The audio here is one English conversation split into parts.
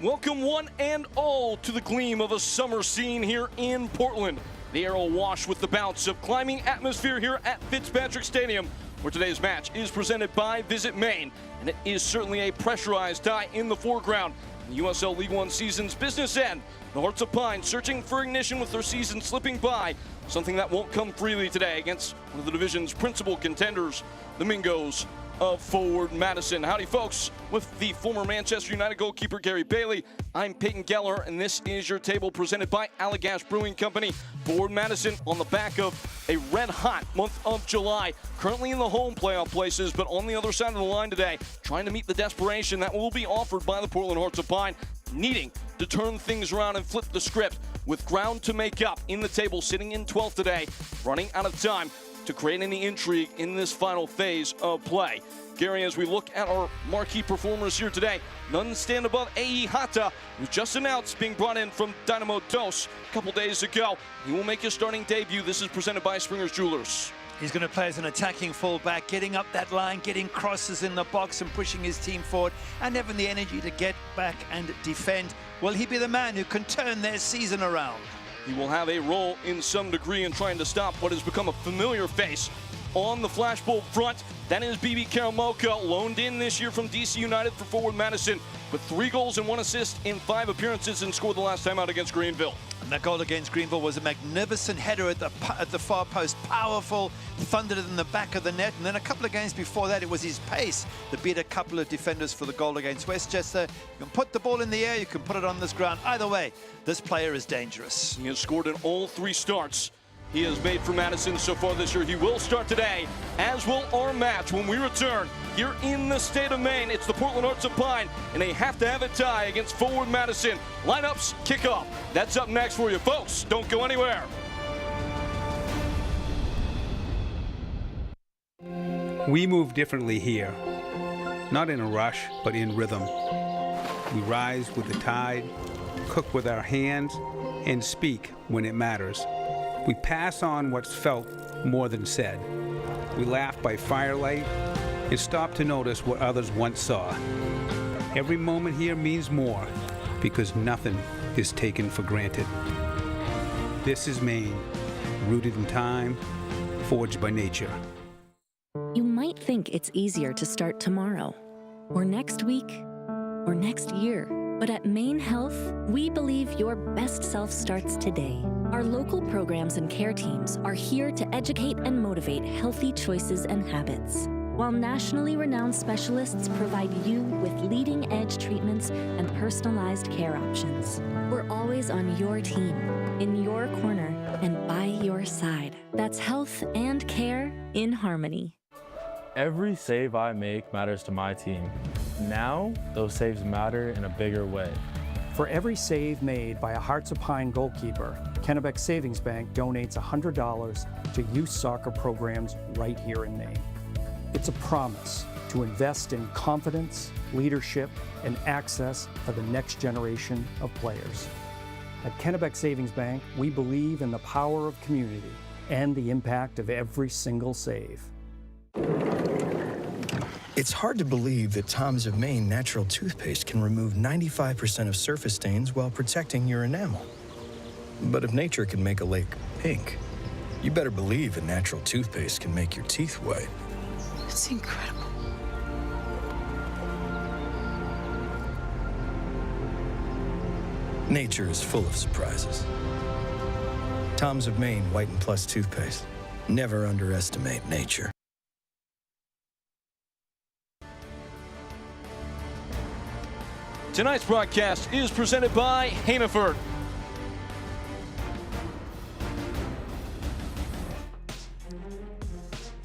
Welcome one and all to the gleam of a summer scene here in Portland. The air awash with the bounce of climbing atmosphere here at Fitzpatrick Stadium, where today's match is presented by Visit Maine. And it is certainly a pressurized tie in the foreground. The USL League One season's business end. The Hearts of Pine searching for ignition with their season slipping by. Something that won't come freely today against one of the division's principal contenders, the Mingos of Forward Madison. Howdy folks, with the former Manchester United goalkeeper Gary Bailey, I'm Peyton Geller, and this is your table presented by Allagash Brewing Company. Forward Madison on the back of a red-hot month of July, currently in the home playoff places, but on the other side of the line today, trying to meet the desperation that will be offered by the Portland Hearts of Pine, needing to turn things around and flip the script with ground to make up in the table, sitting in 12th today, running out of time to create any intrigue in this final phase of play. Gary, as we look at our marquee performers here today, none stand above Ei Hata, who's just announced being brought in from Dynamo Dos a couple days ago. He will make his starting debut. This is presented by Springer's Jewelers. He's going to play as an attacking fullback, getting up that line, getting crosses in the box and pushing his team forward, and having the energy to get back and defend. Will he be the man who can turn their season around? He will have a role in some degree in trying to stop what has become a familiar face on the flashbulb front. That is BB Karamoka, loaned in this year from DC United for Forward Madison, with 3 goals and 1 assist in 5 appearances, and scored the last time out against Greenville. And that goal against Greenville was a magnificent header at the far post, powerful, thundered in the back of the net. And then a couple of games before that, it was his pace that beat a couple of defenders for the goal against Westchester. You can put the ball in the air, you can put it on this ground. Either way, this player is dangerous. He has scored in all 3 starts he has made for Madison so far this year. He will start today, as will our match when we return here in the state of Maine. It's the Portland Hearts of Pine in a have-to-have-it tie against Forward Madison. Lineups kick off. That's up next for you, folks. Don't go anywhere. We move differently here, not in a rush, but in rhythm. We rise with the tide, cook with our hands, and speak when it matters. We pass on what's felt more than said. We laugh by firelight and stop to notice what others once saw. Every moment here means more because nothing is taken for granted. This is Maine, rooted in time, forged by nature. You might think it's easier to start tomorrow, or next week, or next year. But at Maine Health, we believe your best self starts today. Our local programs and care teams are here to educate and motivate healthy choices and habits, while nationally renowned specialists provide you with leading-edge treatments and personalized care options. We're always on your team, in your corner, and by your side. That's health and care in harmony. Every save I make matters to my team. Now, those saves matter in a bigger way. For every save made by a Hearts of Pine goalkeeper, Kennebec Savings Bank donates $100 to youth soccer programs right here in Maine. It's a promise to invest in confidence, leadership, and access for the next generation of players. At Kennebec Savings Bank, we believe in the power of community and the impact of every single save. It's hard to believe that Tom's of Maine natural toothpaste can remove 95% of surface stains while protecting your enamel. But if nature can make a lake pink, you better believe a natural toothpaste can make your teeth white. It's incredible. Nature is full of surprises. Tom's of Maine White and Plus toothpaste. Never underestimate nature. Tonight's broadcast is presented by Hannaford.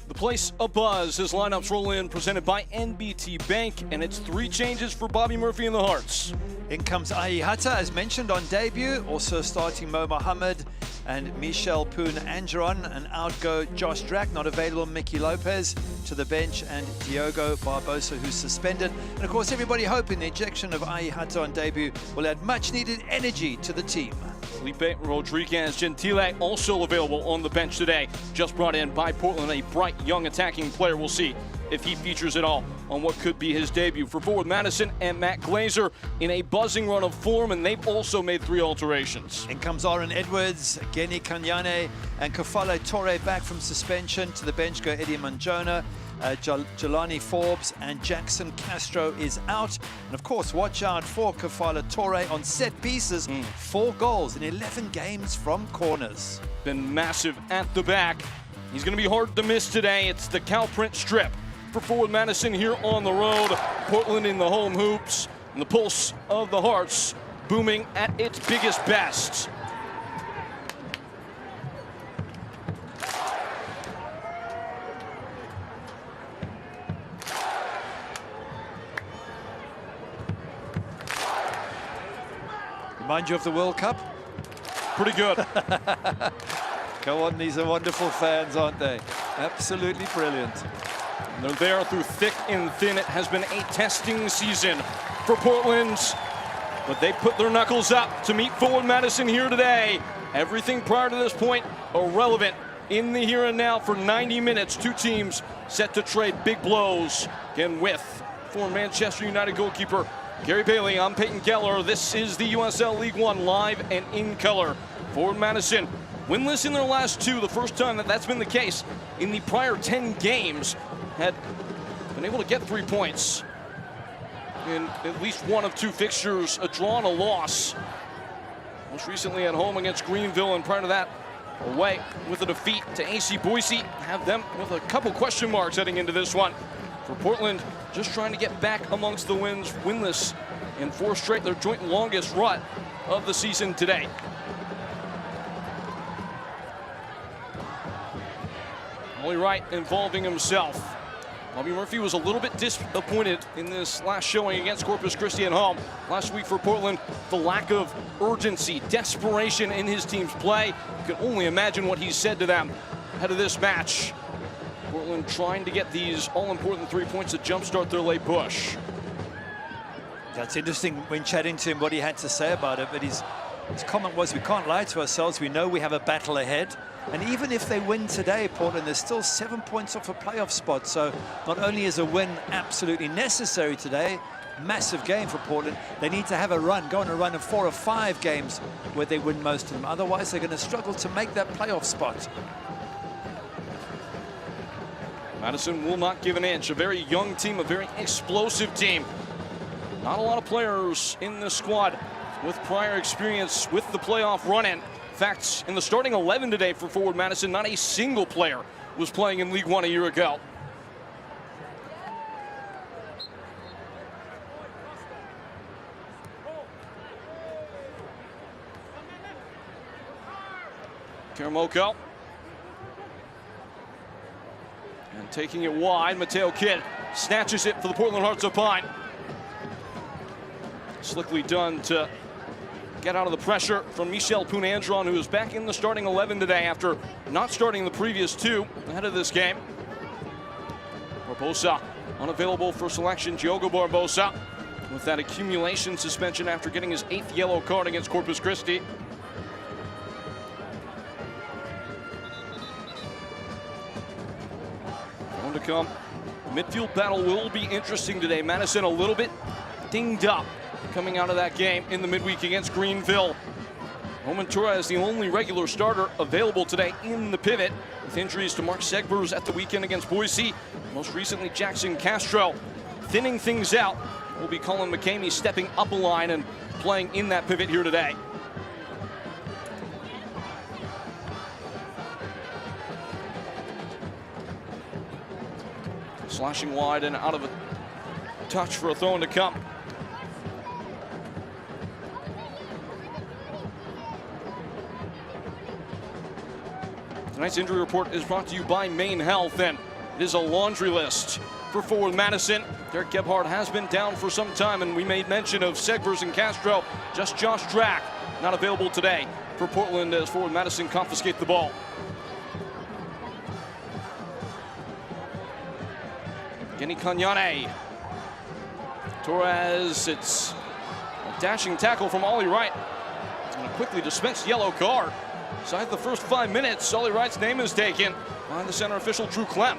The place abuzz as lineups roll in, presented by NBT Bank, and it's 3 changes for Bobby Murphy and the Hearts. In comes Ei Hata, as mentioned, on debut. Also starting Mo Mohammed and Michel Poon Angeron, and out go Josh Drack, not available, Mickey Lopez to the bench, and Diogo Barbosa, who's suspended. And of course, everybody hoping the ejection of Ei Hata on debut will add much needed energy to the team. Felipe Rodriguez Gentile also available on the bench today. Just brought in by Portland, a bright young attacking player. We'll see if he features at all on what could be his debut. For forward Madison and Matt Glazer in a buzzing run of form, and they've also made 3 alterations. In comes Aaron Edwards, Geni Kanyane, and Kafale Torre back from suspension. To the bench go Eddie Manjona, Jelani Forbes, and Jackson Castro is out. And of course, watch out for Kafale Torre on set pieces. 4 goals in 11 games from corners. Been massive at the back. He's going to be hard to miss today. It's the cow print strip for forward Madison here on the road. Portland in the home hoops, and the pulse of the Hearts booming at its biggest best. Remind you of the World Cup? Pretty good. Go on, these are wonderful fans, aren't they? Absolutely brilliant. And they're there through thick and thin. It has been a testing season for Portland, but they put their knuckles up to meet forward Madison here today. Everything prior to this point irrelevant in the here and now for 90 minutes. 2 teams set to trade big blows. Again with former Manchester United goalkeeper Gary Bailey. I'm Peyton Geller. This is the USL League One live and in color. Forward Madison winless in their last 2, the first time that's been the case in the prior 10 games. Had been able to get 3 points in at least 1 of 2 fixtures, a draw and a loss. Most recently at home against Greenville, and prior to that, away with a defeat to AC Boise. Have them with a couple question marks heading into this one. For Portland, just trying to get back amongst the wins, winless in 4 straight, their joint longest run of the season today. Ollie Wright involving himself. Bobby Murphy was a little bit disappointed in this last showing against Corpus Christi at home. Last week for Portland, the lack of urgency, desperation in his team's play. You can only imagine what he said to them ahead of this match. Portland trying to get these all-important 3 points to jumpstart their late push. That's interesting when chatting to him what he had to say about it, but his comment was, we can't lie to ourselves. We know we have a battle ahead. And even if they win today, Portland, they're still 7 points off a playoff spot. So not only is a win absolutely necessary today, massive game for Portland, they need to have a run, go on a run of 4 or 5 games where they win most of them. Otherwise, they're going to struggle to make that playoff spot. Madison will not give an inch. A very young team, a very explosive team. Not a lot of players in this squad with prior experience with the playoff run-in. In fact, in the starting 11 today for forward Madison, not a single player was playing in League One a year ago. Karamoko. And taking it wide, Mateo Kidd snatches it for the Portland Hearts of Pine. Slickly done to get out of the pressure from Michel Poon-Andron, who is back in the starting 11 today after not starting the previous 2 ahead of this game. Barbosa unavailable for selection. Diogo Barbosa with that accumulation suspension after getting his 8th yellow card against Corpus Christi. Going to come. Midfield battle will be interesting today. Madison a little bit dinged up coming out of that game in the midweek against Greenville. Roman Torres, the only regular starter available today in the pivot, with injuries to Mark Segbers at the weekend against Boise. Most recently, Jackson Castro thinning things out. Will be Colin McCamey stepping up a line and playing in that pivot here today. Slashing wide and out of a touch for a throw in to come. Tonight's injury report is brought to you by Maine Health, and it is a laundry list for forward Madison. Derek Gebhardt has been down for some time, and we made mention of Segbers and Castro. Just Josh Drack not available today for Portland as forward Madison confiscate the ball. Geni Kanyane. Torres, it's a dashing tackle from Ollie Wright. And a quickly dispensed yellow card. Inside the first 5 minutes, Ollie Wright's name is taken by the center official, Drew Klemp.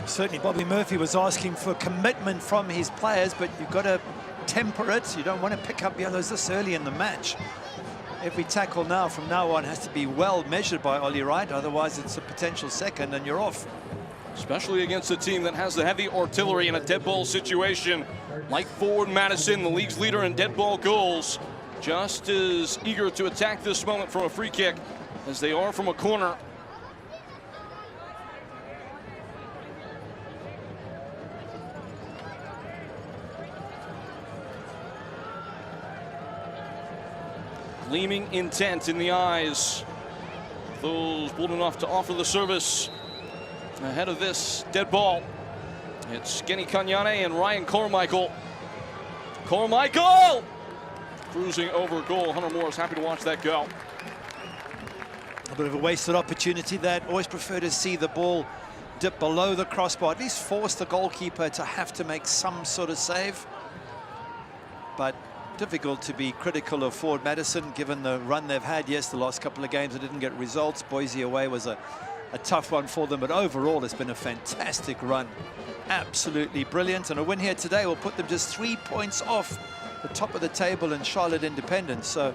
Certainly Bobby Murphy was asking for commitment from his players, but you've got to temper it. You don't want to pick up yellows this early in the match. Every tackle now, from now on, has to be well measured by Ollie Wright, otherwise it's a potential second and you're off. Especially against a team that has the heavy artillery in a dead ball situation. Like forward Madison, the league's leader in dead ball goals, just as eager to attack this moment from a free kick as they are from a corner. Gleaming intent in the eyes. Those bold enough to offer the service ahead of this dead ball. It's Kenny Kanyane and Ryan Carmichael. Carmichael! Cruising over goal. Hunter Moore is happy to watch that go. A bit of a wasted opportunity that. Always prefer to see the ball dip below the crossbar. At least force the goalkeeper to have to make some sort of save. But difficult to be critical of forward Madison given the run they've had. Yes, the last couple of games they didn't get results. Boise away was a tough one for them, but overall it's been a fantastic run. Absolutely brilliant, and a win here today will put them just 3 points off the top of the table in Charlotte Independence. So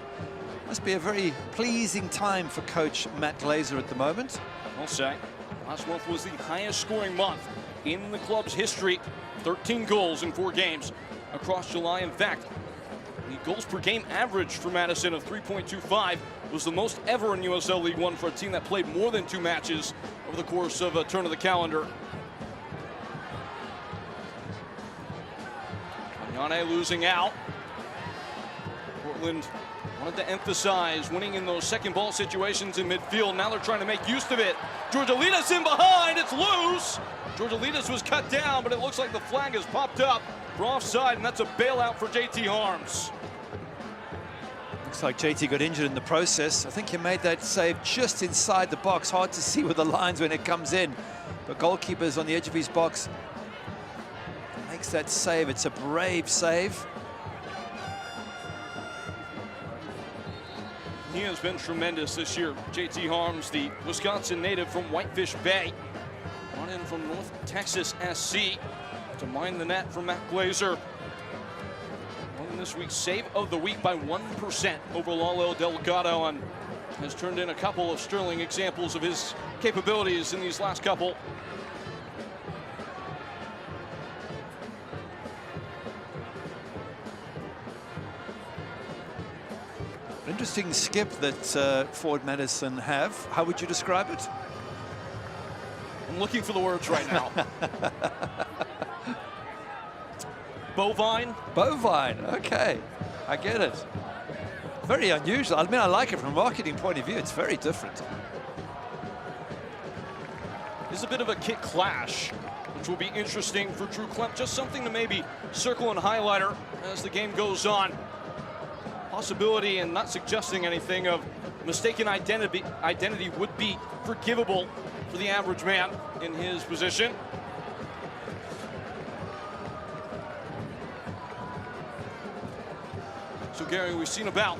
must be a very pleasing time for coach Matt Glazer at the moment. I'll say last month was the highest scoring month in the club's history. 13 goals in 4 games across July. In fact, the goals per game average for Madison of 3.25 was the most ever in USL League One for a team that played more than 2 matches over the course of a turn of the calendar. Kanyane losing out. Portland wanted to emphasize winning in those second ball situations in midfield. Now they're trying to make use of it. Georgalitas in behind, it's loose. Georgalitas was cut down, but it looks like the flag has popped up for offside, and that's a bailout for JT Harms. Looks like JT got injured in the process. I think he made that save just inside the box. Hard to see with the lines when it comes in. But goalkeeper's on the edge of his box. Makes that save. It's a brave save. He has been tremendous this year. JT Harms, the Wisconsin native from Whitefish Bay. Brought in from North Texas SC to mine the net for Matt Glazer. Won this week's save of the week by 1% over Lalo Delgado, and has turned in a couple of sterling examples of his capabilities in these last couple. Interesting skip that forward Madison have. How would you describe it? I'm looking for the words right now. Bovine? Bovine, okay. I get it. Very unusual. I mean, I like it from a marketing point of view. It's very different. There's a bit of a kick clash, which will be interesting for Drew Klemp. Just something to maybe circle and highlight as the game goes on. Possibility, and not suggesting anything, of mistaken identity would be forgivable for the average man in his position. So Gary, we've seen about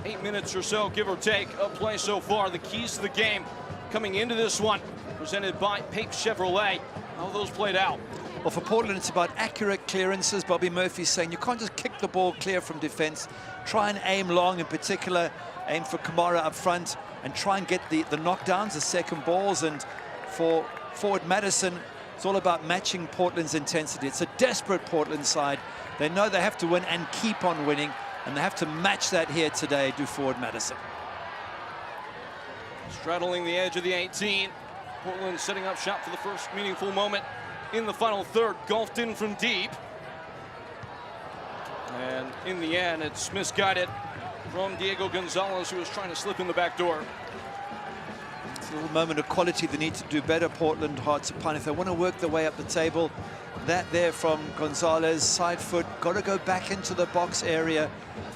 8 minutes or so, give or take, of play so far. The keys to the game coming into this one, presented by Pape Chevrolet. How those played out? Well, for Portland, it's about accurate clearances. Bobby Murphy's saying you can't just kick the ball clear from defense. Try and aim long, in particular, aim for Kamara up front, and try and get the knockdowns, the second balls. And for forward Madison, it's all about matching Portland's intensity. It's a desperate Portland side. They know they have to win and keep on winning, and they have to match that here today, do forward Madison. Straddling the edge of the 18. Portland setting up shop for the first meaningful moment in the final third, golfed in from deep. And in the end, it's misguided from Diego Gonzalez, who was trying to slip in the back door. It's a little moment of quality. They need to do better, Portland, Hearts of Pine. If they want to work their way up the table, that there from Gonzalez, side foot, got to go back into the box area.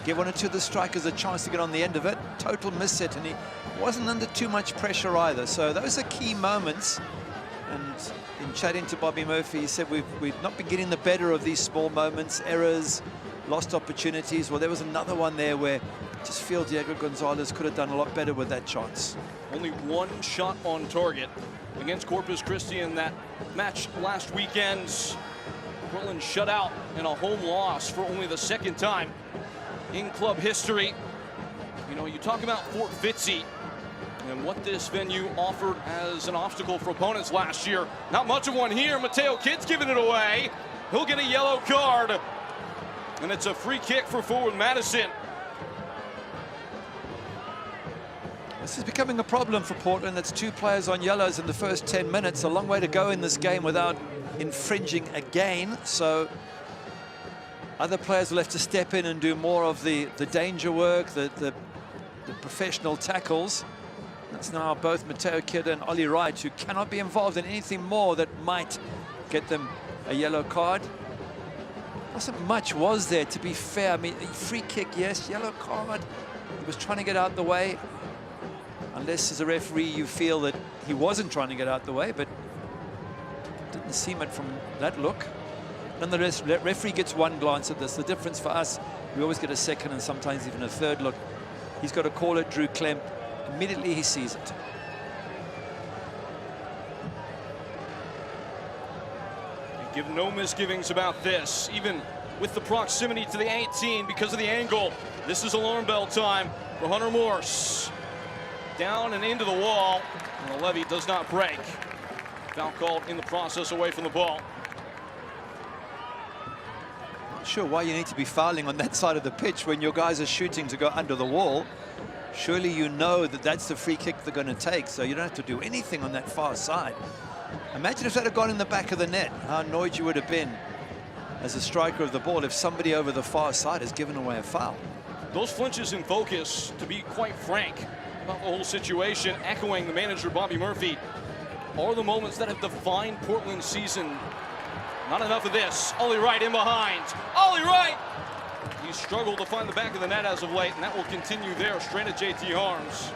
Give one or two of the strikers a chance to get on the end of it. Total miss it, and he wasn't under too much pressure either. So those are key moments. And in chatting to Bobby Murphy, he said we've not been getting the better of these small moments, errors, lost opportunities. Well, there was another one there where just feel Diego Gonzalez could have done a lot better with that chance. Only one shot on target against Corpus Christi in that match last weekend. Portland shut out in a home loss for only the second time in club history. You know, you talk about Fort Fitzy and what this venue offered as an obstacle for opponents last year. Not much of one here. Mateo Kidd's giving it away. He'll get a yellow card. And it's a free kick for forward Madison. This is becoming a problem for Portland. That's 2 players on yellows in the first 10 minutes. A long way to go in this game without infringing again. So other players will have to step in and do more of the danger work, the professional tackles. That's now both Mateo Kidd and Ollie Wright, who cannot be involved in anything more that might get them a yellow card. Wasn't much, was there, to be fair? I mean, free kick, yes, yellow card. He was trying to get out the way. Unless as a referee you feel that he wasn't trying to get out the way, but didn't seem it from that look. Nonetheless, the referee gets one glance at this. The difference for us, we always get a second and sometimes even a third look. He's got to call it, Drew Klemp. Immediately he sees it. Give no misgivings about this, even with the proximity to the 18 because of the angle. This is alarm bell time for Hunter Morse. Down and into the wall, and the levy does not break. Foul called in the process away from the ball. Not sure why you need to be fouling on that side of the pitch when your guys are shooting to go under the wall. Surely you know that that's the free kick they're going to take, so you don't have to do anything on that far side. Imagine if that had gone in the back of the net, how annoyed you would have been as a striker of the ball if somebody over the far side has given away a foul. Those flinches in focus, to be quite frank about the whole situation, echoing the manager Bobby Murphy, are the moments that have defined Portland's season. Not enough of this. Ollie Wright in behind. Ollie Wright! He struggled to find the back of the net as of late, and that will continue there, straight at JT Harms.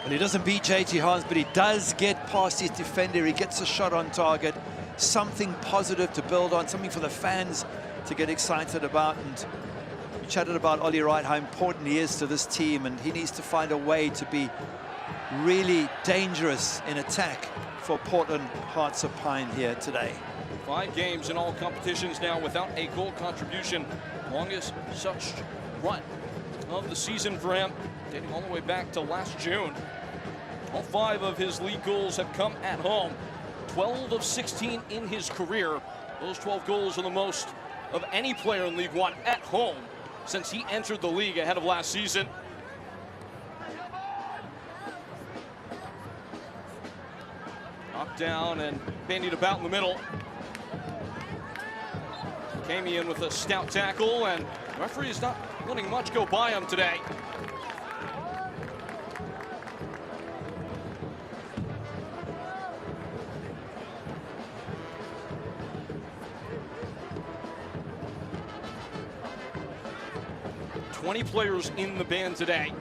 Well, he doesn't beat JT Harms, but he does get past his defender. He gets a shot on target. Something positive to build on, something for the fans to get excited about. And we chatted about Ollie Wright, how important he is to this team, and he needs to find a way to be really dangerous in attack for Portland Hearts of Pine here today. 5 games in all competitions now without a goal contribution. Longest such run of the season for him, dating all the way back to last June. All 5 of his league goals have come at home. 12 of 16 in his career. Those 12 goals are the most of any player in League One at home since he entered the league ahead of last season. Knocked down and bandied about in the middle. Came in with a stout tackle, and the referee is not letting much go by him today. "20 players in the band today,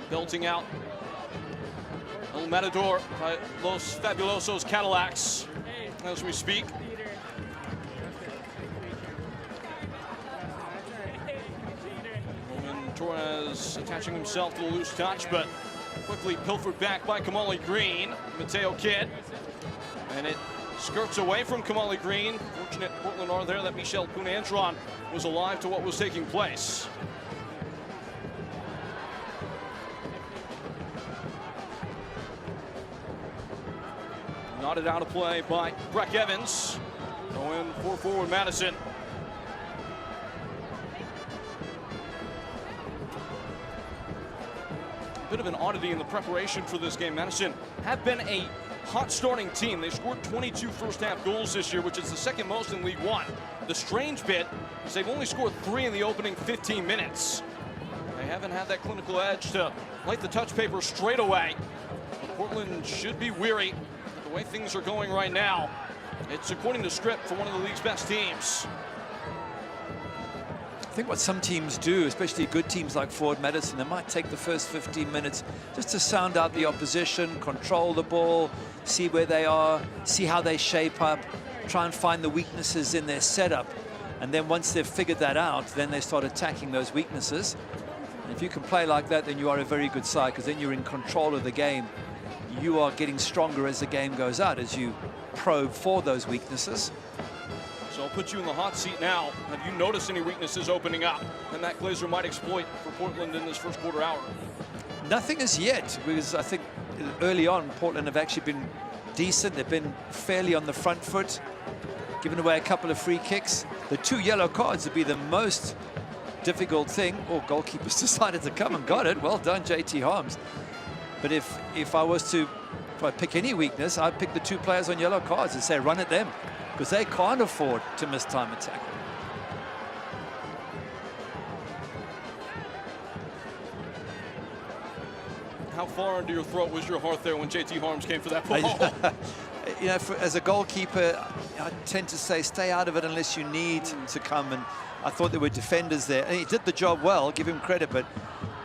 belting out El Matador by Los Fabulosos Cadillacs as we speak. Torres attaching himself to the loose touch, but quickly pilfered back by Kamali Green. Mateo Kidd, and it skirts away from Kamali Green. Fortunate Portland are there that Michel Poon-Andron was alive to what was taking place. Nodded out of play by Breck Evans. Going for forward Madison. Bit of an oddity in the preparation for this game. Madison have been a hot starting team. They scored 22 first-half goals this year, which is the second most in League One. The strange bit is they've only scored 3 in the opening 15 minutes. They haven't had that clinical edge to light the touch paper straight away. But Portland should be weary of the way things are going right now. It's according to script for one of the league's best teams. I think what some teams do, especially good teams like Forward Madison, they might take the first 15 minutes just to sound out the opposition, control the ball, see where they are, see how they shape up, try and find the weaknesses in their setup. And then once they've figured that out, then they start attacking those weaknesses. And if you can play like that, then you are a very good side, because then you're in control of the game. You are getting stronger as the game goes out, as you probe for those weaknesses. So I'll put you in the hot seat now. Have you noticed any weaknesses opening up that Matt Glazer might exploit for Portland in this first quarter hour? Nothing as yet, because I think early on, Portland have actually been decent. They've been fairly on the front foot, giving away a couple of free kicks. The 2 yellow cards would be the most difficult thing. Oh, goalkeepers decided to come and got it. Well done, JT Harms. But if I pick any weakness, I'd pick the 2 players on yellow cards and say run at them, because they can't afford to miss time attack. How far under your throat was your heart there when JT Harms came for that ball? You know, as a goalkeeper, I tend to say stay out of it unless you need to come, and I thought there were defenders there. And he did the job well, give him credit, but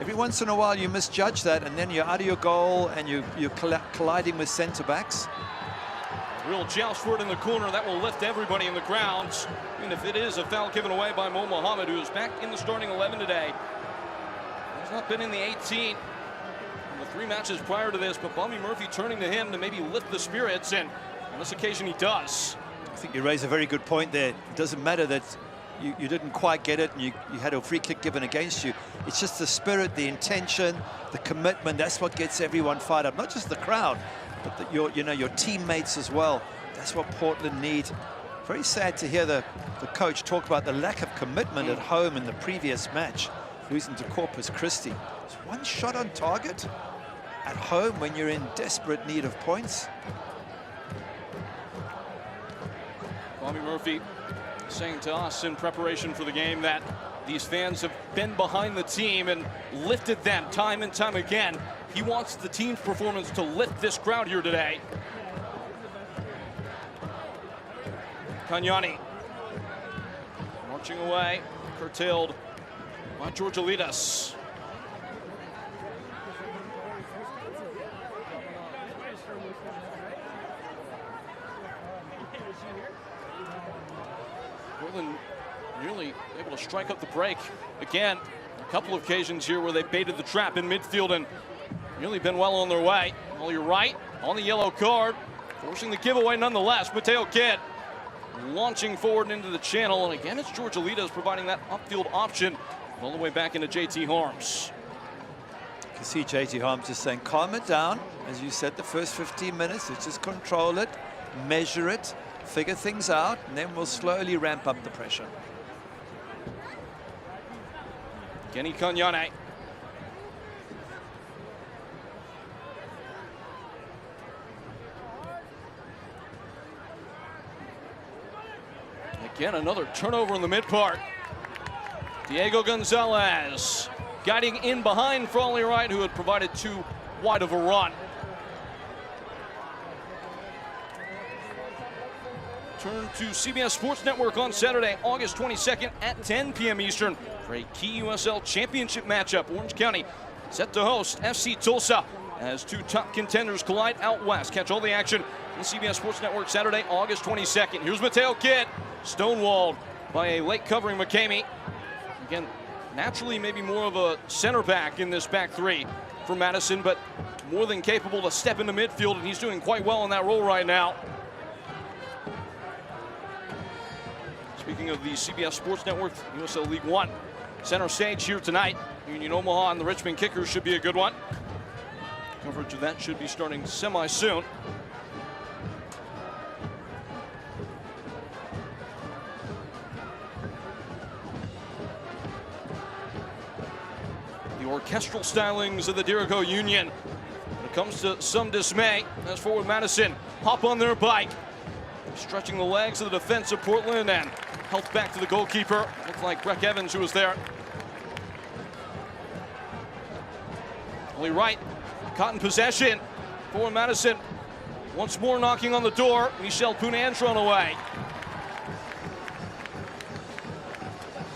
every once in a while you misjudge that, and then you're out of your goal and you're colliding with centre-backs. Real joust for it in the corner. That will lift everybody in the grounds. And if it is a foul given away by Mo Mohammed, who is back in the starting 11 today. He's not been in the 18 in the 3 matches prior to this, but Bobby Murphy turning to him to maybe lift the spirits, and on this occasion he does. I think you raise a very good point there. It doesn't matter that you didn't quite get it and you had a free kick given against you. It's just the spirit, the intention, the commitment. That's what gets everyone fired up, not just the crowd, but your teammates as well. That's what Portland need. Very sad to hear the coach talk about the lack of commitment at home in the previous match, losing to Corpus Christi. It's 1 shot on target at home when you're in desperate need of points. Bobby Murphy saying to us in preparation for the game that these fans have been behind the team and lifted them time and time again. He wants the team's performance to lift this crowd here today. Kanyani marching away, curtailed by Georgelitas. Portland nearly able to strike up the break again. A couple of occasions here where they baited the trap in midfield and really been well on their way. Well, you're right, on the yellow card, forcing the giveaway nonetheless. Mateo Kidd launching forward into the channel, and again it's Georgelitas providing that upfield option all the way back into JT Harms. You can see JT Harms just saying calm it down. As you said, the first 15 minutes, let's just control it, measure it, figure things out, and then we'll slowly ramp up the pressure. Kenny Kanyane. Again, another turnover in the mid part. Diego Gonzalez guiding in behind Frawley Wright, who had provided too wide of a run. Turn to CBS Sports Network on Saturday, August 22nd at 10 p.m. Eastern for a key USL Championship matchup. Orange County set to host FC Tulsa as 2 top contenders collide out west. Catch all the action on CBS Sports Network Saturday, August 22nd. Here's Mateo Kidd, stonewalled by a late covering McCamey. Again, naturally maybe more of a center back in this back 3 for Madison, but more than capable to step into midfield, and he's doing quite well in that role right now. Speaking of the CBS Sports Network, USL League One center stage here tonight. Union Omaha and the Richmond Kickers should be a good one. Coverage of that should be starting semi-soon. The orchestral stylings of the Dirigo Union. When it comes to some dismay, as forward Madison hop on their bike, stretching the legs of the defense of Portland, and health back to the goalkeeper. Looked like Breck Evans who was there. Only right, caught in possession for Madison. Once more knocking on the door, Michel Poon-Andron away.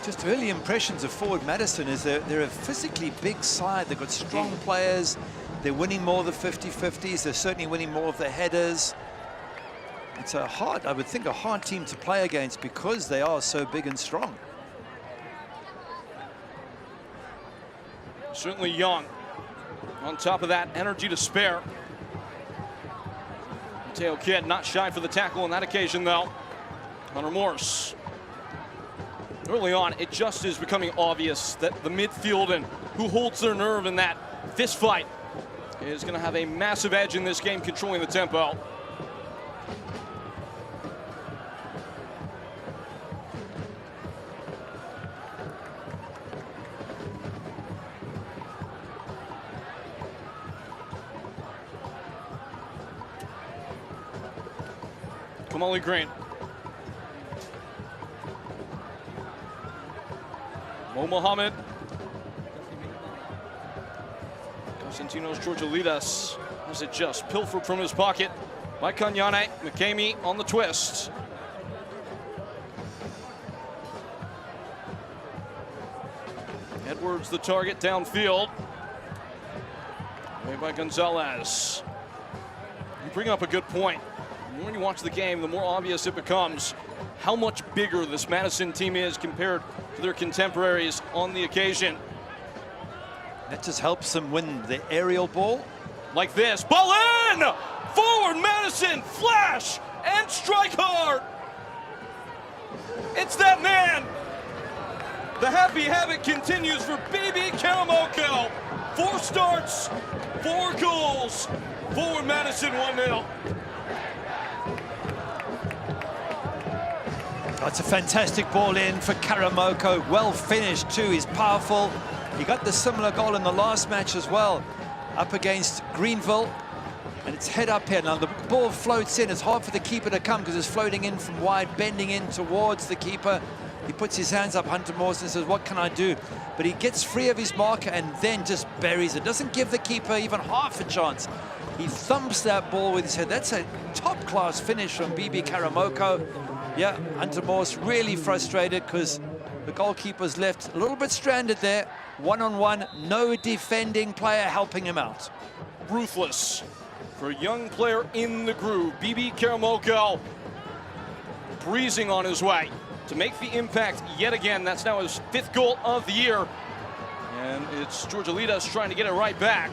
Just early impressions of forward Madison is they're a physically big side. They've got strong players. They're winning more of the 50-50s. They're certainly winning more of the headers. It's a hard, I would think, a hard team to play against because they are so big and strong. Certainly young. On top of that, energy to spare. Mateo Kidd not shy for the tackle on that occasion, though. Hunter Morse. Early on, it just is becoming obvious that the midfield and who holds their nerve in that fist fight is going to have a massive edge in this game, controlling the tempo. Kamali Green. Mo Mohammed. Constantinos Georgilides has it just pilfered from his pocket by Kanyane. McCamey on the twist. Edwards the target downfield. Made by Gonzalez. You bring up a good point. The more you watch the game, the more obvious it becomes how much bigger this Madison team is compared to their contemporaries on the occasion. That just helps them win the aerial ball. Like this, ball in! Forward Madison, flash, and strike hard! It's that man! The happy habit continues for BB Karamoko. 4 starts, 4 goals. Forward Madison 1-0. That's a fantastic ball in for Karamoko. Well finished too, he's powerful. He got the similar goal in the last match as well, up against Greenville. And it's head up here. Now the ball floats in. It's hard for the keeper to come because it's floating in from wide, bending in towards the keeper. He puts his hands up, Hunter Morse, and says, what can I do? But he gets free of his marker and then just buries it. Doesn't give the keeper even half a chance. He thumps that ball with his head. That's a top-class finish from BB Karamoko. Yeah, Hunter Morse really frustrated because the goalkeeper's left a little bit stranded there. One-on-one, no defending player helping him out. Ruthless for a young player in the groove. BB Karamoko breezing on his way to make the impact yet again. That's now his 5th goal of the year. And it's Georgilides trying to get it right back.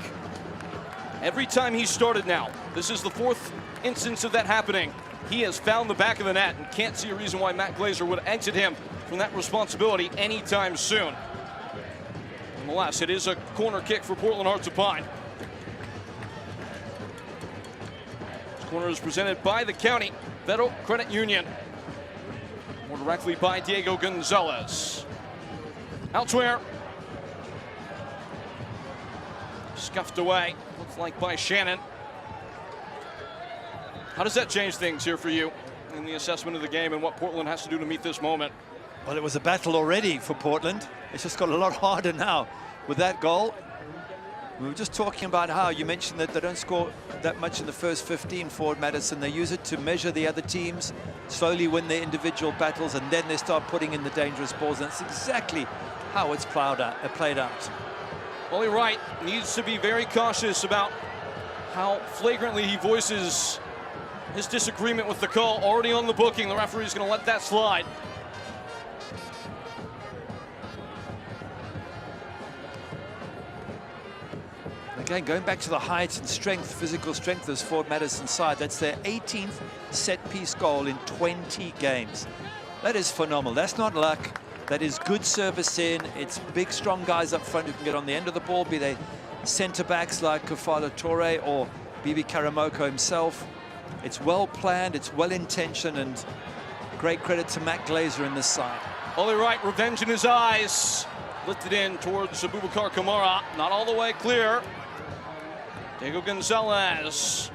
Every time he started now, this is the 4th instance of that happening. He has found the back of the net and can't see a reason why Matt Glazer would exit him from that responsibility anytime soon. Nonetheless, it is a corner kick for Portland Hearts of Pine. This corner is presented by the County Federal Credit Union. More directly by Diego Gonzalez. Elsewhere. Scuffed away, looks like by Shannon. How does that change things here for you in the assessment of the game and what Portland has to do to meet this moment? Well, it was a battle already for Portland. It's just got a lot harder now with that goal. We were just talking about how you mentioned that they don't score that much in the first 15 for Madison. They use it to measure the other teams, slowly win their individual battles, and then they start putting in the dangerous balls. And that's exactly how it's played out. Wally Wright needs to be very cautious about how flagrantly he voices his disagreement with the call. Already on the booking, the referee's going to let that slide. Again, going back to the height and strength, physical strength of this Ford Madison side, that's their 18th set-piece goal in 20 games. That is phenomenal. That's not luck. That is good service in. It's big, strong guys up front who can get on the end of the ball, be they centre-backs like Kafala Torre or BB Karamoko himself. It's well planned, it's well intentioned, and great credit to Matt Glazer in this side. Ollie Wright, revenge in his eyes. Lifted in towards Abubakar Kamara. Not all the way clear. Diego Gonzalez.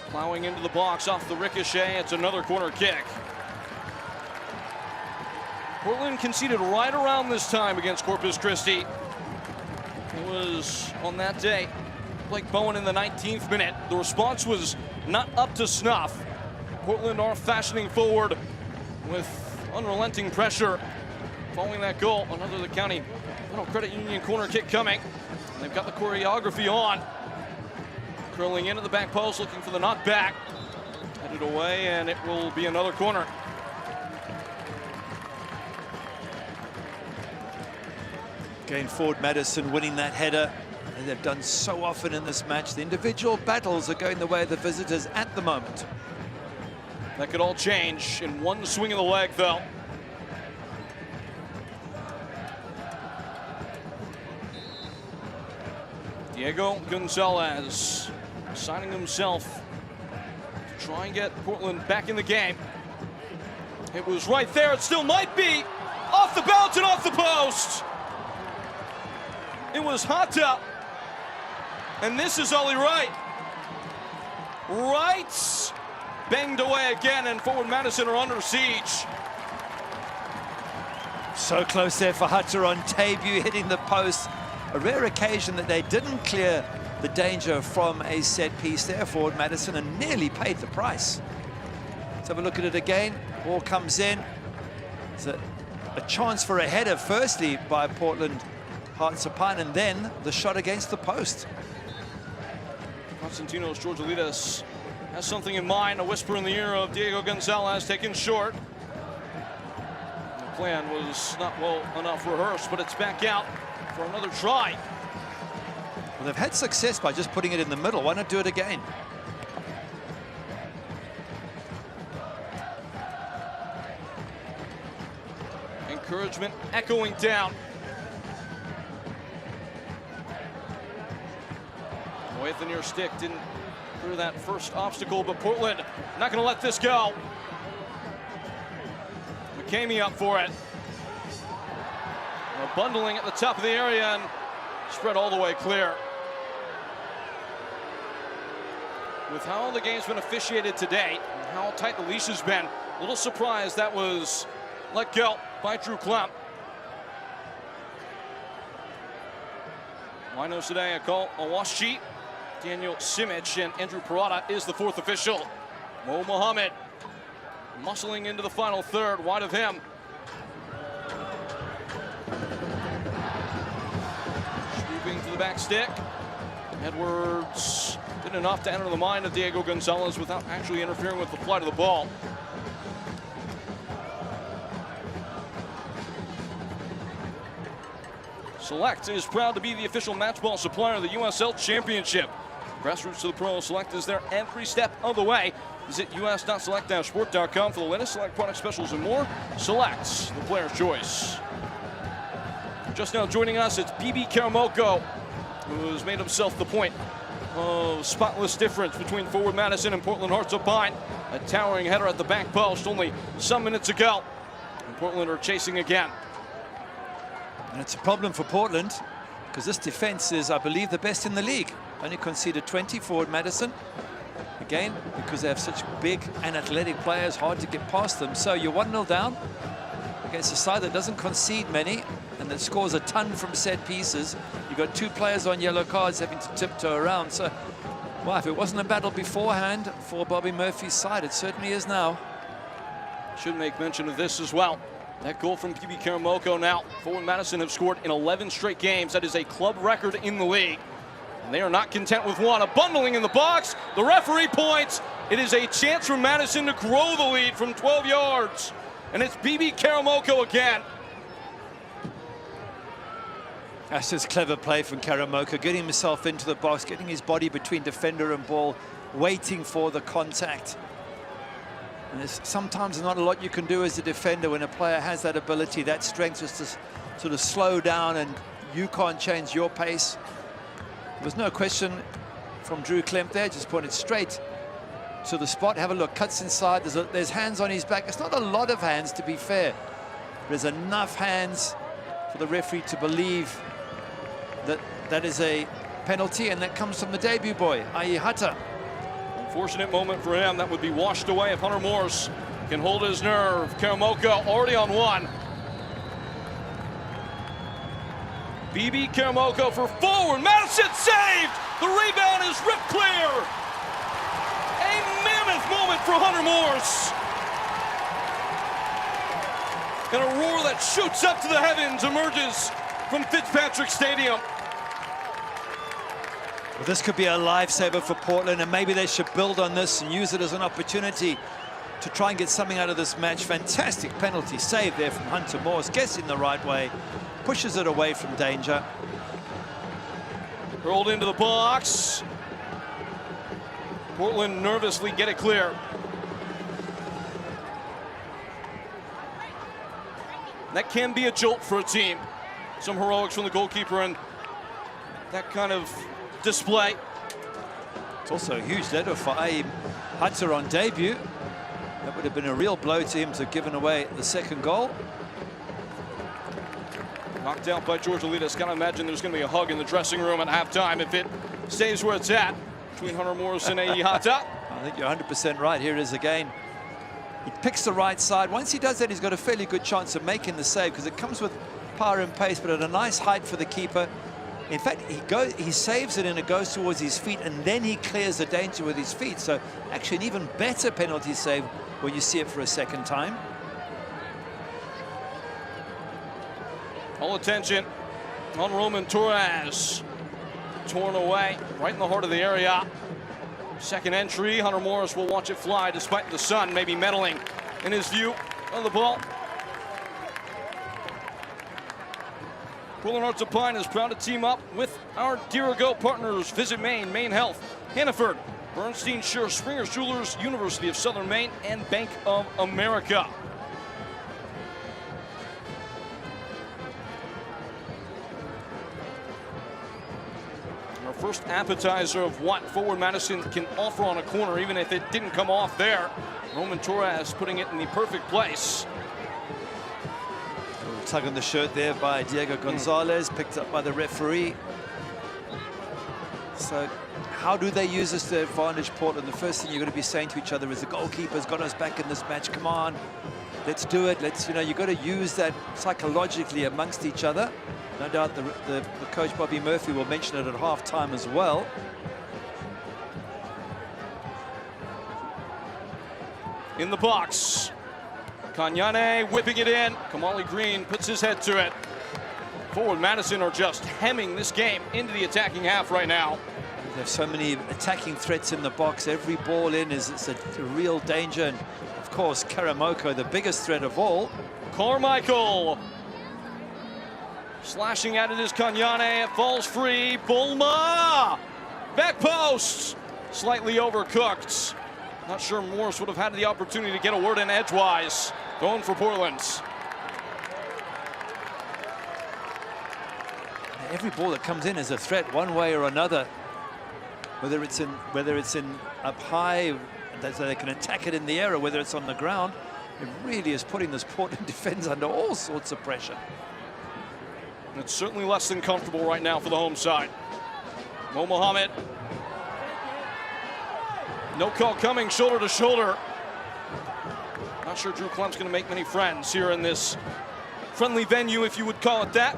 Plowing into the box off the ricochet. It's another corner kick. Portland conceded right around this time against Corpus Christi. It was on that day. Blake Bowen in the 19th minute. The response was not up to snuff. Portland are fashioning forward with unrelenting pressure. Following that goal, another the County Federal Credit Union corner kick coming. And they've got the choreography on. Curling into the back post, looking for the knockback. Headed away, and it will be another corner. Again, forward Madison winning that header, and they've done so often in this match. The individual battles are going the way of the visitors at the moment. That could all change in one swing of the leg, though. Diego Gonzalez signing himself to try and get Portland back in the game. It was right there. It still might be. Off the bounce and off the post. It was Hata. And this is Ollie Wright. Wright banged away again, and forward Madison are under siege. So close there for Hata on debut, hitting the post. A rare occasion that they didn't clear the danger from a set piece there, forward Madison, and nearly paid the price. Let's have a look at it again. Ball comes in. It's a chance for a header, firstly by Portland Hartzapan, and then the shot against the post. Constantinos Georgilides has something in mind. A whisper in the ear of Diego Gonzalez, taken short. The plan was not well enough rehearsed, but it's back out for another try. Well, they've had success by just putting it in the middle. Why not do it again? Encouragement echoing down. Away at the near stick, didn't clear that first obstacle, but Portland not going to let this go. McCamey up for it. Bundling at the top of the area and spread all the way clear. With how the game's been officiated today, and how tight the leash has been, a little surprised that was let go by Drew Klemp. Winos today, a call, a wash sheet. Daniel Simic and Andrew Parada is the fourth official. Mo Mohammed muscling into the final third, wide of him. Swooping to the back stick. Edwards did enough to enter the mind of Diego Gonzalez without actually interfering with the flight of the ball. Select is proud to be the official match ball supplier of the USL Championship. Grassroots to the pro, Select is there every step of the way. Visit us.select-sport.com for the latest Select product specials and more. Select, the player's choice. Just now joining us, it's BB Karamoko, who has made himself the point of spotless difference between forward Madison and Portland Hartzapan. A towering header at the back post only some minutes ago. And Portland are chasing again. And it's a problem for Portland because this defense is, I believe, the best in the league. Only conceded 20 forward Madison. Again, because they have such big and athletic players, hard to get past them. So you're 1-0 down against a side that doesn't concede many and that scores a ton from set pieces. You've got two players on yellow cards having to tiptoe around. So, well, if it wasn't a battle beforehand for Bobby Murphy's side, it certainly is now. Should make mention of this as well. That goal from PB Karamoko now. Forward Madison have scored in 11 straight games. That is a club record in the league. And they are not content with one. A bundling in the box. The referee points. It is a chance for Madison to grow the lead from 12 yards. And it's BB Karamoko again. That's just clever play from Karamoko, getting himself into the box, getting his body between defender and ball, waiting for the contact. And there's sometimes not a lot you can do as a defender when a player has that ability, that strength, just to sort of slow down and you can't change your pace. There was no question from Drew Klemp there, just pointed straight to the spot. Have a look, cuts inside, there's hands on his back. It's not a lot of hands, to be fair. There's enough hands for the referee to believe that that is a penalty, and that comes from the debut boy, i.e. Hata. Unfortunate moment for him. That would be washed away if Hunter Morse can hold his nerve. Karamoko already on one. BB Karamoko for forward. Madison saved! The rebound is ripped clear! A mammoth moment for Hunter Morse. And a roar that shoots up to the heavens emerges from Fitzpatrick Stadium. Well, this could be a lifesaver for Portland, and maybe they should build on this and use it as an opportunity to try and get something out of this match. Fantastic penalty save there from Hunter Morse, guessing the right way, pushes it away from danger. Rolled into the box. Portland nervously get it clear. That can be a jolt for a team. Some heroics from the goalkeeper and that kind of display. It's also a huge letter for Aim Hunter on debut. That would have been a real blow to him to have given away the second goal. Knocked out by George Alitas. Gotta imagine there's gonna be a hug in the dressing room at halftime if it stays where it's at between Hunter Morris and Ihata. I think you're 100% right. Here it is again. He picks the right side. Once he does that, he's got a fairly good chance of making the save because it comes with power and pace, but at a nice height for the keeper. In fact, he saves it and it goes towards his feet, and then he clears the danger with his feet. So actually an even better penalty save when you see it for a second time. All attention on Roman Torres. Torn away right in the heart of the area. Second entry, Hunter Morris will watch it fly despite the sun maybe meddling in his view of the ball. Portland Hearts of Pine is proud to team up with our Dirigo partners. Visit Maine, Maine Health, Hannaford, Bernstein Sure, Springer's Jewelers, University of Southern Maine, and Bank of America. Our first appetizer of what forward Madison can offer on a corner, even if it didn't come off there. Roman Torres putting it in the perfect place. Tug on the shirt there by Diego Gonzalez, picked up by the referee. So how do they use this to their advantage, Portland? The first thing you're going to be saying to each other is the goalkeeper's got us back in this match. Come on, let's do it. You've got to use that psychologically amongst each other. No doubt the coach Bobby Murphy will mention it at halftime as well. In the box. Kanyane whipping it in. Kamali Green puts his head to it. Forward Madison are just hemming this game into the attacking half right now. They have so many attacking threats in the box. Every ball in it's a real danger. And of course, Karamoko, the biggest threat of all. Carmichael. Slashing at it is Kanyane. It falls free. Bulma. Back post. Slightly overcooked. Not sure Morris would have had the opportunity to get a word in edgewise. Going for Portland. Every ball that comes in is a threat one way or another. Whether it's in up high, so they can attack it in the air, or whether it's on the ground, it really is putting this Portland defense under all sorts of pressure. It's certainly less than comfortable right now for the home side. Mo Mohammed. No call coming, shoulder to shoulder. Not sure Drew Clem's going to make many friends here in this friendly venue, if you would call it that.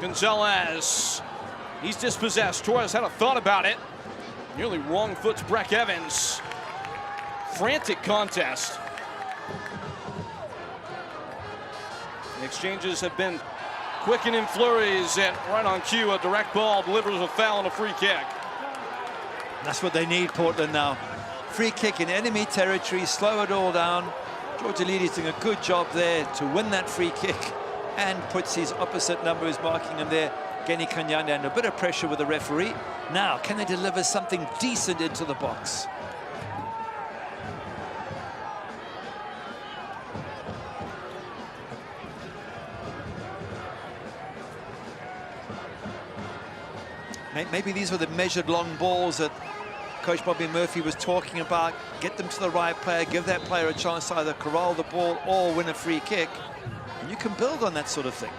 Gonzalez. He's dispossessed. Torres had a thought about it. Nearly wrong foots Breck Evans. Frantic contest. The exchanges have been quick and in flurries, and right on cue, a direct ball delivers a foul and a free kick. That's what they need, Portland, now. Free kick in enemy territory, slow it all down. George Alitas doing a good job there to win that free kick and puts his opposite number who's marking him there, Geni Kanyane, under a bit of pressure with the referee. Now, can they deliver something decent into the box? Maybe these were the measured long balls that Coach Bobby Murphy was talking about. Get them to the right player, give that player a chance to either corral the ball or win a free kick. And you can build on that sort of thing.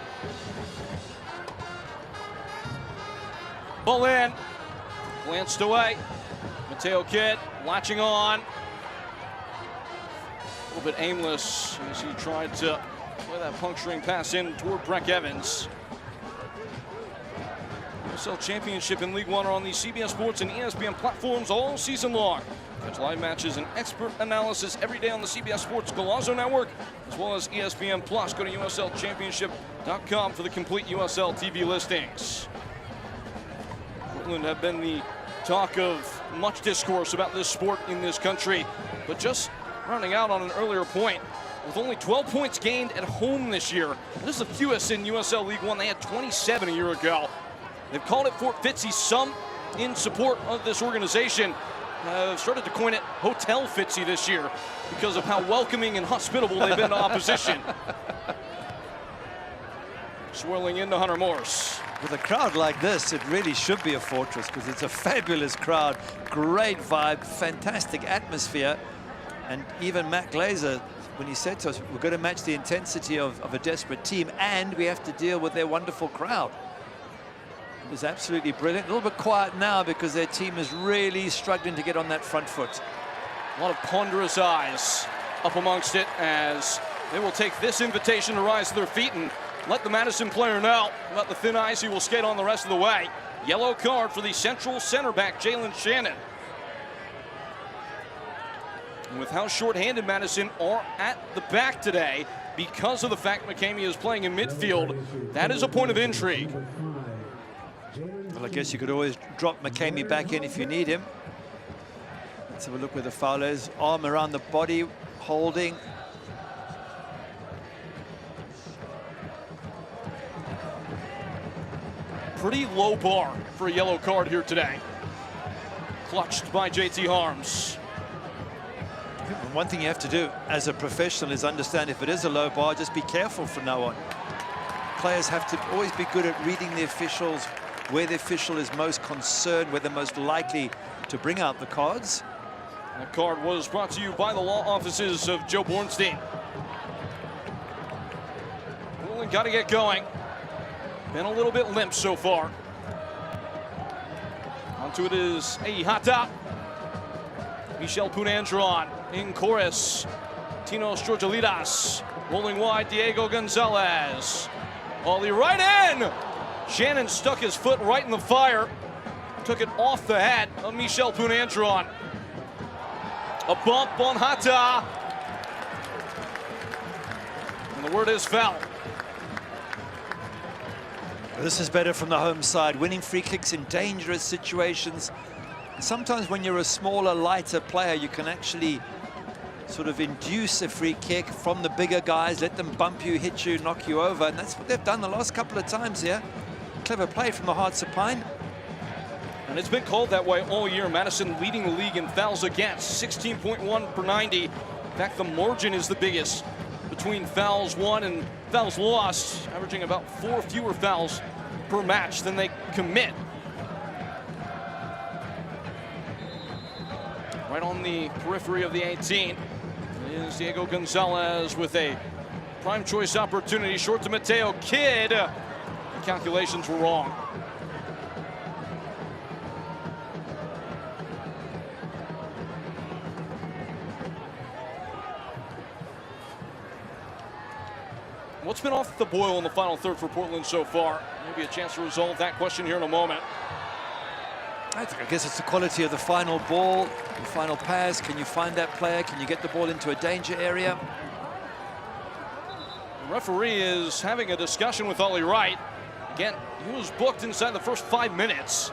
Ball in. Glanced away. Mateo Kidd latching on. A little bit aimless as he tried to play that puncturing pass in toward Breck Evans. USL Championship and League One are on the CBS Sports and ESPN platforms all season long. Catch live matches and expert analysis every day on the CBS Sports Golazo Network, as well as ESPN Plus. Go to USLChampionship.com for the complete USL TV listings. Portland have been the talk of much discourse about this sport in this country. But just rounding out on an earlier point, with only 12 points gained at home this year, this is the fewest in USL League One. They had 27 a year ago. They've called it Fort Fitzy. Some in support of this organization have started to coin it Hotel Fitzy this year because of how welcoming and hospitable they've been to opposition. Swirling into Hunter Morse. With a crowd like this, it really should be a fortress because it's a fabulous crowd, great vibe, fantastic atmosphere. And even Matt Glazer, when he said to us, we're going to match the intensity of a desperate team and we have to deal with their wonderful crowd. It was absolutely brilliant. A little bit quiet now because their team is really struggling to get on that front foot. A lot of ponderous eyes up amongst it as they will take this invitation to rise to their feet and let the Madison player know about the thin ice he will skate on the rest of the way. Yellow card for the central center back, Jalen Shannon. And with how short-handed Madison are at the back today, because of the fact McCamey is playing in midfield, that is a point of intrigue. Well, I guess you could always drop McCamey back in if you need him. Let's have a look where the foul is. Arm around the body, holding. Pretty low bar for a yellow card here today. Clutched by JT Harms. One thing you have to do as a professional is understand if it is a low bar, just be careful from now on. Players have to always be good at reading the officials, where the official is most concerned, where they're most likely to bring out the cards. That card was brought to you by the law offices of Joe Bornstein. Portland got to get going. Been a little bit limp so far. Onto it is Ihata. Michel Punandron in chorus. Tinos Georgalidas rolling wide. Diego Gonzalez. Ollie right in. Shannon stuck his foot right in the fire. Took it off the head of Michel Punandron. A bump on Hata. And the word is foul. This is better from the home side, winning free kicks in dangerous situations. And sometimes when you're a smaller, lighter player, you can actually sort of induce a free kick from the bigger guys, let them bump you, hit you, knock you over. And that's what they've done the last couple of times here. Clever play from the Hearts of Pine. And it's been called that way all year. Madison leading the league in fouls against, 16.1 per 90. In fact, the margin is the biggest between fouls won and fouls lost, averaging about 4 fewer fouls per match than they commit. Right on the periphery of the 18 is Diego Gonzalez with a prime choice opportunity short to Mateo Kidd. The calculations were wrong. What's been off the boil in the final third for Portland so far? Maybe a chance to resolve that question here in a moment. I guess it's the quality of the final ball, the final pass. Can you find that player? Can you get the ball into a danger area? The referee is having a discussion with Ollie Wright. Again, he was booked inside the first 5 minutes,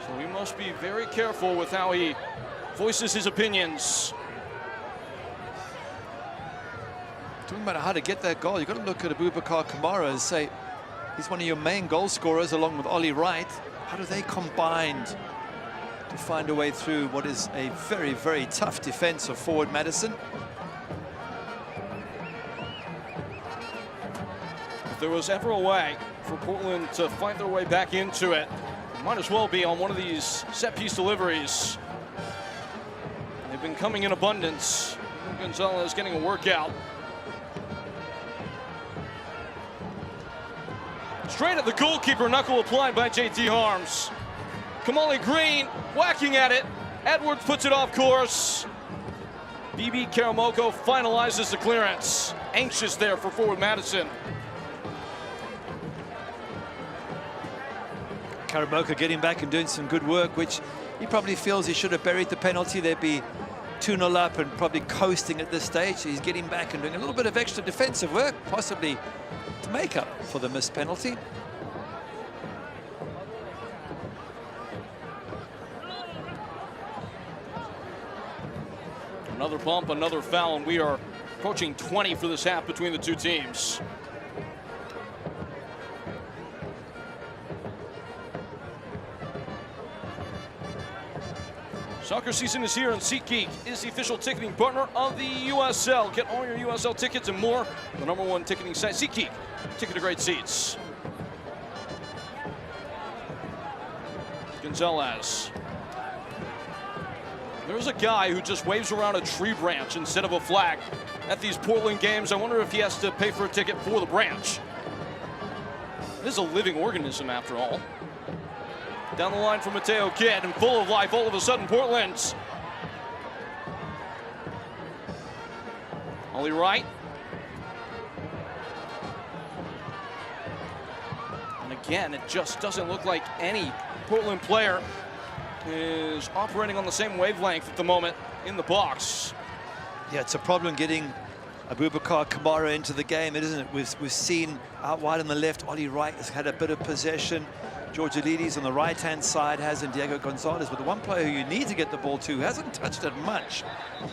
so he must be very careful with how he voices his opinions. Talking about how to get that goal, you've got to look at Abubakar Kamara and say, he's one of your main goal scorers along with Ollie Wright. How do they combine to find a way through what is a very, very tough defense of forward Madison? If there was ever a way for Portland to fight their way back into it, it might as well be on one of these set-piece deliveries. They've been coming in abundance. Gonzalez getting a workout. Straight at the goalkeeper, knuckle applied by JT Harms. Kamali Green whacking at it. Edwards puts it off course. BB Karamoko finalizes the clearance. Anxious there for forward Madison. Karamoko getting back and doing some good work, which he probably feels he should have buried the penalty. They'd be 2-0 up and probably coasting at this stage. He's getting back and doing a little bit of extra defensive work, possibly to make up for the missed penalty. Another bump, another foul, and we are approaching 20 for this half between the two teams. Soccer season is here, and SeatGeek is the official ticketing partner of the USL. Get all your USL tickets and more. The #1 ticketing site, SeatGeek. Ticket to great seats. Gonzalez. There's a guy who just waves around a tree branch instead of a flag at these Portland games. I wonder if he has to pay for a ticket for the branch. It is a living organism, after all. Down the line for Mateo Kidd, and full of life all of a sudden, Portland. Ollie Wright. And again, it just doesn't look like any Portland player is operating on the same wavelength at the moment in the box. Yeah, it's a problem getting Abubakar Kamara into the game, isn't it? We've seen out wide on the left, Ollie Wright has had a bit of possession. George Alides on the right-hand side has, and Diego Gonzalez. But the one player who you need to get the ball to, who hasn't touched it much,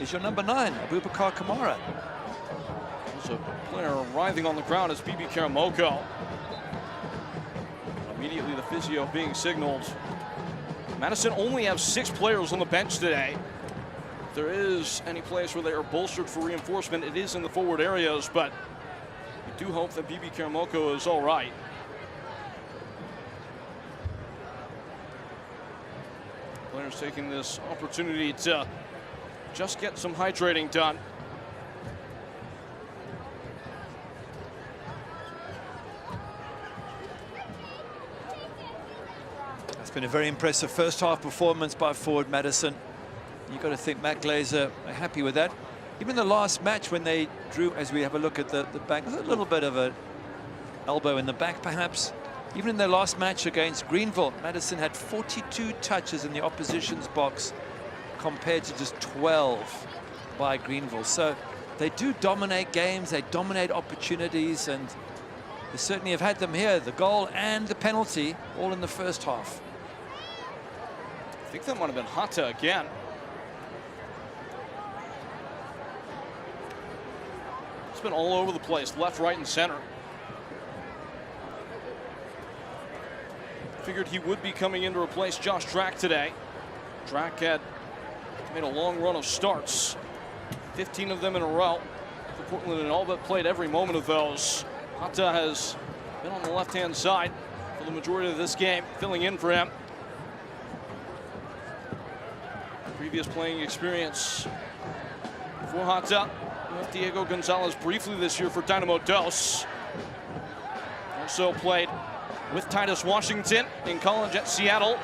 is your number 9, Abubakar Kamara. There's a player arriving on the ground as BB Karamoko. Immediately the physio being signaled. Madison only have 6 players on the bench today. If there is any place where they are bolstered for reinforcement, it is in the forward areas, but we do hope that BB Karamoko is all right. Players taking this opportunity to just get some hydrating done. It's been a very impressive first half performance by forward Madison. You've got to think Matt Glazer are happy with that. Even the last match when they drew, as we have a look at the back, there's a little bit of an elbow in the back perhaps. Even in their last match against Greenville, Madison had 42 touches in the opposition's box compared to just 12 by Greenville. So they do dominate games, they dominate opportunities, and they certainly have had them here. The goal and the penalty all in the first half. I think that might have been Hatta again. It's been all over the place, left, right, and center. Figured he would be coming in to replace Josh Drack today. Drack had made a long run of starts, 15 of them in a row for Portland, and all but played every moment of those. Hatta has been on the left-hand side for the majority of this game, filling in for him. Previous playing experience for Hatta with Diego Gonzalez briefly this year for Dynamo Dos. Also played with Titus Washington in college at Seattle.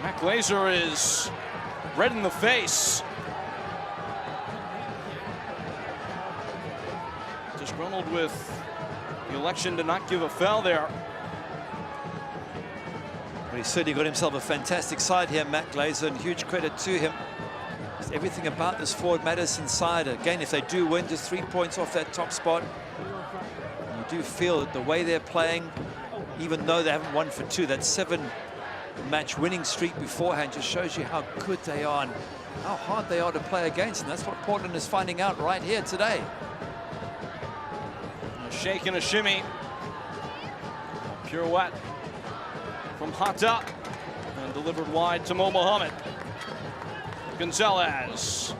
Matt Glazer is red in the face. Disgruntled with the election to not give a foul there. But he's certainly got himself a fantastic side here, Matt Glazer, and huge credit to him. Just everything about this forward Madison side. Again, if they do win, just 3 points off that top spot. And you do feel that the way they're playing, even though they haven't won for 2, that 7-match winning streak beforehand just shows you how good they are and how hard they are to play against. And that's what Portland is finding out right here today. A shake and a shimmy. Pirouette from Hatta and delivered wide to Mo Mohammed. Gonzalez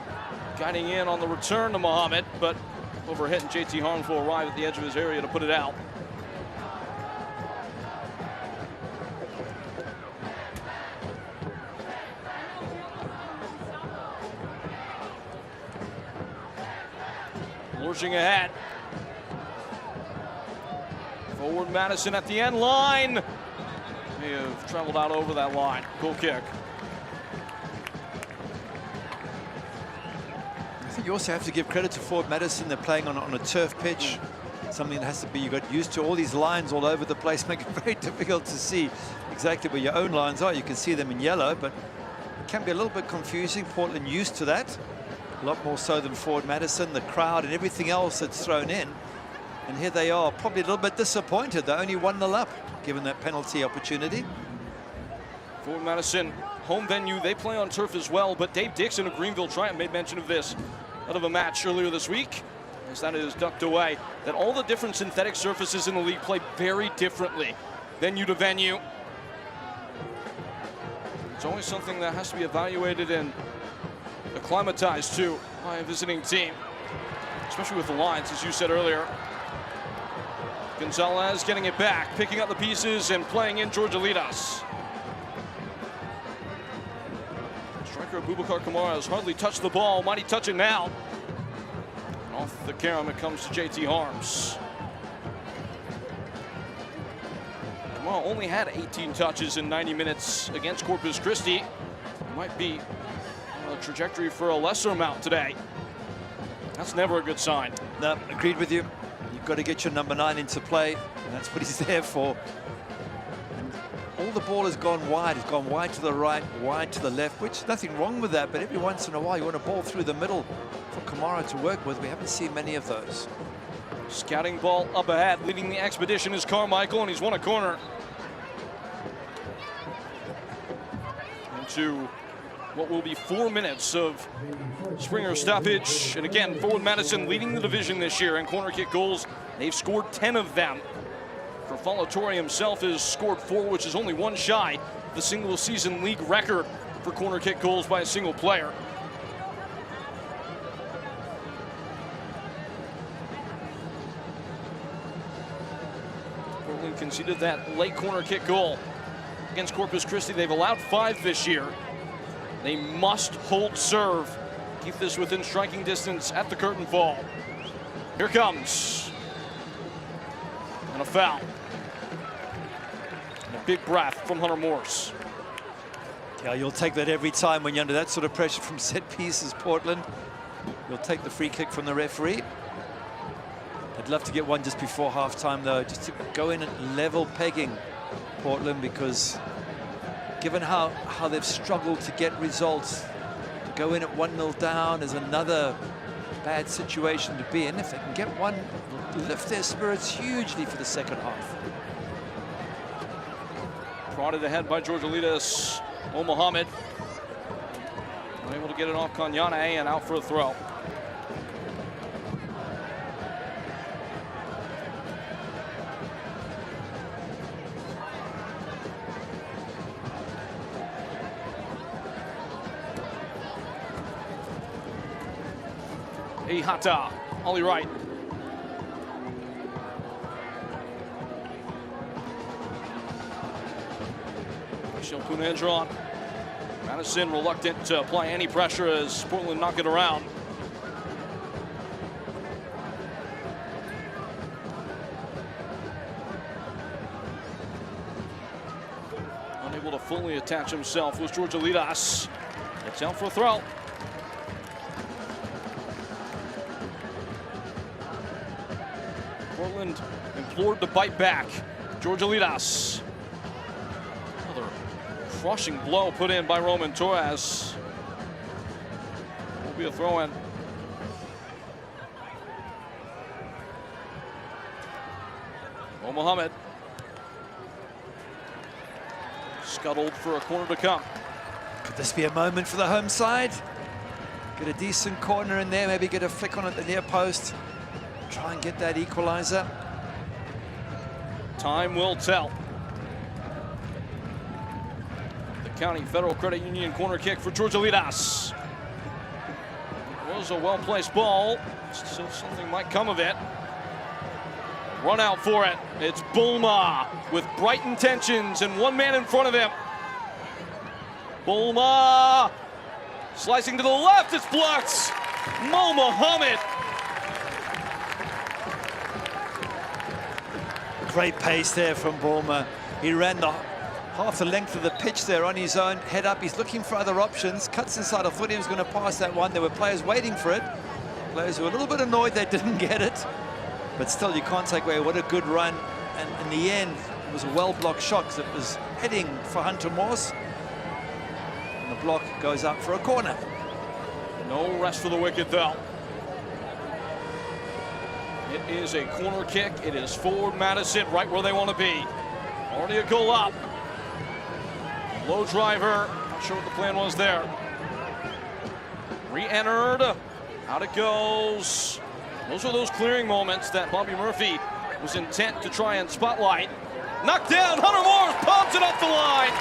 guiding in on the return to Mohammed, but overhit, and JT Harmful arrived at the edge of his area to put it out. Lurching ahead. Forward Madison at the end line. May have traveled out over that line. Goal kick. I think you also have to give credit to forward Madison. They're playing on a turf pitch, something that has to be, you got used to. All these lines all over the place make it very difficult to see exactly where your own lines are. You can see them in yellow, but it can be a little bit confusing. Portland used to that, a lot more so than forward Madison, the crowd and everything else that's thrown in. And here they are, probably a little bit disappointed. They only 1-0 up, given that penalty opportunity. Forward Madison, home venue, they play on turf as well, but Dave Dixon of Greenville Triumph made mention of this out of a match earlier this week, as that is ducked away, that all the different synthetic surfaces in the league play very differently, venue to venue. It's always something that has to be evaluated and acclimatized to by a visiting team, especially with the lines, as you said earlier. Gonzalez getting it back, picking up the pieces and playing in George Alidas. Striker Boubacar Kamara has hardly touched the ball. Might he touch it now? And off the carom, it comes to JT Harms. Kamara only had 18 touches in 90 minutes against Corpus Christi. Might be on a trajectory for a lesser amount today. That's never a good sign. No, agreed with you. You've got to get your number 9 into play, and that's what he's there for. And all the ball has gone wide. It's gone wide to the right, wide to the left, which nothing wrong with that, but every once in a while you want a ball through the middle for Kamara to work with. We haven't seen many of those. Scouting ball up ahead, leading the expedition is Carmichael, and he's won a corner. Into what will be 4 minutes of Springer stoppage. And again, Forward Madison leading the division this year in corner kick goals. They've scored 10 of them. Falatore himself has scored 4, which is only one shy of the single season league record for corner kick goals by a single player. Portland conceded that late corner kick goal against Corpus Christi. They've allowed 5 this year. They must hold serve. Keep this within striking distance at the curtain fall. Here comes. And a foul. And a big breath from Hunter Morse. Yeah, you'll take that every time when you're under that sort of pressure from set pieces, Portland. You'll take the free kick from the referee. I'd love to get one just before halftime, though, just to go in and level pegging Portland, because given how they've struggled to get results, to go in at 1-0 down is another bad situation to be in. If they can get one, it'll lift their spirits hugely for the second half. Prodded ahead by George Alidas. Mohamed unable to get it off Kanyane and out for a throw. Ihata, Ollie Wright. Michel Punandron. Madison reluctant to apply any pressure as Portland knock it around. Unable to fully attach himself was George Alidas. Gets out for a throw. Portland implored to bite back. George Alidas. Another crushing blow put in by Roman Torres. Will be a throw-in. Mohamed. Scuttled for a corner to come. Could this be a moment for the home side? Get a decent corner in there, maybe get a flick on at the near post. Try and get that equalizer. Time will tell. The County Federal Credit Union corner kick for George Alidas. It was a well-placed ball. Still something might come of it. Run out for it. It's Bulma with bright intentions and one man in front of him. Bulma slicing to the left. It's blocked. Mohamed. Great pace there from Bulma. He ran half the length of the pitch there on his own, head up. He's looking for other options. Cuts inside. I thought he was going to pass that one. There were players waiting for it. Players who were a little bit annoyed they didn't get it. But still, you can't take away what a good run. And in the end, it was a well-blocked shot because it was heading for Hunter Morse. And the block goes up for a corner. No rest for the wicked, though. It is a corner kick. It is Forward Madison right where they want to be. Already a goal up. Low driver. Not sure what the plan was there. Re-entered. Out it goes. Those are those clearing moments that Bobby Murphy was intent to try and spotlight. Knocked down. Hunter Morris pumps it up the line.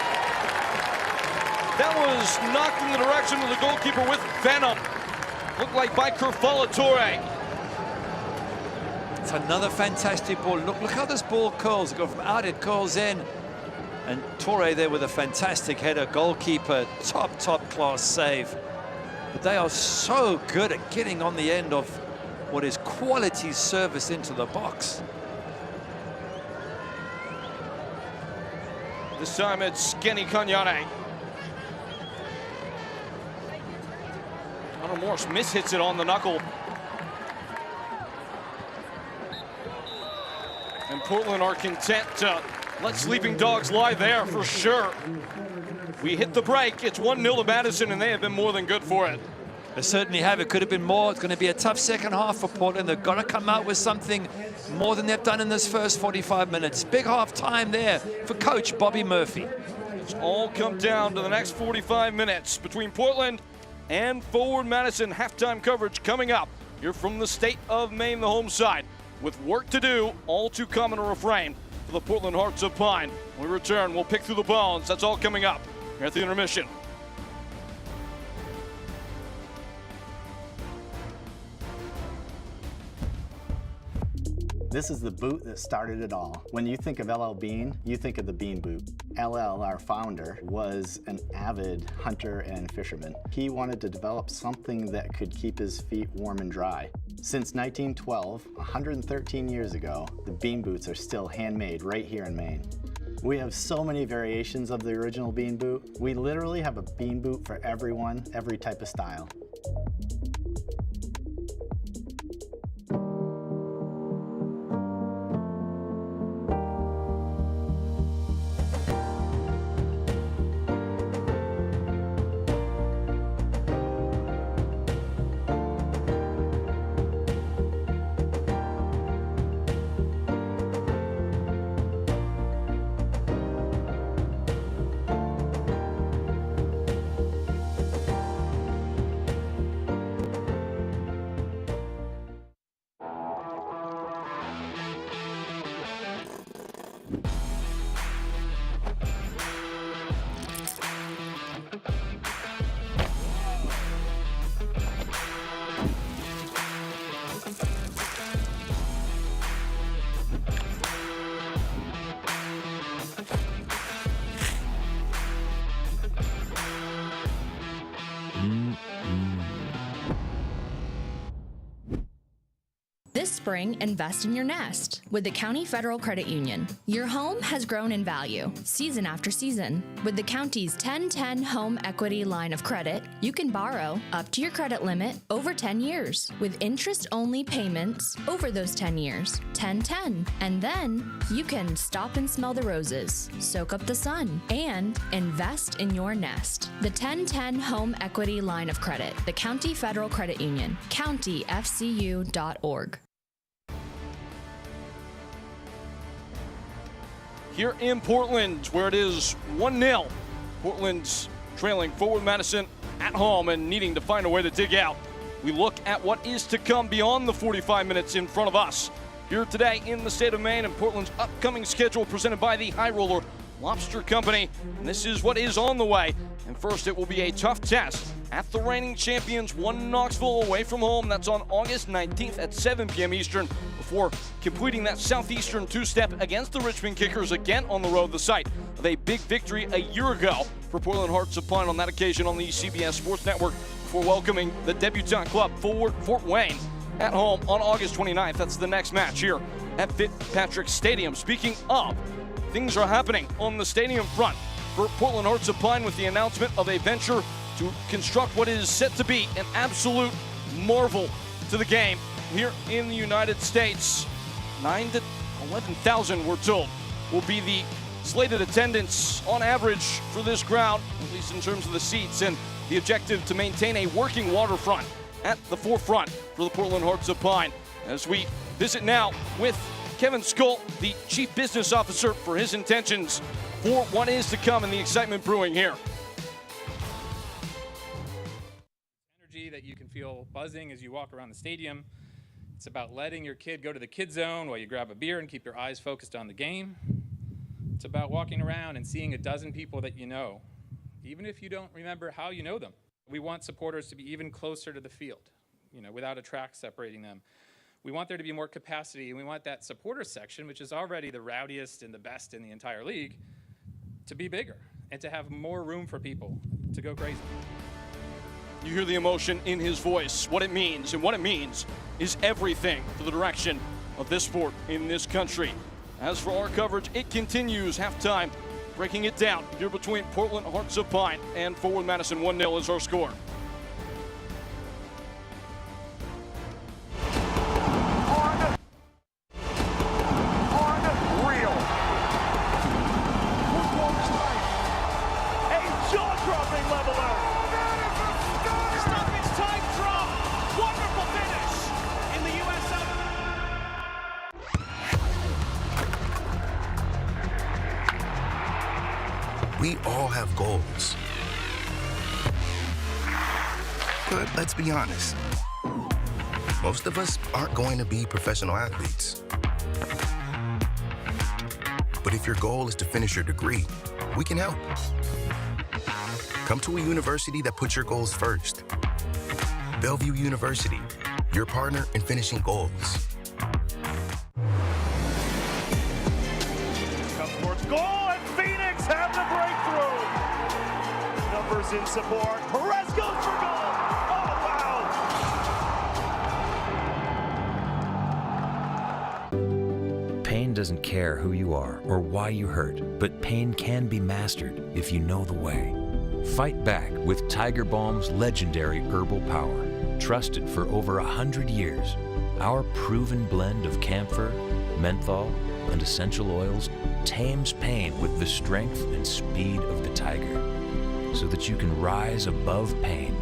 That was knocked in the direction of the goalkeeper with venom. Looked like by Kerfala Torre. It's another fantastic ball. Look how this ball curls. It goes from out, it curls in. And Torre there with a fantastic header. Goalkeeper, top class save. But they are so good at getting on the end of what is quality service into the box. This time it's Kenny Kanyane. Hunter Morris mishits it on the knuckle. And Portland are content to let sleeping dogs lie there for sure. We hit the break. It's 1-0 to Madison, and they have been more than good for it. They certainly have. It could have been more. It's going to be a tough second half for Portland. They've got to come out with something more than they've done in this first 45 minutes. Big half time there for coach Bobby Murphy. It's all come down to the next 45 minutes between Portland and Forward Madison. Halftime coverage coming up here from the state of Maine, the home side. With work to do, all too common a refrain for the Portland Hearts of Pine. When we return, we'll pick through the bones. That's all coming up here at the intermission. This is the boot that started it all. When you think of LL Bean, you think of the Bean boot. LL, our founder, was an avid hunter and fisherman. He wanted to develop something that could keep his feet warm and dry. Since 1912, 113 years ago, the Bean boots are still handmade right here in Maine. We have so many variations of the original Bean boot. We literally have a Bean boot for everyone, every type of style. This spring, invest in your nest with the County Federal Credit Union. Your home has grown in value season after season. With the county's 10-10 Home Equity Line of Credit, you can borrow up to your credit limit over 10 years with interest-only payments over those 10 years. 10-10. And then you can stop and smell the roses, soak up the sun, and invest in your nest. The 10-10 Home Equity Line of Credit, the County Federal Credit Union, countyfcu.org. Here in Portland, where it is 1-0. Portland's trailing Forward Madison at home and needing to find a way to dig out. We look at what is to come beyond the 45 minutes in front of us. Here today in the state of Maine and Portland's upcoming schedule presented by the High Roller Lobster Company. And this is what is on the way. And first, it will be a tough test at the reigning champions, One Knoxville away from home. That's on August 19th at 7 p.m. Eastern, before completing that Southeastern two-step against the Richmond Kickers again on the road, the site of a big victory a year ago for Portland Hearts of Pine on that occasion on the CBS Sports Network, before welcoming the debutante club Forward Fort Wayne at home on August 29th. That's the next match here at Fitzpatrick Stadium. Speaking of, things are happening on the stadium front for Portland Hearts of Pine with the announcement of a venture to construct what is set to be an absolute marvel to the game here in the United States. 9,000 to 11,000, we're told, will be the slated attendance on average for this ground, at least in terms of the seats, and the objective to maintain a working waterfront at the forefront for the Portland Hearts of Pine. As we visit now with Kevin Skull, the Chief Business Officer, for his intentions for what is to come and the excitement brewing here. Energy that you can feel buzzing as you walk around the stadium. It's about letting your kid go to the kid zone while you grab a beer and keep your eyes focused on the game. It's about walking around and seeing a dozen people that you know, even if you don't remember how you know them. We want supporters to be even closer to the field, without a track separating them. We want there to be more capacity, and we want that supporter section, which is already the rowdiest and the best in the entire league, to be bigger and to have more room for people to go crazy. You hear the emotion in his voice, what it means, and what it means is everything for the direction of this sport in this country. As for our coverage, it continues. Halftime, breaking it down here between Portland Hearts of Pine and Forward Madison. 1-0 is our score. We all have goals. But let's be honest, most of us aren't going to be professional athletes. But if your goal is to finish your degree, we can help. Come to a university that puts your goals first. Bellevue University, your partner in finishing goals. Comes towards goal, and Phoenix have the breakthrough. Numbers in support. Perez goes for goal. Oh, wow. Pain doesn't care who you are or why you hurt, but pain can be mastered if you know the way. Fight back with Tiger Balm's legendary herbal power. Trusted for over 100 years, our proven blend of camphor, menthol, and essential oils tames pain with the strength and speed of the tiger, so that you can rise above pain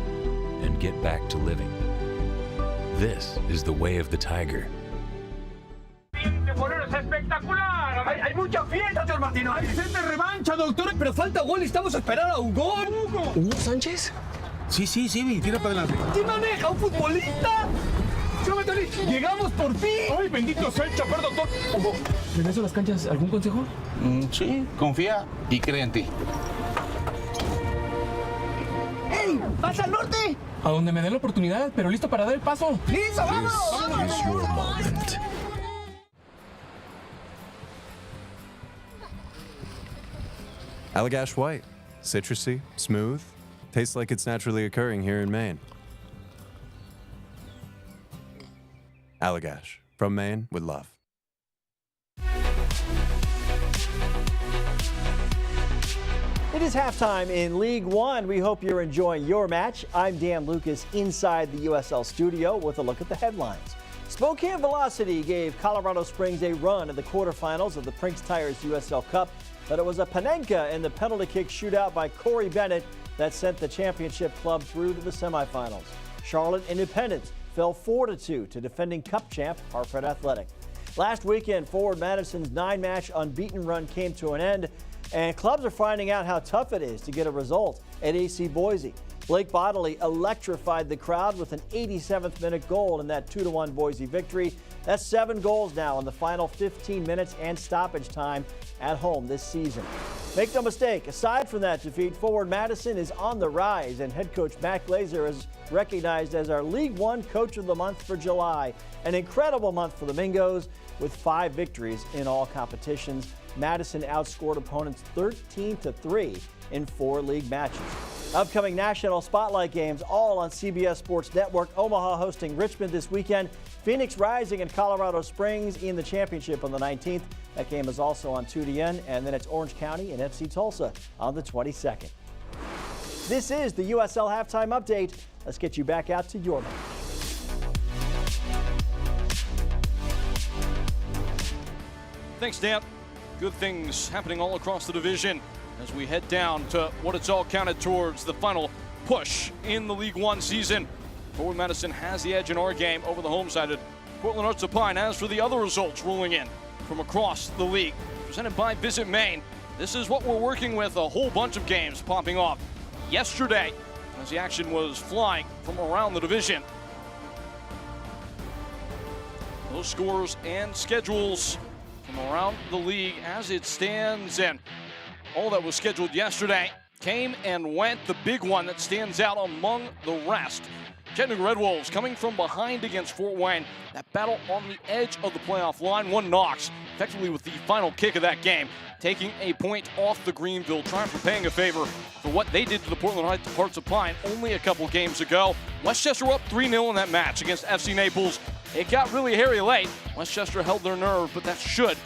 and get back to living. This is the way of the tiger. Hay mucha fiesta, señor Martino. Hay sed de revancha, doctor. Pero falta gol y estamos esperando a Hugo. ¿Hugo Sánchez? Sí, tira para adelante. ¿Quién maneja? ¿Un futbolista? Señor Martino, llegamos por fin. Ay, bendito sea el chapar, doctor. Hugo, ¿regreso a las canchas? ¿Algún consejo? Sí, confía y cree en ti. ¡Ey! ¡Pasa al norte! A donde me dé la oportunidad, pero listo para dar el paso. ¡Listo, vamos! This is your moment. Allagash White. Citrusy, smooth, tastes like it's naturally occurring here in Maine. Allagash, from Maine with love. It is halftime in League One. We hope you're enjoying your match. I'm Dan Lucas inside the USL studio with a look at the headlines. Spokane Velocity gave Colorado Springs a run in the quarterfinals of the Prinks Tires USL Cup, but it was a Panenka in the penalty kick shootout by Corey Bennett that sent the championship club through to the semifinals. Charlotte Independence fell 4-2 to defending Cup champ Hartford Athletic. Last weekend, Forward Madison's 9-match unbeaten run came to an end, and clubs are finding out how tough it is to get a result at AC Boise. Blake Bodley electrified the crowd with an 87th minute goal in that 2-1 Boise victory. That's 7 goals now in the final 15 minutes and stoppage time at home this season. Make no mistake, aside from that defeat, Forward Madison is on the rise, and head coach Matt Glazer is recognized as our League One Coach of the Month for July. An incredible month for the Mingos with 5 victories in all competitions. Madison outscored opponents 13-3 in 4 league matches. Upcoming national spotlight games all on CBS Sports Network. Omaha hosting Richmond this weekend. Phoenix Rising and Colorado Springs in the championship on the 19th. That game is also on 2DN, and then it's Orange County and FC Tulsa on the 22nd. This is the USL Halftime Update. Let's get you back out to your match. Thanks, Dan. Good things happening all across the division as we head down to what it's all counted towards, the final push in the League One season. Forward Madison has the edge in our game over the home-sided Portland Hearts of Pine. As for the other results rolling in, from across the league. Presented by Visit Maine. This is what we're working with, a whole bunch of games popping off yesterday as the action was flying from around the division. Those scores and schedules from around the league as it stands, and all that was scheduled yesterday came and went. The big one that stands out among the rest. Chattanooga Red Wolves coming from behind against Fort Wayne. That battle on the edge of the playoff line. One Knox effectively with the final kick of that game, taking a point off the Greenville Triumph, paying a favor for what they did to the Portland Hearts of Pine only a couple games ago. Westchester were up 3-0 in that match against FC Naples. It got really hairy late. Westchester held their nerve, but that should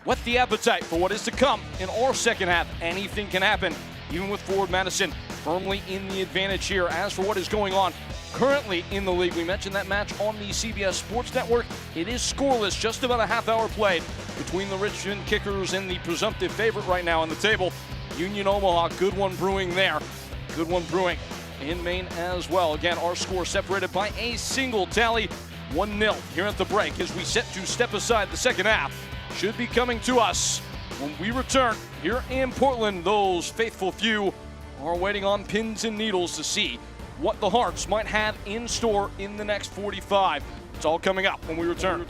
whet the appetite for what is to come in our second half. Anything can happen, even with Forward Madison firmly in the advantage here. As for what is going on currently in the league, we mentioned that match on the CBS Sports Network. It is scoreless, just about a half hour played between the Richmond Kickers and the presumptive favorite right now on the table, Union Omaha. Good one brewing there. Good one brewing in Maine as well. Again, our score separated by a single tally, 1-0 here at the break as we set to step aside the second half. Should be coming to us when we return here in Portland. Those faithful few are waiting on pins and needles to see what the Hearts might have in store in the next 45. It's all coming up when we return.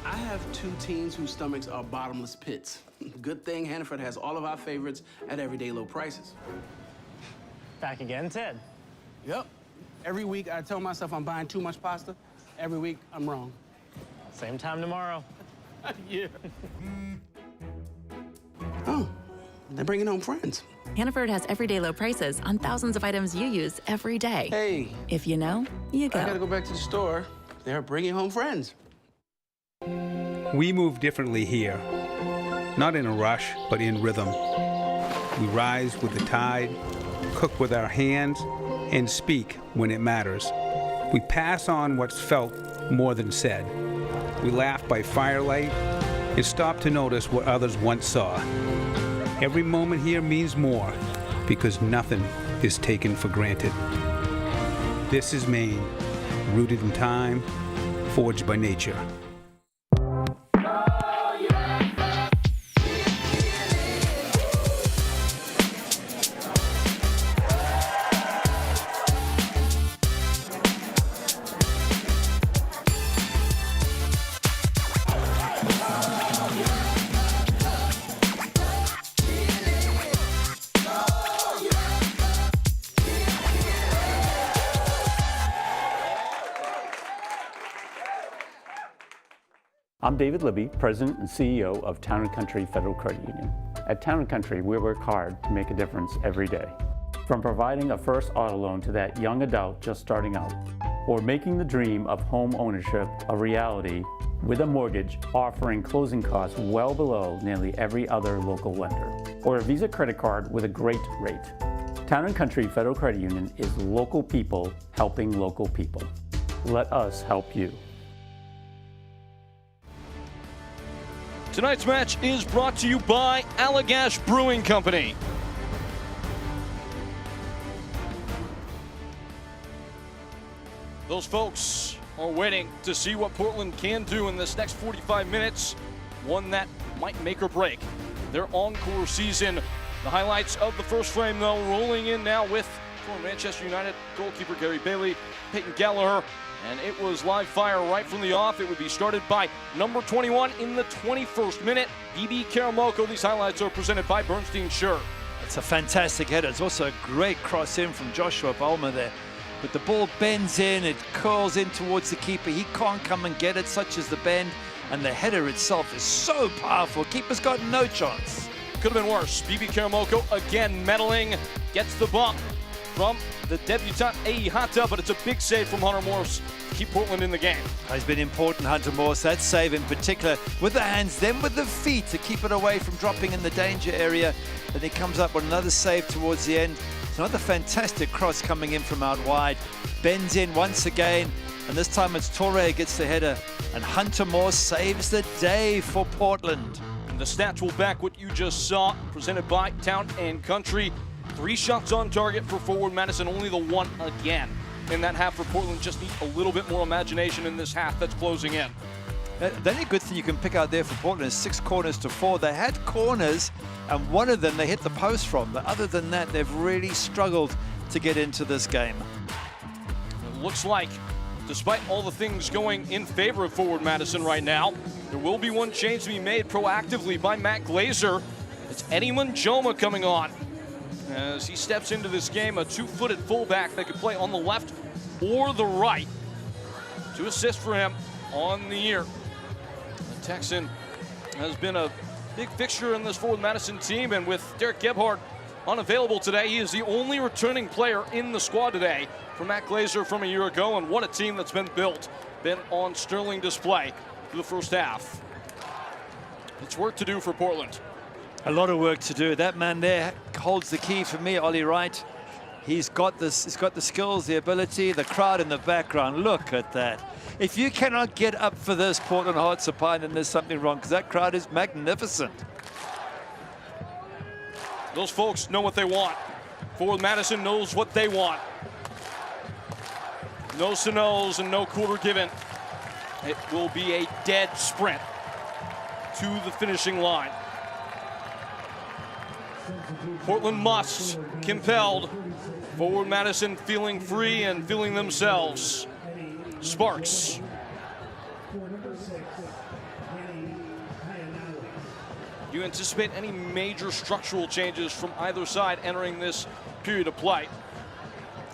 I have two teams whose stomachs are bottomless pits. Good thing Hannaford has all of our favorites at everyday low prices. Back again, Ted? Yep. Every week I tell myself I'm buying too much pasta. Every week I'm wrong. Same time tomorrow. Yeah. Oh, they're bringing home friends. Hannaford has everyday low prices on thousands of items you use every day. Hey. If you know, you go. I gotta go back to the store. They're bringing home friends. We move differently here, not in a rush, but in rhythm. We rise with the tide, cook with our hands, and speak when it matters. We pass on what's felt more than said. We laugh by firelight and stop to notice what others once saw. Every moment here means more because nothing is taken for granted. This is Maine, rooted in time, forged by nature. I'm David Libby, President and CEO of Town & Country Federal Credit Union. At Town & Country, we work hard to make a difference every day. From providing a first auto loan to that young adult just starting out, or making the dream of home ownership a reality with a mortgage offering closing costs well below nearly every other local lender, or a Visa credit card with a great rate. Town & Country Federal Credit Union is local people helping local people. Let us help you. Tonight's match is brought to you by Allagash Brewing Company. Those folks are waiting to see what Portland can do in this next 45 minutes. One that might make or break their encore season. The highlights of the first frame, though, rolling in now with former Manchester United goalkeeper Gary Bailey, Peyton Gallagher. And it was live fire right from the off. It would be started by number 21 in the 21st minute, BB Karamoko. These highlights are presented by Bernstein Shirt. It's a fantastic header. It's also a great cross in from Joshua Bulmer there. But the ball bends in, it curls in towards the keeper. He can't come and get it, such as the bend. And the header itself is so powerful. Keeper's got no chance. Could have been worse. BB Karamoko again meddling, gets the bump from the debutant Ehata, but it's a big save from Hunter Morse to keep Portland in the game. Has been important, Hunter Morse. That save in particular with the hands, then with the feet to keep it away from dropping in the danger area. Then he comes up with another save towards the end. It's another fantastic cross coming in from out wide. Bends in once again, and this time it's Torre gets the header, and Hunter Morse saves the day for Portland. And the stats will back what you just saw, presented by Town & Country. 3 shots on target for Forward Madison, only the one again. in that half for Portland. Just need a little bit more imagination in this half that's closing in. The only good thing you can pick out there for Portland is 6 corners to 4. They had corners, and one of them they hit the post from. But other than that, they've really struggled to get into this game. It looks like, despite all the things going in favor of forward Madison right now, there will be one change to be made proactively by Matt Glazer. It's Eddie Munjoma coming on. As he steps into this game, a 2-footed fullback that could play on the left or the right. 2 assists for him on the year. The Texan has been a big fixture in this forward Madison team, and with Derek Gebhardt unavailable today, he is the only returning player in the squad today for Matt Glazer from a year ago, and what a team that's been built, been on sterling display through the first half. It's work to do for Portland. A lot of work to do. That man there holds the key for me, Ollie Wright. He's got this. He's got the skills, the ability, the crowd in the background. Look at that. If you cannot get up for this, Portland Hearts of Pine, then there's something wrong, because that crowd is magnificent. Those folks know what they want. Forward Madison knows what they want. Nose to nose and no quarter given. It will be a dead sprint to the finishing line. Portland must, compelled. Forward Madison feeling free and feeling themselves. Sparks. Do you anticipate any major structural changes from either side entering this period of play?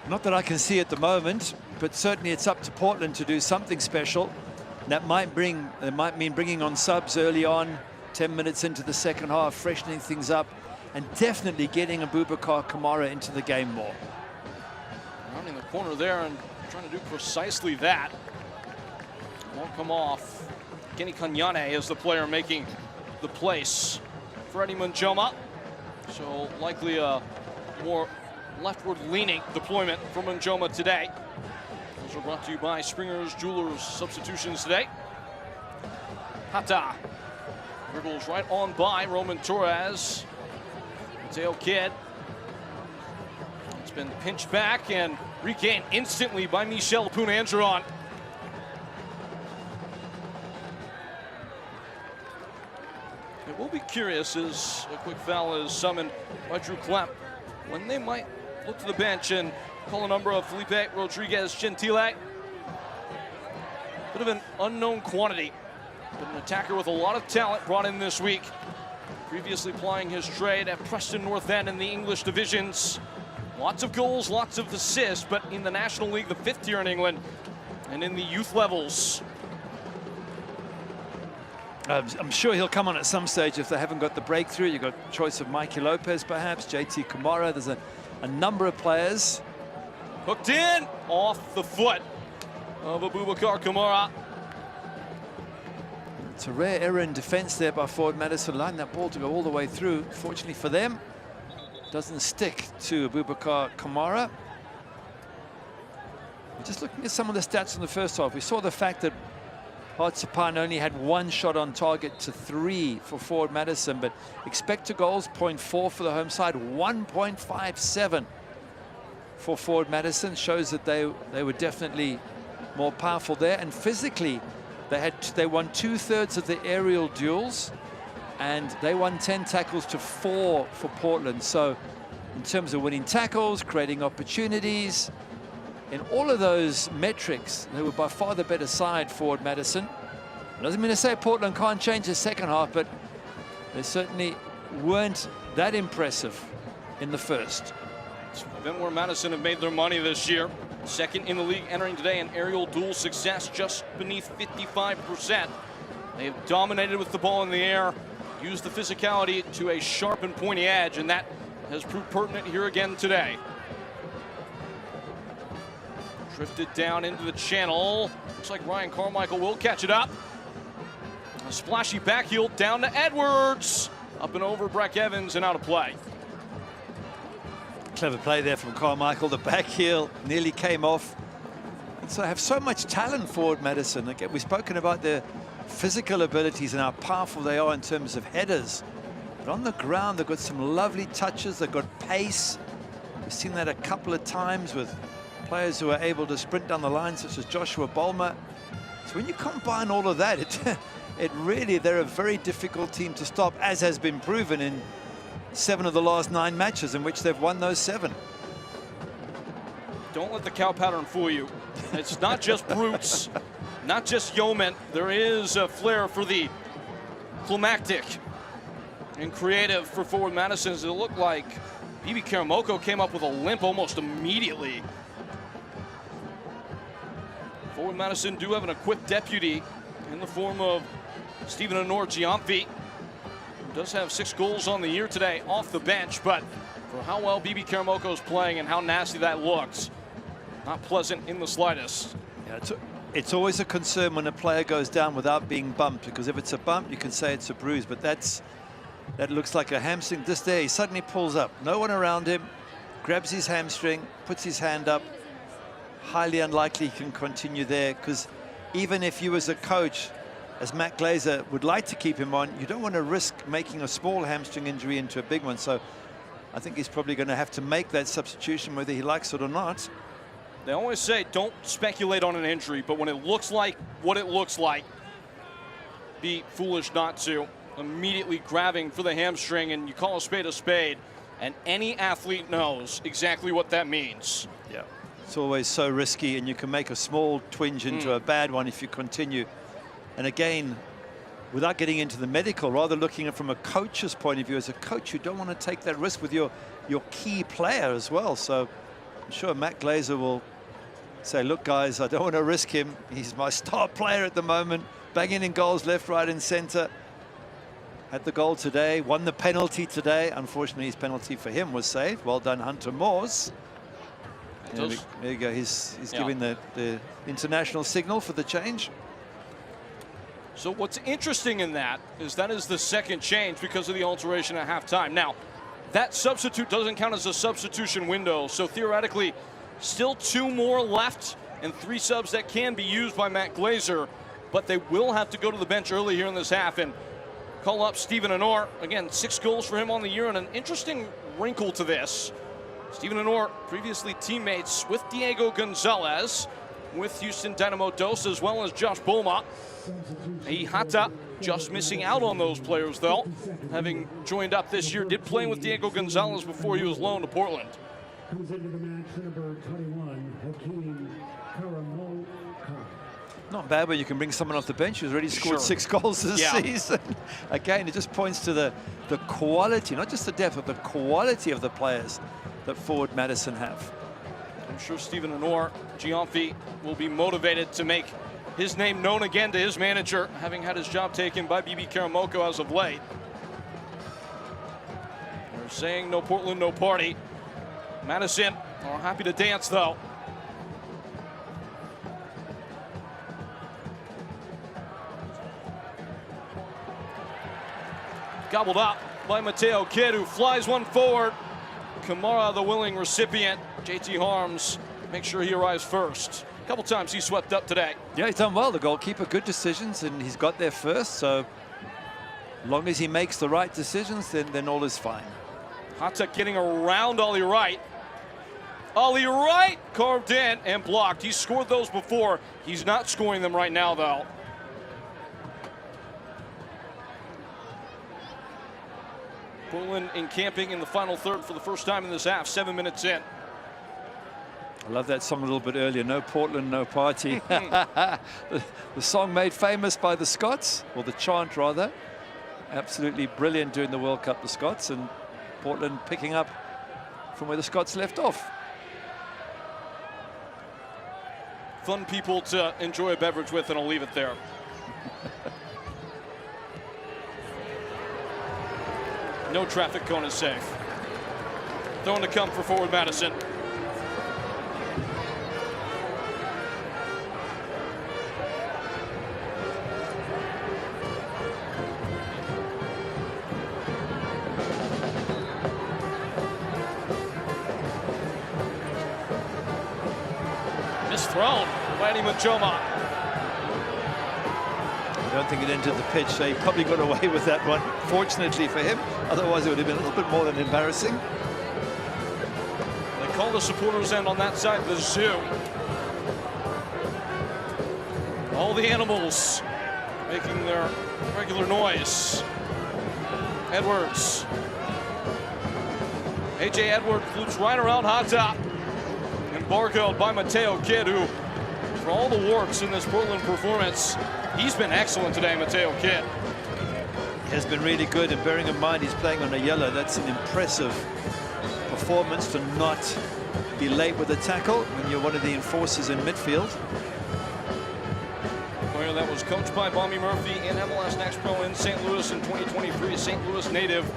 Not that I can see at the moment, but certainly it's up to Portland to do something special. That might mean bringing on subs early on, 10 minutes into the second half, freshening things up, and definitely getting Abubakar Kamara into the game more. Rounding the corner there and trying to do precisely that. Won't come off. Kenny Kanyane is the player making the place for Eddie Munjoma. So likely a more leftward leaning deployment from Munjoma today. Those are brought to you by Springer's Jewelers substitutions today. Hata dribbles right on by Roman Torres. Mateo Kidd. It's been pinched back and regained instantly by Michel Poon-Andron. It will be curious as a quick foul is summoned by Drew Klemp when they might look to the bench and call a number of Felipe Rodriguez Gentile. Bit of an unknown quantity, but an attacker with a lot of talent brought in this week. Previously plying his trade at Preston North End in the English divisions. Lots of goals, lots of assists, but in the National League, the 5th tier in England, and in the youth levels. I'm sure he'll come on at some stage if they haven't got the breakthrough. You've got choice of Mikey Lopez, perhaps, JT Kamara. There's a number of players. Hooked in, off the foot of Abubakar Kamara. It's a rare error in defense there by forward Madison. Line that ball to go all the way through. Fortunately for them, doesn't stick to Abubakar Kamara. Just looking at some of the stats in the first half, we saw the fact that Hearts of Pine only had 1 shot on target to 3 for forward Madison, but expected goals 0.4 for the home side, 1.57 for forward Madison. Shows that they were definitely more powerful there, and physically they won 2/3 of the aerial duels, and they won 10 tackles to 4 for Portland. So in terms of winning tackles, creating opportunities, in all of those metrics, they were by far the better side forward Madison. It doesn't mean to say Portland can't change the second half, but they certainly weren't that impressive in the first. It's an event where Madison have made their money this year. Second in the league entering today in aerial duel success, just beneath 55%. They have dominated with the ball in the air, used the physicality to a sharp and pointy edge, and that has proved pertinent here again today. Drifted down into the channel. Looks like Ryan Carmichael will catch it up. A splashy backheel down to Edwards. Up and over Breck Evans and out of play. Clever play there from Carmichael. The back heel nearly came off. And so they have so much talent forward Madison. Again, we've spoken about their physical abilities and how powerful they are in terms of headers. But on the ground, they've got some lovely touches. They've got pace. We've seen that a couple of times with players who are able to sprint down the line, such as Joshua Bolmer. So when you combine all of that, they're a very difficult team to stop, as has been proven in 7 of the last 9 matches in which they've won those 7. Don't let the cow pattern fool you. It's not just brutes, not just yeomen. There is a flair for the climactic and creative for forward Madison, as it looked like BB Karamoko came up with a limp almost immediately. Forward Madison do have an equipped deputy in the form of Stephen Honor Giamfi, who does have 6 goals on the year today off the bench, but for how well BB Karamoko is playing and how nasty that looks, not pleasant in the slightest. Yeah, it's always a concern when a player goes down without being bumped, because if it's a bump, you can say it's a bruise, but that looks like a hamstring. This day, he suddenly pulls up. No one around him, grabs his hamstring, puts his hand up. Highly unlikely he can continue there, because even if you as a coach, as Matt Glazer would like to keep him on, you don't want to risk making a small hamstring injury into a big one. So I think he's probably going to have to make that substitution whether he likes it or not. They always say don't speculate on an injury, but when it looks like what it looks like, be foolish not to. Immediately grabbing for the hamstring, and you call a spade, and any athlete knows exactly what that means. Yeah, it's always so risky, and you can make a small twinge into a bad one if you continue. And again, without getting into the medical, rather looking at it from a coach's point of view, as a coach, you don't want to take that risk with your key player as well. So I'm sure Matt Glazer will say, look, guys, I don't want to risk him. He's my star player at the moment, banging in goals left, right, and center. Had the goal today, won the penalty today. Unfortunately, his penalty for him was saved. Well done, Hunter Moores. There you go. He's giving the international signal for the change. So what's interesting in that is the second change because of the alteration at halftime. Now, that substitute doesn't count as a substitution window, so theoretically, still 2 more left and 3 subs that can be used by Matt Glazer, but they will have to go to the bench early here in this half and call up Stephen Honor. Again, 6 goals for him on the year, and an interesting wrinkle to this. Stephen Honor, previously teammates with Diego Gonzalez, with Houston Dynamo Dos, as well as Josh Bolma. Ihata just missing out on those players, though, having joined up this year. Did play with Diego Gonzalez before he was loaned to Portland. Comes into the match, number 21, Hakeem Karamoko. Not bad when you can bring someone off the bench who's already scored 6 goals this season. Again, it just points to the quality, not just the depth, but the quality of the players that forward Madison have. I'm sure Stephen Honor Giamfi will be motivated to make his name known again to his manager, having had his job taken by BB Karamoko as of late. They're saying no Portland, no party. Madison are happy to dance, though. Gobbled up by Mateo Kidd, who flies one forward. Kamara, the willing recipient. JT Harms, make sure he arrives first. A couple times he swept up today. Yeah, he's done well. The goalkeeper, good decisions, and he's got there first. So as long as he makes the right decisions, then all is fine. Hata getting around Ollie Wright. Ollie Wright carved in and blocked. He scored those before. He's not scoring them right now, though. Portland encamping in the final third for the first time in this half, 7 minutes in. I love that song a little bit earlier, no Portland, no party. the song made famous by the Scots, or the chant rather. Absolutely brilliant during the World Cup, the Scots, and Portland picking up from where the Scots left off. Fun people to enjoy a beverage with, and I'll leave it there. No traffic cone is safe. Throwing to come for forward Madison. Misthrown by Eddie Machoma. I don't think it entered the pitch, so he probably got away with that one, fortunately for him. Otherwise, it would have been a little bit more than embarrassing. They call the supporters end on that side of the zoo. All the animals making their regular noise. Edwards. A.J. Edwards flutes right around hot top. Embargoed by Mateo Kidd, who, for all the warts in this Portland performance, he's been excellent today, Mateo Kidd. He has been really good, and bearing in mind he's playing on a yellow, that's an impressive performance to not be late with a tackle when you're one of the enforcers in midfield. Player that was coached by Bobby Murphy in MLS Next Pro in St. Louis in 2023, St. Louis native.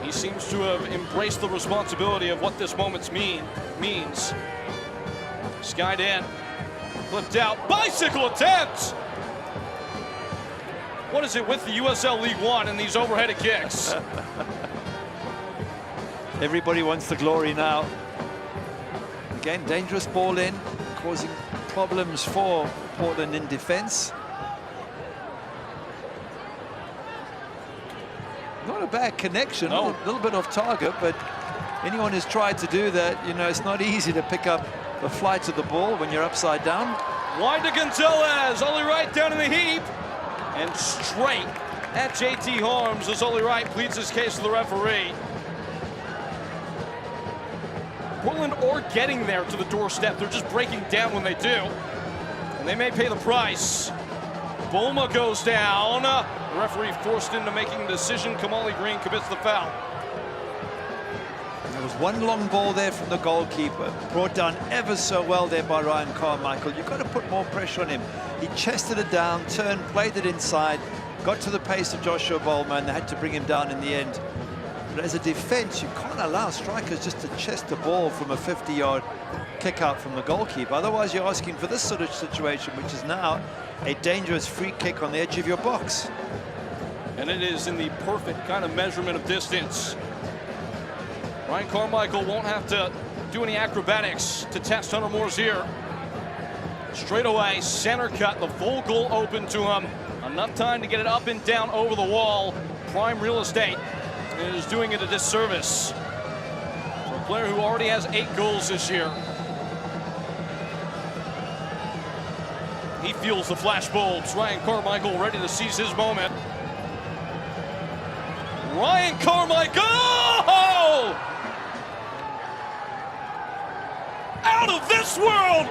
He seems to have embraced the responsibility of what this moment means. Skied in, flipped out, bicycle attempt! What is it with the USL League One and these overheaded kicks? Everybody wants the glory now. Again, dangerous ball in, causing problems for Portland in defense. Not a bad connection, a little bit off target, but anyone who's tried to do that, you know, it's not easy to pick up the flight of the ball when you're upside down. Wide to Gonzalez, Ollie Wright down in the heap, and straight at JT Harms as Ollie Wright pleads his case to the referee. Portland are getting there to the doorstep. They're just breaking down when they do, and they may pay the price. Bulma goes down. The referee forced into making the decision. Kamali Green commits the foul. There was one long ball there from the goalkeeper, brought down ever so well there by Ryan Carmichael. You've got to put more pressure on him. He chested it down, turned, played it inside, got to the pace of Joshua Bulma, and they had to bring him down in the end. But as a defense, you can't allow strikers just to chest the ball from a 50-yard kick out from the goalkeeper. Otherwise, you're asking for this sort of situation, which is now a dangerous free kick on the edge of your box. And it is in the perfect kind of measurement of distance. Ryan Carmichael won't have to do any acrobatics to test Hunter Moore's here. Straight away, center cut, the full goal open to him. Enough time to get it up and down over the wall. Prime real estate. And is doing it a disservice for a player who already has 8 goals this year. He feels the flash bulbs. Ryan Carmichael ready to seize his moment. Ryan Carmichael! Out of this world!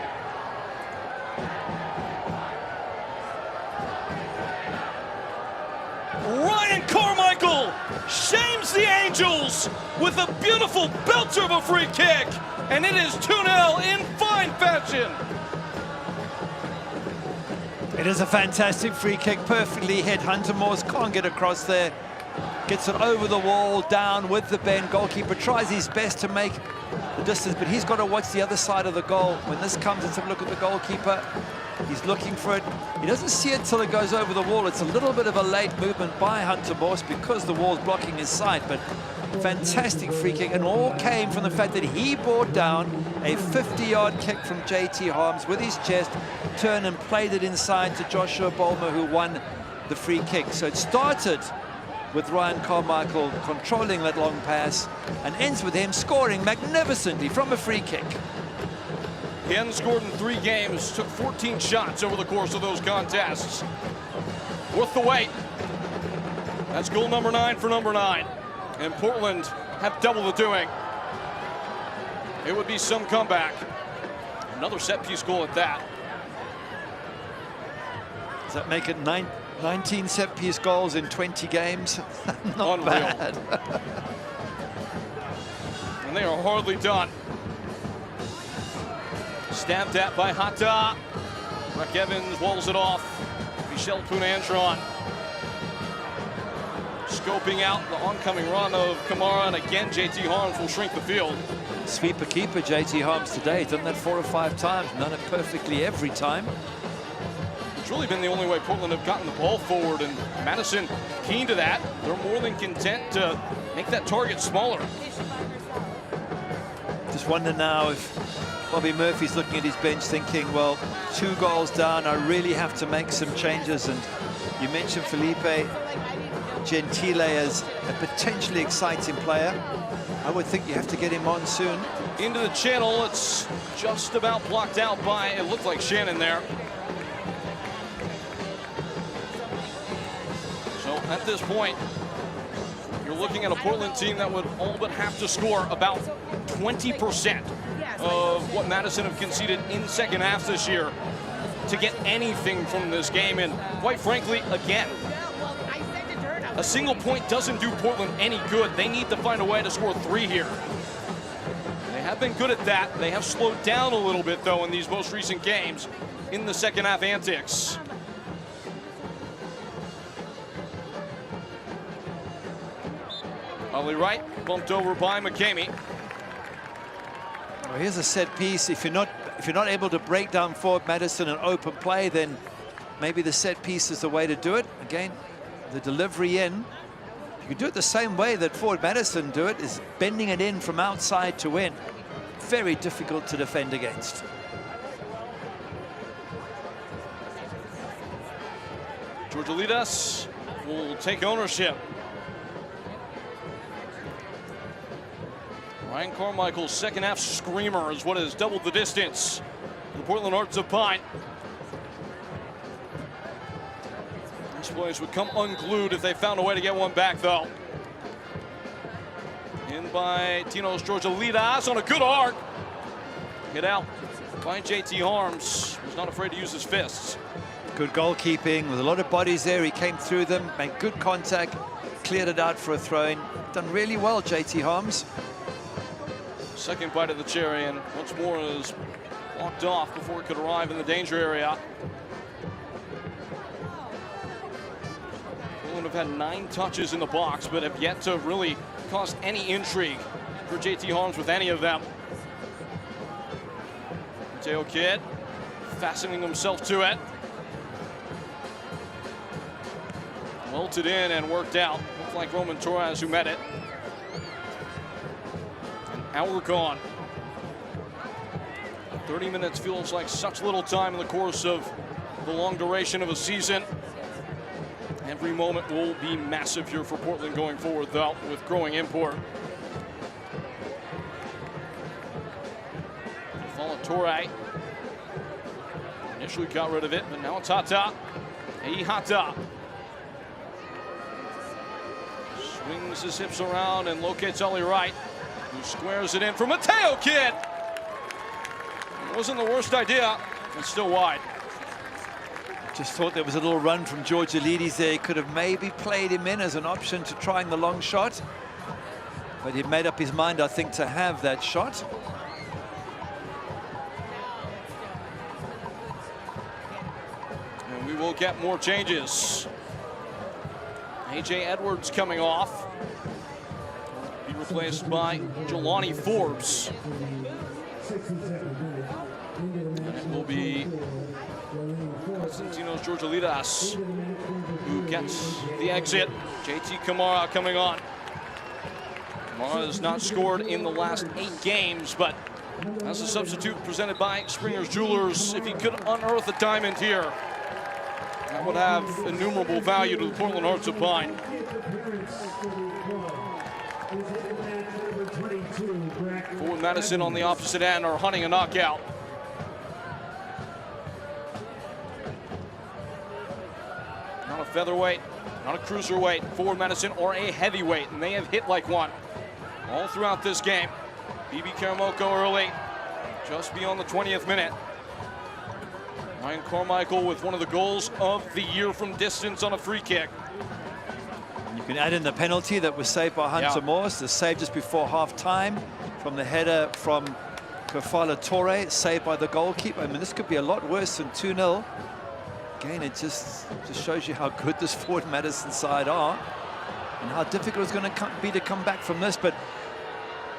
Ryan Carmichael shames the Angels with a beautiful belter of a free kick, and it is 2-0 in fine fashion. It is a fantastic free kick, perfectly hit. Hunter Morse can't get across there. Gets it over the wall, down with the bend. Goalkeeper tries his best to make the distance, but he's got to watch the other side of the goal. When this comes, let's have a look at the goalkeeper. He's looking for it. He doesn't see it till it goes over the wall. It's a little bit of a late movement by Hunter Morse because the wall's blocking his sight, but fantastic free kick, and all came from the fact that he brought down a 50-yard kick from JT Harms with his chest, turned and played it inside to Joshua Bulma, who won the free kick. So it started with Ryan Carmichael controlling that long pass and ends with him scoring magnificently from a free kick. He hadn't scored in 3 games, took 14 shots over the course of those contests. Worth the wait. That's goal number 9 for number 9. And Portland have double the doing. It would be some comeback. Another set-piece goal at that. Does that make it 19 set-piece goals in 20 games? Not Unreal. bad. And they are hardly done. Stabbed at by Hata. Breck Evans walls it off. Michel Poon-Andron scoping out the oncoming run of Kamara, and again JT Harms will shrink the field. Sweeper keeper JT Harms today. He's done that 4 or 5 times, done it perfectly every time. It's really been the only way Portland have gotten the ball forward, and Madison keen to that. They're more than content to make that target smaller. Just wonder now if Bobby Murphy's looking at his bench thinking, well, 2 goals down, I really have to make some changes. And you mentioned Felipe Gentile as a potentially exciting player. I would think you have to get him on soon. Into the channel, it's just about blocked out by, it looked like Shannon there. So at this point, you're looking at a Portland team that would all but have to score about 20% of what Madison have conceded in second half this year to get anything from this game. And quite frankly, again, a single point doesn't do Portland any good. They need to find a way to score 3 here. They have been good at that. They have slowed down a little bit, though, in these most recent games in the second half antics. Ollie Wright bumped over by McCamey. Well, here's a set piece. If you're not able to break down Forward Madison and open play, then maybe the set piece is the way to do it. Again, the delivery in. You can do it the same way that Forward Madison do it, is bending it in from outside to in. Very difficult to defend against. Georgilitas will take ownership. Ryan Carmichael's second half screamer is what has doubled the distance for the Portland Hearts of Pine. These players would come unglued if they found a way to get one back, though. In by Tino's Georgilitas on a good arc. Hit out by JT Harms. Was not afraid to use his fists. Good goalkeeping with a lot of bodies there. He came through them, made good contact, cleared it out for a throw-in. Done really well, JT Harms. Second bite of the cherry, and once more is blocked off before it could arrive in the danger area. Portland have had 9 touches in the box, but have yet to really cause any intrigue for JT Harms with any of them. Mateo Kidd fastening himself to it. Welted in and worked out. Looked like Roman Torres who met it. Hour gone. 30 minutes feels like such little time in the course of the long duration of a season. Every moment will be massive here for Portland going forward, though, with growing import. Torre initially got rid of it, but now it's Hata. Hey, Hata. Swings his hips around and locates Ollie Wright, who squares it in for Mateo Kidd. It wasn't the worst idea. It's still wide. Just thought there was a little run from Georgilitas there. He could have maybe played him in as an option to trying the long shot. But he made up his mind, I think, to have that shot. And we will get more changes. AJ Edwards coming off. Be replaced by Jelani Forbes. And it will be Constantinos Georgilitas who gets the exit. JT Kamara coming on. Kamara has not scored in the last 8 games, but as a substitute presented by Springer's Jewelers, if he could unearth a diamond here, that would have innumerable value to the Portland Hearts of Pine. Forward Madison on the opposite end are hunting a knockout. Not a featherweight, not a cruiserweight, Forward Madison, or a heavyweight, and they have hit like one all throughout this game. BB Karamoko early, just beyond the 20th minute. Ryan Carmichael with one of the goals of the year from distance on a free kick. You can add in the penalty that was saved by Hunter Morse, the save just before half-time from the header from Kefala Torre, saved by the goalkeeper. I mean, this could be a lot worse than 2-0. Again, it just shows you how good this Forward Madison side are and how difficult it's going to be to come back from this. But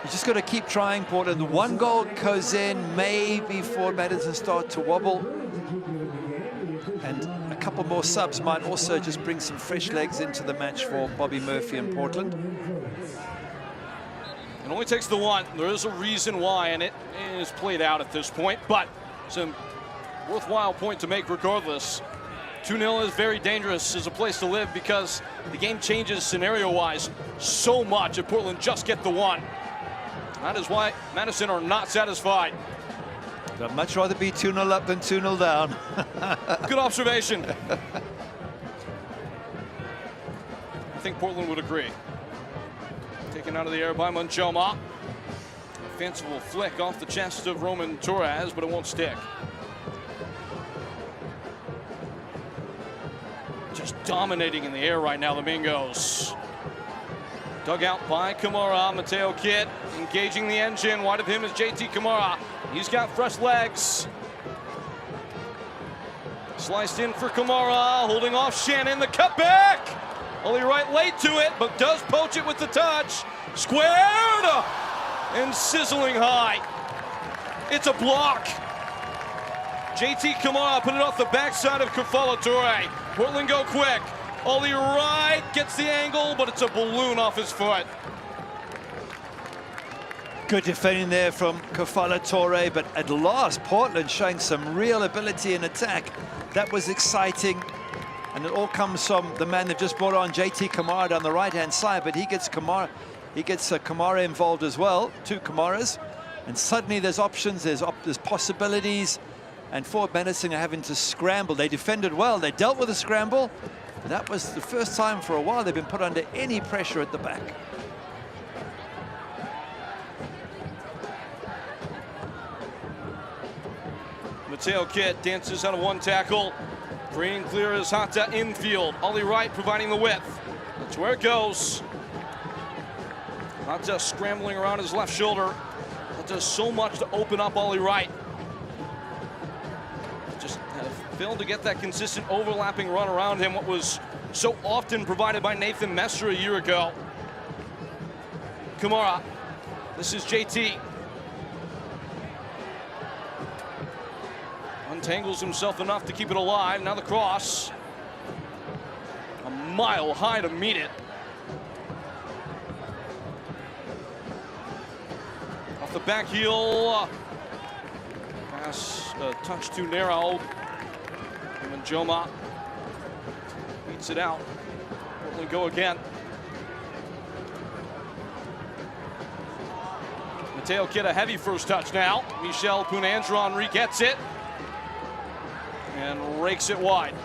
you just got to keep trying, Portland. One goal goes in, maybe Forward Madison start to wobble. And a couple more subs might also just bring some fresh legs into the match for Bobby Murphy and Portland. It only takes the one. There is a reason why, and it is played out at this point, but it's a worthwhile point to make regardless. 2-0 is very dangerous as a place to live because the game changes scenario-wise so much if Portland just get the one. That is why Madison are not satisfied. I'd much rather be 2-0 up than 2-0 down. Good observation. I think Portland would agree. Taken out of the air by Manchoma. Fanciful flick off the chest of Roman Torres, but it won't stick. Just dominating in the air right now, the Mingos. Dug out by Kamara. Mateo Kidd engaging the engine. Wide of him is JT Kamara. He's got fresh legs. Sliced in for Kamara, holding off Shannon. The cutback. Ollie Wright late to it, but does poach it with the touch. Squared and sizzling high. It's a block. JT Kamara put it off the backside of Kafala Toure. Portland go quick. Ollie Wright gets the angle, but it's a balloon off his foot. Good defending there from Kafala Toure, but at last Portland showing some real ability in attack. That was exciting, and it all comes from the man that just brought on, JT Kamara, down the right-hand side, but he gets Kamara involved as well, 2 Kamaras, and suddenly there's options, there's possibilities, and Ford Madison are having to scramble. They defended well, they dealt with a scramble, but that was the first time for a while they've been put under any pressure at the back. Mateo Kidd dances out of one tackle. Free and clear is Hata infield. Ollie Wright providing the width. That's where it goes. Hata scrambling around his left shoulder. That does so much to open up Ollie Wright. Just failed to get that consistent overlapping run around him, what was so often provided by Nathan Messer a year ago. Kamara, this is JT. Untangles himself enough to keep it alive. Now the cross. A mile high to meet it. Off the back heel. Pass a touch too narrow. And Joma beats it out. Portland go again. Mateo Kidd a heavy first touch now. Michel Poon-Andron re-gets it. And rakes it wide.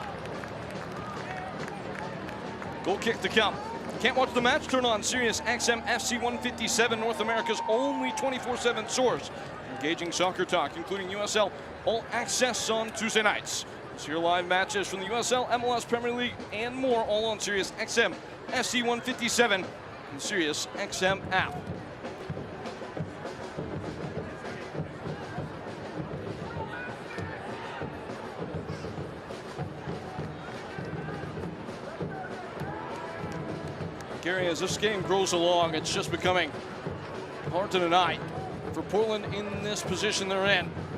Goal kick to come. Can't watch the match? Turn on Sirius XM FC 157, North America's only 24/7 source. Engaging soccer talk, including USL All Access on Tuesday nights. See your live matches from the USL, MLS, Premier League, and more, all on Sirius XM FC 157 and Sirius XM app. Gary, as this game grows along, it's just becoming hard to deny. For Portland in this position they're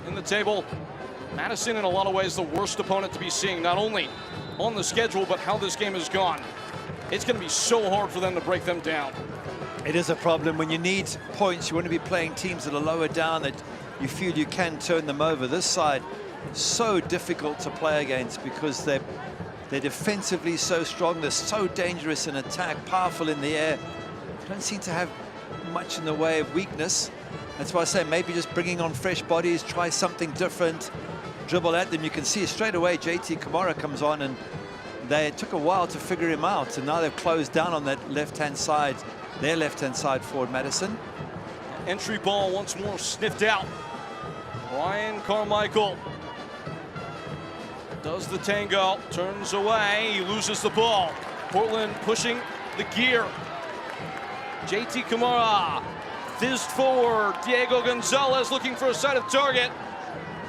in the table, Madison in a lot of ways the worst opponent to be seeing, not only on the schedule, but how this game has gone. It's going to be so hard for them to break them down. It is a problem. When you need points, you want to be playing teams that are lower down, that you feel you can turn them over. This side, so difficult to play against because they're defensively so strong, they're so dangerous in attack, powerful in the air. They don't seem to have much in the way of weakness. That's why I say maybe just bringing on fresh bodies, try something different, dribble at them. You can see straight away JT Kamara comes on, and they took a while to figure him out, and now they've closed down on that left-hand side, their left-hand side forward, Madison. Entry ball once more sniffed out. Ryan Carmichael does the tango, turns away, he loses the ball. Portland pushing the gear. JT Kamara fizzed forward. Diego Gonzalez looking for a side of target.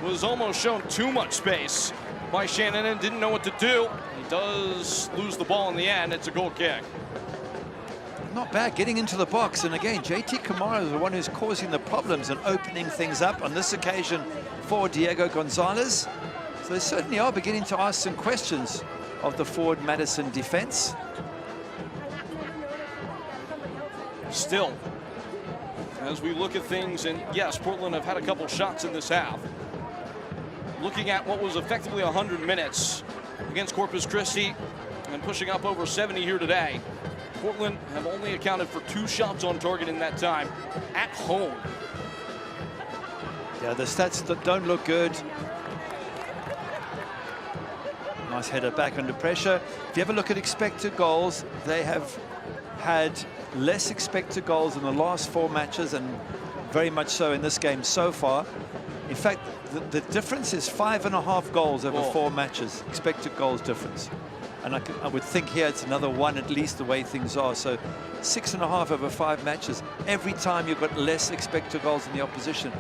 Was almost shown too much space by Shannon and didn't know what to do. He does lose the ball in the end. It's a goal kick. Not bad getting into the box, and again JT Kamara is the one who's causing the problems and opening things up on this occasion for Diego Gonzalez. So they certainly are beginning to ask some questions of the Ford Madison defense. Still, as we look at things, and yes, Portland have had a couple shots in this half. Looking at what was effectively 100 minutes, against Corpus Christi and pushing up over 70 here today. Portland have only accounted for 2 shots on target in that time at home. Yeah, the stats don't look good. Nice header back under pressure. If you ever look at expected goals, they have had less expected goals in the last 4 matches, and very much so in this game so far. In fact, the difference is 5.5 goals over 4 matches, expected goals difference. And I would think here it's another 1 at least, the way things are. So 6.5 over 5 matches. Every time you've got less expected goals than the opposition.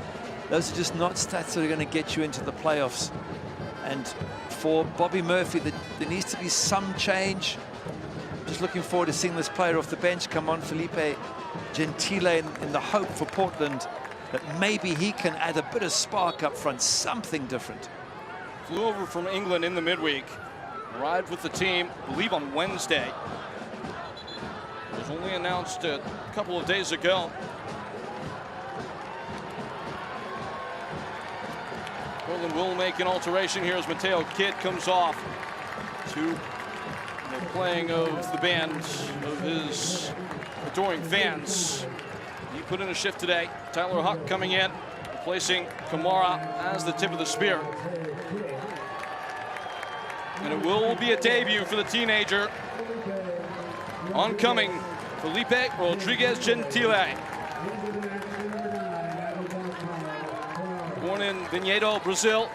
Those are just not stats that are going to get you into the playoffs. And for Bobby Murphy, there needs to be some change. Just looking forward to seeing this player off the bench come on, Felipe Gentile, in the hope for Portland that maybe he can add a bit of spark up front, something different. Flew over from England in the midweek. Arrived with the team, I believe, on Wednesday. It was only announced a couple of days ago. Portland will make an alteration here as Mateo Kidd comes off to the playing of the band of his adoring fans. He put in a shift today. Tyler Huck coming in, replacing Kamara as the tip of the spear. And it will be a debut for the teenager. Oncoming, Felipe Rodriguez Gentile. Born in Vinhedo, Brazil.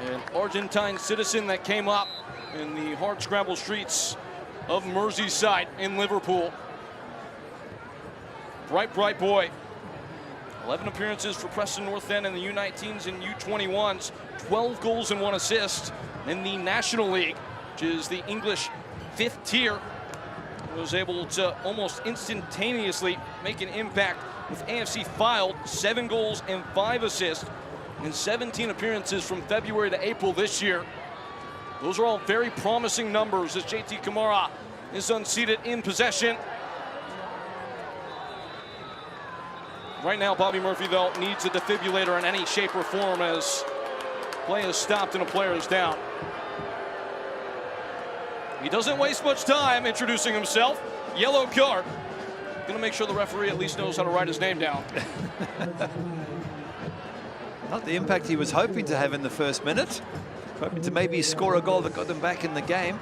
An Argentine citizen that came up in the hard-scrabble streets of Merseyside in Liverpool. Bright, bright boy. 11 appearances for Preston North End in the U19s and U21s. 12 goals and 1 assist. In the National League, which is the English 5th tier, was able to almost instantaneously make an impact with AFC Filed. 7 goals and 5 assists in 17 appearances from February to April this year. Those are all very promising numbers as JT Kamara is unseated in possession. Right now, Bobby Murphy, though, needs a defibrillator in any shape or form as play is stopped and a player is down. He doesn't waste much time introducing himself. Yellow card. Gonna make sure the referee at least knows how to write his name down. Not the impact he was hoping to have in the first minute. Hoping to maybe score a goal that got them back in the game.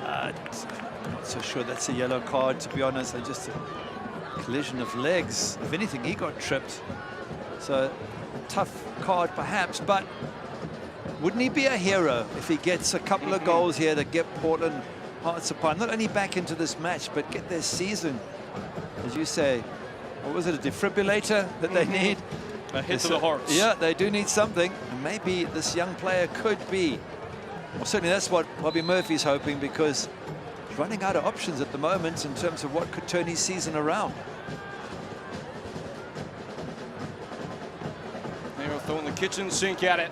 I'm not so sure that's a yellow card, to be honest. They're just a collision of legs. If anything, he got tripped. So tough card perhaps, but wouldn't he be a hero if he gets a couple of goals here to get Portland hearts apart, not only back into this match, but get their season, as you say, what was it, a defibrillator that they need? A hit to the hearts. Yeah, they do need something, and maybe this young player could be. Well, certainly that's what Bobby Murphy's hoping, because he's running out of options at the moment in terms of what could turn his season around. They're throwing the kitchen sink at it.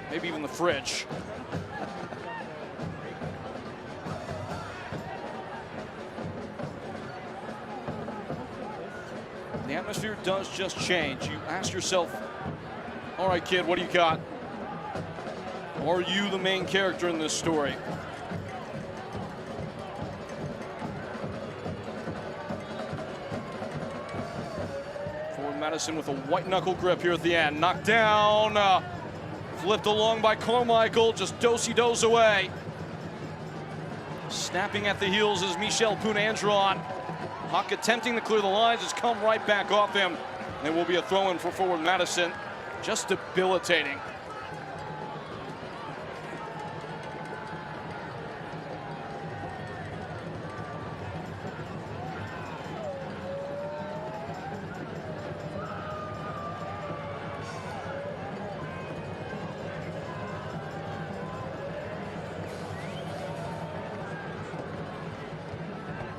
Maybe even the fridge. The atmosphere does just change. You ask yourself, all right, kid, what do you got? Are you the main character in this story? Forward Madison with a white knuckle grip here at the end. Knocked down. Flipped along by Carmichael, just do-si-does away. Snapping at the heels is Michel Poon-Andron. Hawk attempting to clear the lines, has come right back off him. And it will be a throw-in for forward Madison. Just debilitating.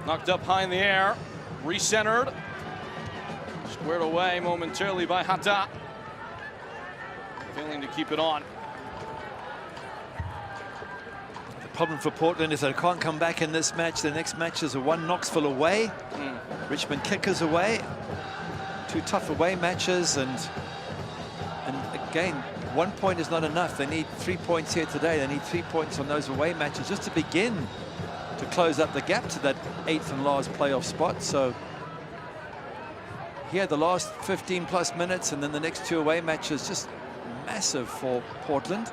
Knocked up high in the air, recentered, squared away momentarily by Hatta. Failing to keep it on. The problem for Portland is they can't come back in this match. The next match is a 1 Knoxville away, Richmond Kickers away. 2 tough away matches, and again, 1 point is not enough. They need 3 points here today. They need 3 points on those away matches just to begin to close up the gap to that 8th and last playoff spot. So here, the last 15+ minutes and then the next 2 away matches, just massive for Portland.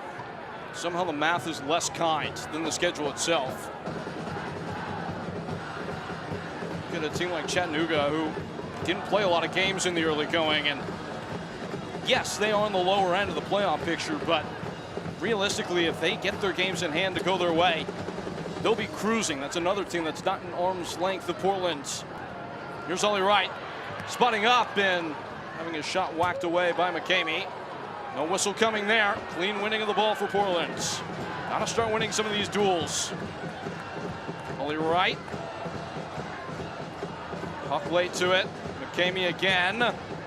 Somehow the math is less kind than the schedule itself. Look at a team like Chattanooga, who didn't play a lot of games in the early going, and yes, they are on the lower end of the playoff picture, but realistically, if they get their games in hand to go their way, they'll be cruising. That's another team that's not an arm's length of Portland's. Here's Ollie Wright, spotting up and having his shot whacked away by McCamey. No whistle coming there. Clean winning of the ball for Portland. Gotta start winning some of these duels. Ollie Wright. Puck late to it. McCamey again.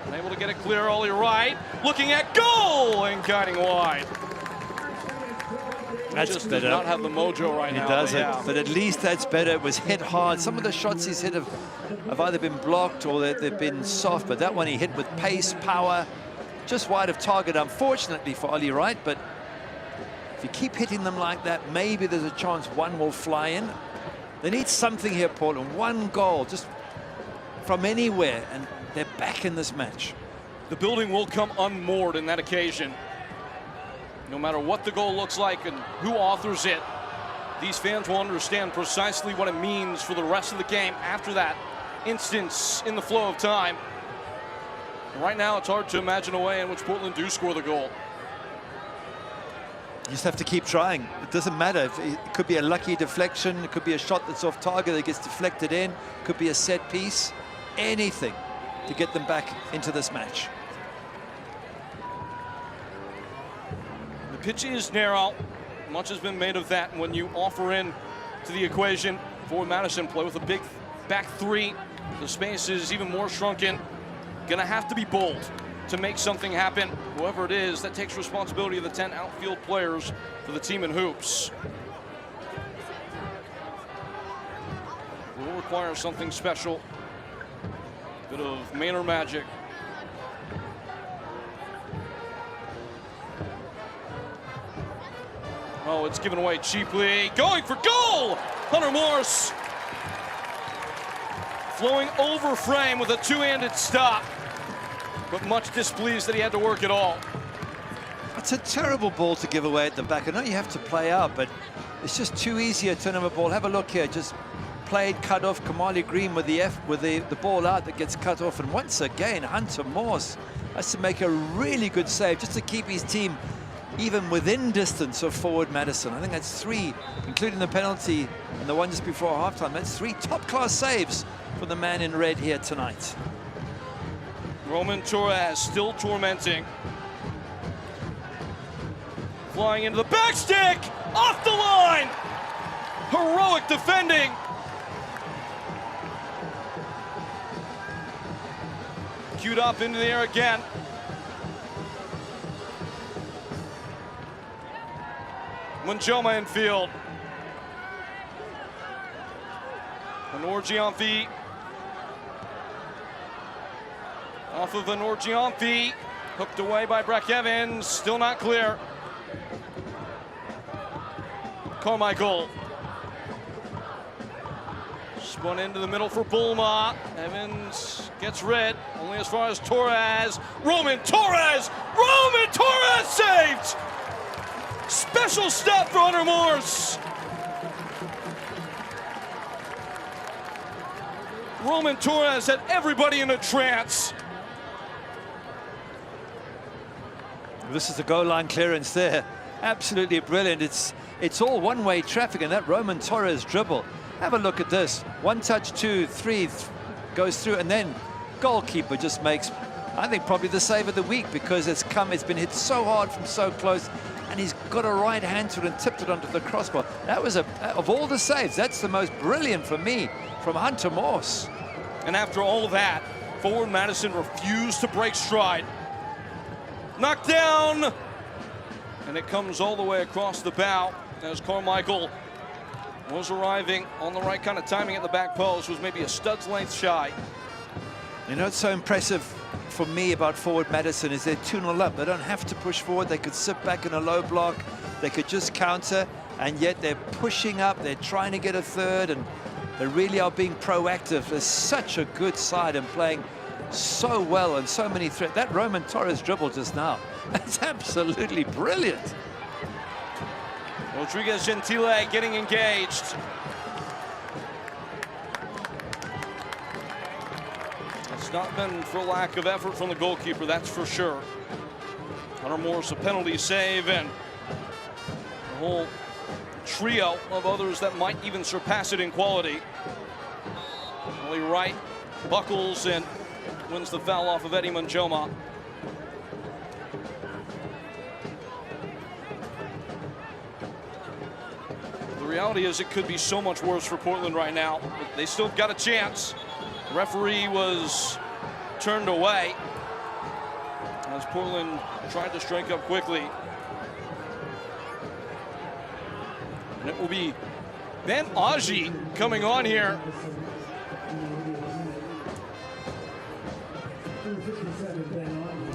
Unable to get it clear. Ollie Wright looking at goal and guiding wide. That's just better. Does not have the mojo right now. He doesn't, but at least that's better. It was hit hard. Some of the shots he's hit have either been blocked or they've been soft, but that one he hit with pace, power, just wide of target, unfortunately for Ollie Wright. But if you keep hitting them like that, maybe there's a chance one will fly in. They need something here, Portland. One goal, just from anywhere, and they're back in this match. The building will come unmoored in that occasion. No matter what the goal looks like and who authors it, these fans will understand precisely what it means for the rest of the game after that instance in the flow of time. Right now, it's hard to imagine a way in which Portland do score the goal. You just have to keep trying. It doesn't matter. It could be a lucky deflection. It could be a shot that's off target that gets deflected in. It could be a set piece. Anything to get them back into this match. The pitch is narrow. Much has been made of that. When you offer in to the equation for Madison, play with a big back three, the space is even more shrunken. Gonna have to be bold to make something happen. Whoever it is, that takes responsibility of the 10 outfield players for the team in hoops. It will require something special. Bit of Maynard magic. Oh, it's given away cheaply. Going for goal! Hunter Morse. Flowing over frame with a two-handed stop. But much displeased that he had to work it all. It's a terrible ball to give away at the back. I know you have to play out, but it's just too easy a tournament ball. Have a look here. Just played, cut off. Kamali Green with the ball out that gets cut off. And once again, Hunter Morse has to make a really good save just to keep his team even within distance of forward Madison. I think that's 3, including the penalty and the one just before halftime. That's 3 top-class saves for the man in red here tonight. Roman Torres still tormenting. Flying into the backstick, off the line. Heroic defending. Queued up into the air again. Munjoma in field. Anorgianfi. Off of Anorgianfi. Hooked away by Breck Evans. Still not clear. Carmichael. Spun into the middle for Bulma. Evans gets red. Only as far as Torres. Roman Torres! Roman Torres saved! Special step for Hunter Morse. Roman Torres had everybody in a trance. This is the goal line clearance there. Absolutely brilliant. It's all one-way traffic, and that Roman Torres dribble. Have a look at this. 1 touch, 2, 3 goes through, and then goalkeeper just makes, I think, probably the save of the week, because it's been hit so hard from so close, and he's got a right hand to it and tipped it onto the crossbar. That was of all the saves, that's the most brilliant for me from Hunter Morse. And after all of that, forward Madison refused to break stride. Knocked down, and it comes all the way across the bow as Carmichael was arriving on the right kind of timing at the back post, was maybe a stud's length shy. You know, it's so impressive for me about forward Madison is they're 2-0 up. They don't have to push forward. They could sit back in a low block. They could just counter, and yet they're pushing up. They're trying to get a third, and they really are being proactive. They're such a good side and playing so well and so many threats. That Roman Torres dribble just now, that's absolutely brilliant. Rodriguez Gentile getting engaged. It's not been for lack of effort from the goalkeeper, that's for sure. Hunter Morris a penalty save, and the whole trio of others that might even surpass it in quality. Only Wright buckles and wins the foul off of Eddie Manjoma. The reality is it could be so much worse for Portland right now, but they still got a chance. The referee was turned away as Portland tried to strike up quickly. And it will be Ben Aji coming on here.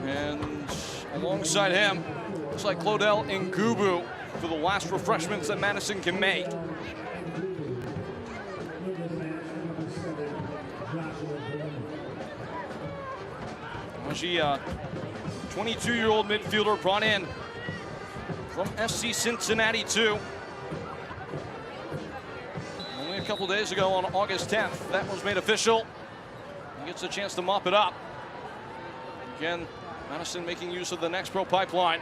And alongside him, looks like Claudel Ngubu for the last refreshments that Madison can make. Aji, 22-year-old midfielder brought in from FC Cincinnati too. Only a couple days ago on August 10th, that was made official. He gets a chance to mop it up. Again, Madison making use of the Next Pro pipeline.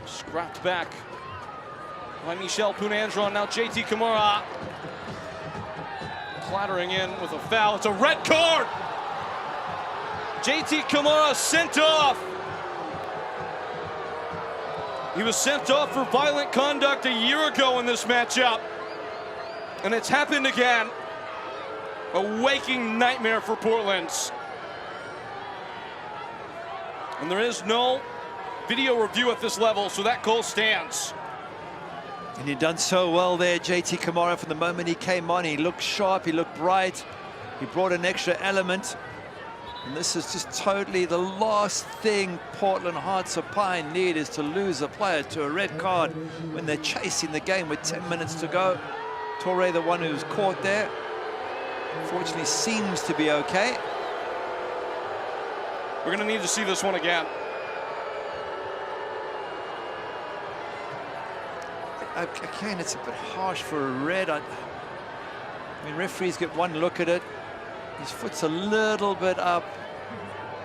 Scrapped back by Michel Poon-Andron. Now JT Kimura clattering in with a foul. It's a red card. JT Kimura sent off. He was sent off for violent conduct a year ago in this matchup, and it's happened again. A waking nightmare for Portland. And there is no video review at this level, so that goal stands. And he done so well there, JT Kimura. From the moment he came on, he looked sharp, he looked bright. He brought an extra element. And this is just totally the last thing Portland Hearts of Pine need, is to lose a player to a red card when they're chasing the game with 10 minutes to go. Torre, the one who's caught there, fortunately seems to be okay. We're going to need to see this one again. Again, it's a bit harsh for a red. I mean, referees get one look at it. His foot's a little bit up.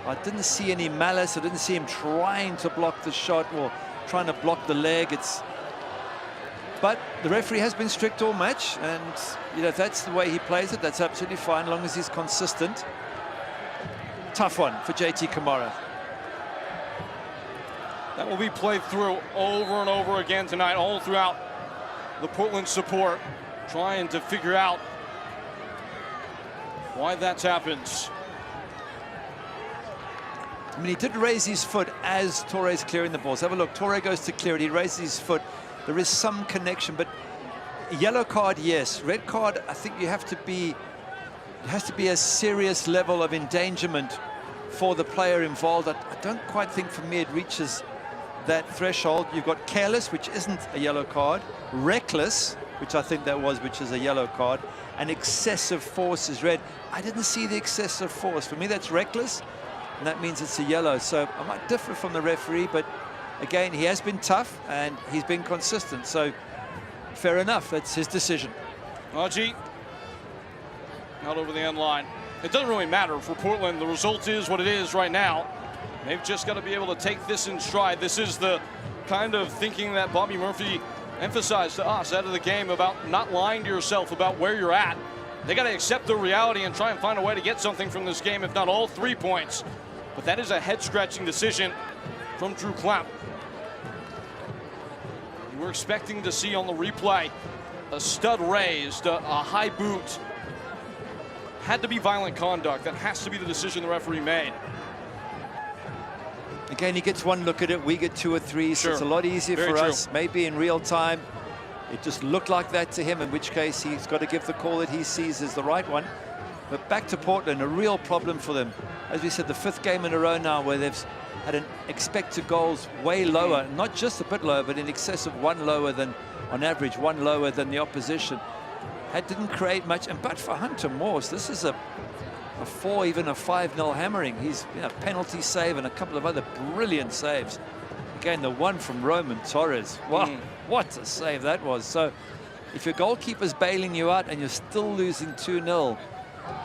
I didn't see any malice. I didn't see him trying to block the shot or trying to block the leg. But the referee has been strict all match, and you know, if that's the way he plays it, that's absolutely fine, as long as he's consistent. Tough one for JT Kimura. That will be played through over and over again tonight, all throughout the Portland support, trying to figure out why that's happened. I mean, he did raise his foot as Torre's clearing the ball. So have a look. Torre goes to clear it. He raises his foot. There is some connection, but yellow card, yes. Red card, I think you have to be, it has to be a serious level of endangerment for the player involved. I don't quite think, for me, it reaches that threshold. You've got careless, which isn't a yellow card. Reckless, which I think that was, which is a yellow card. And excessive force is red. I didn't see the excessive force. For me, that's reckless, and that means it's a yellow. So I might differ from the referee, but again, he has been tough and he's been consistent. So fair enough, that's his decision. Aji out over the end line. It doesn't really matter for Portland. The result is what it is right now. They've just got to be able to take this in stride. This is the kind of thinking that Bobby Murphy emphasized to us out of the game about not lying to yourself about where you're at. They got to accept the reality and try and find a way to get something from this game, if not all 3 points. But that is a head-scratching decision from Drew Klemp. You were expecting to see on the replay a stud raised, a high boot. Had to be violent conduct. That has to be the decision the referee made. Again, he gets one look at it. We get 2 or 3, so sure. it's a lot easier Very for true. us. Maybe in real time, It just looked like that to him, in which case he's got to give the call that he sees as the right one. But back to Portland, a real problem for them. As we said, the 5th game in a row now where they've had an expected goals way lower, not just a bit lower, but in excess of 1 lower than, on average, 1 lower than the opposition. That didn't create much, and but for Hunter Morse, this is a 4, even a 5-0 hammering. He's, you know, penalty save and a couple of other brilliant saves. Again, the one from Roman Torres. Wow, what a save that was. So if your goalkeeper's bailing you out and you're still losing 2-0,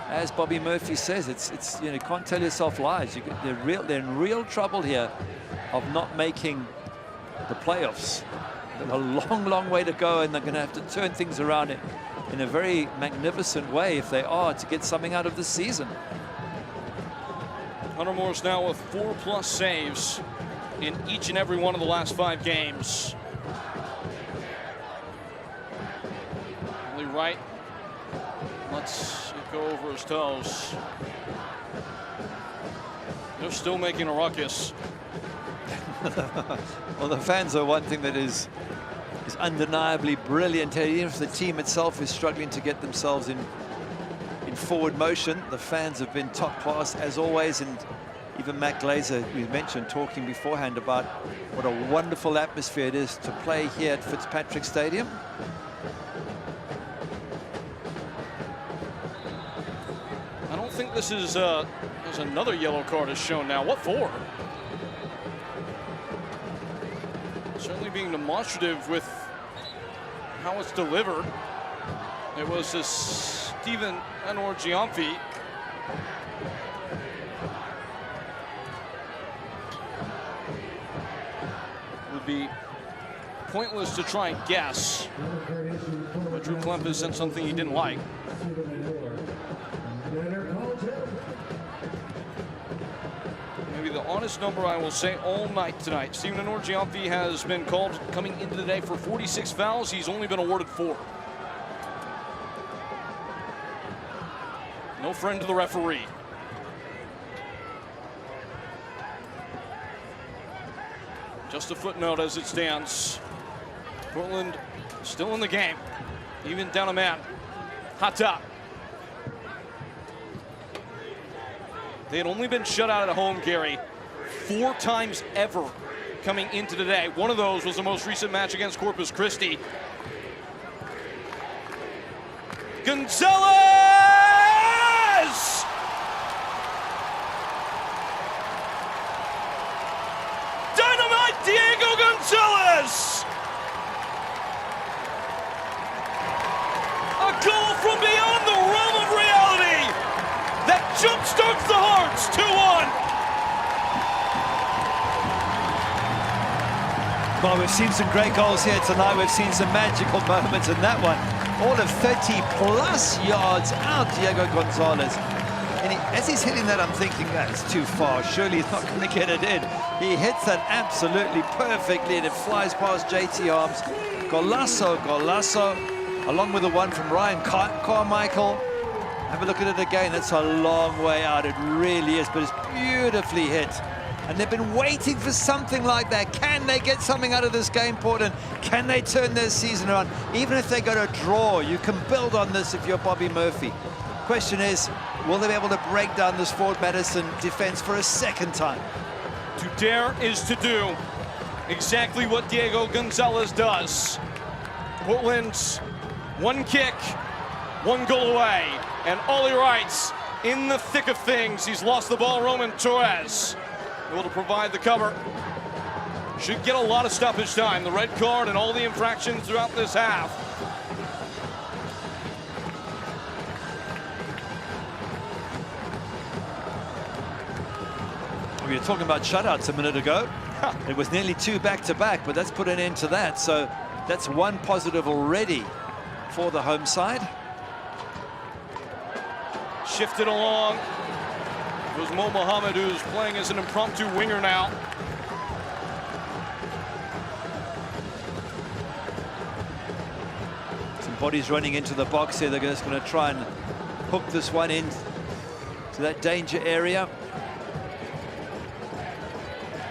as Bobby Murphy says, it's you know, you can't tell yourself lies. They're in real trouble here of not making the playoffs. They've a long, long way to go, and they're going to have to turn things around in a very magnificent way if they are to get something out of this season. Hunter Morse now with 4+ saves in each and every one of the last 5 games. Only right. Let's go over his toes. They're still making a ruckus. Well, the fans are one thing that is undeniably brilliant. Even if the team itself is struggling to get themselves in forward motion, the fans have been top class as always. And even Matt Glazer, we mentioned talking beforehand about what a wonderful atmosphere it is to play here at Fitzpatrick Stadium. I don't think this is there's another yellow card is shown now. What for? Certainly being demonstrative with how it's delivered. It was this Stephen Anorgiamfi. Would be pointless to try and guess, but Drew Clempis said something he didn't like. Maybe the honest number I will say all night tonight. Stephen Anorgiamfi has been called coming into the day for 46 fouls. He's only been awarded 4. No friend to the referee. Just a footnote as it stands. Portland still in the game, even down a man. Hot top. They had only been shut out at home, Gary, 4 times ever coming into today. One of those was the most recent match against Corpus Christi. Gonzalez! Dynamite Diego Gonzalez! A goal from beyond the realm of reality that jumpstarts the hearts. 2-1. Well, we've seen some great goals here tonight. We've seen some magical moments, and that one, all of 30+ yards out, Diego Gonzalez. And as he's hitting that, I'm thinking that's too far. Surely he's not going to get it in. He hits that absolutely perfectly, and it flies past JT Arms. Golazo, golazo, along with the one from Ryan Carmichael. Have a look at it again. That's a long way out. It really is, but it's beautifully hit. And they've been waiting for something like that. Can they get something out of this game, Portland? Can they turn their season around? Even if they got a draw, you can build on this if you're Bobby Murphy. Question is, will they be able to break down this Fort Madison defense for a second time? To dare is to do exactly what Diego Gonzalez does. Portland's 1 kick, 1 goal away, and Ollie Wright's in the thick of things. He's lost the ball. Roman Torres able to provide the cover. Should get a lot of stoppage time. The red card and all the infractions throughout this half. We were talking about shutouts a minute ago. It was nearly 2 back-to-back, but that's put an end to that. So that's 1 positive already for the home side. Shifted along. It was Mo Mohammed, who's playing as an impromptu winger now. Some bodies running into the box here. They're just going to try and hook this one in to that danger area.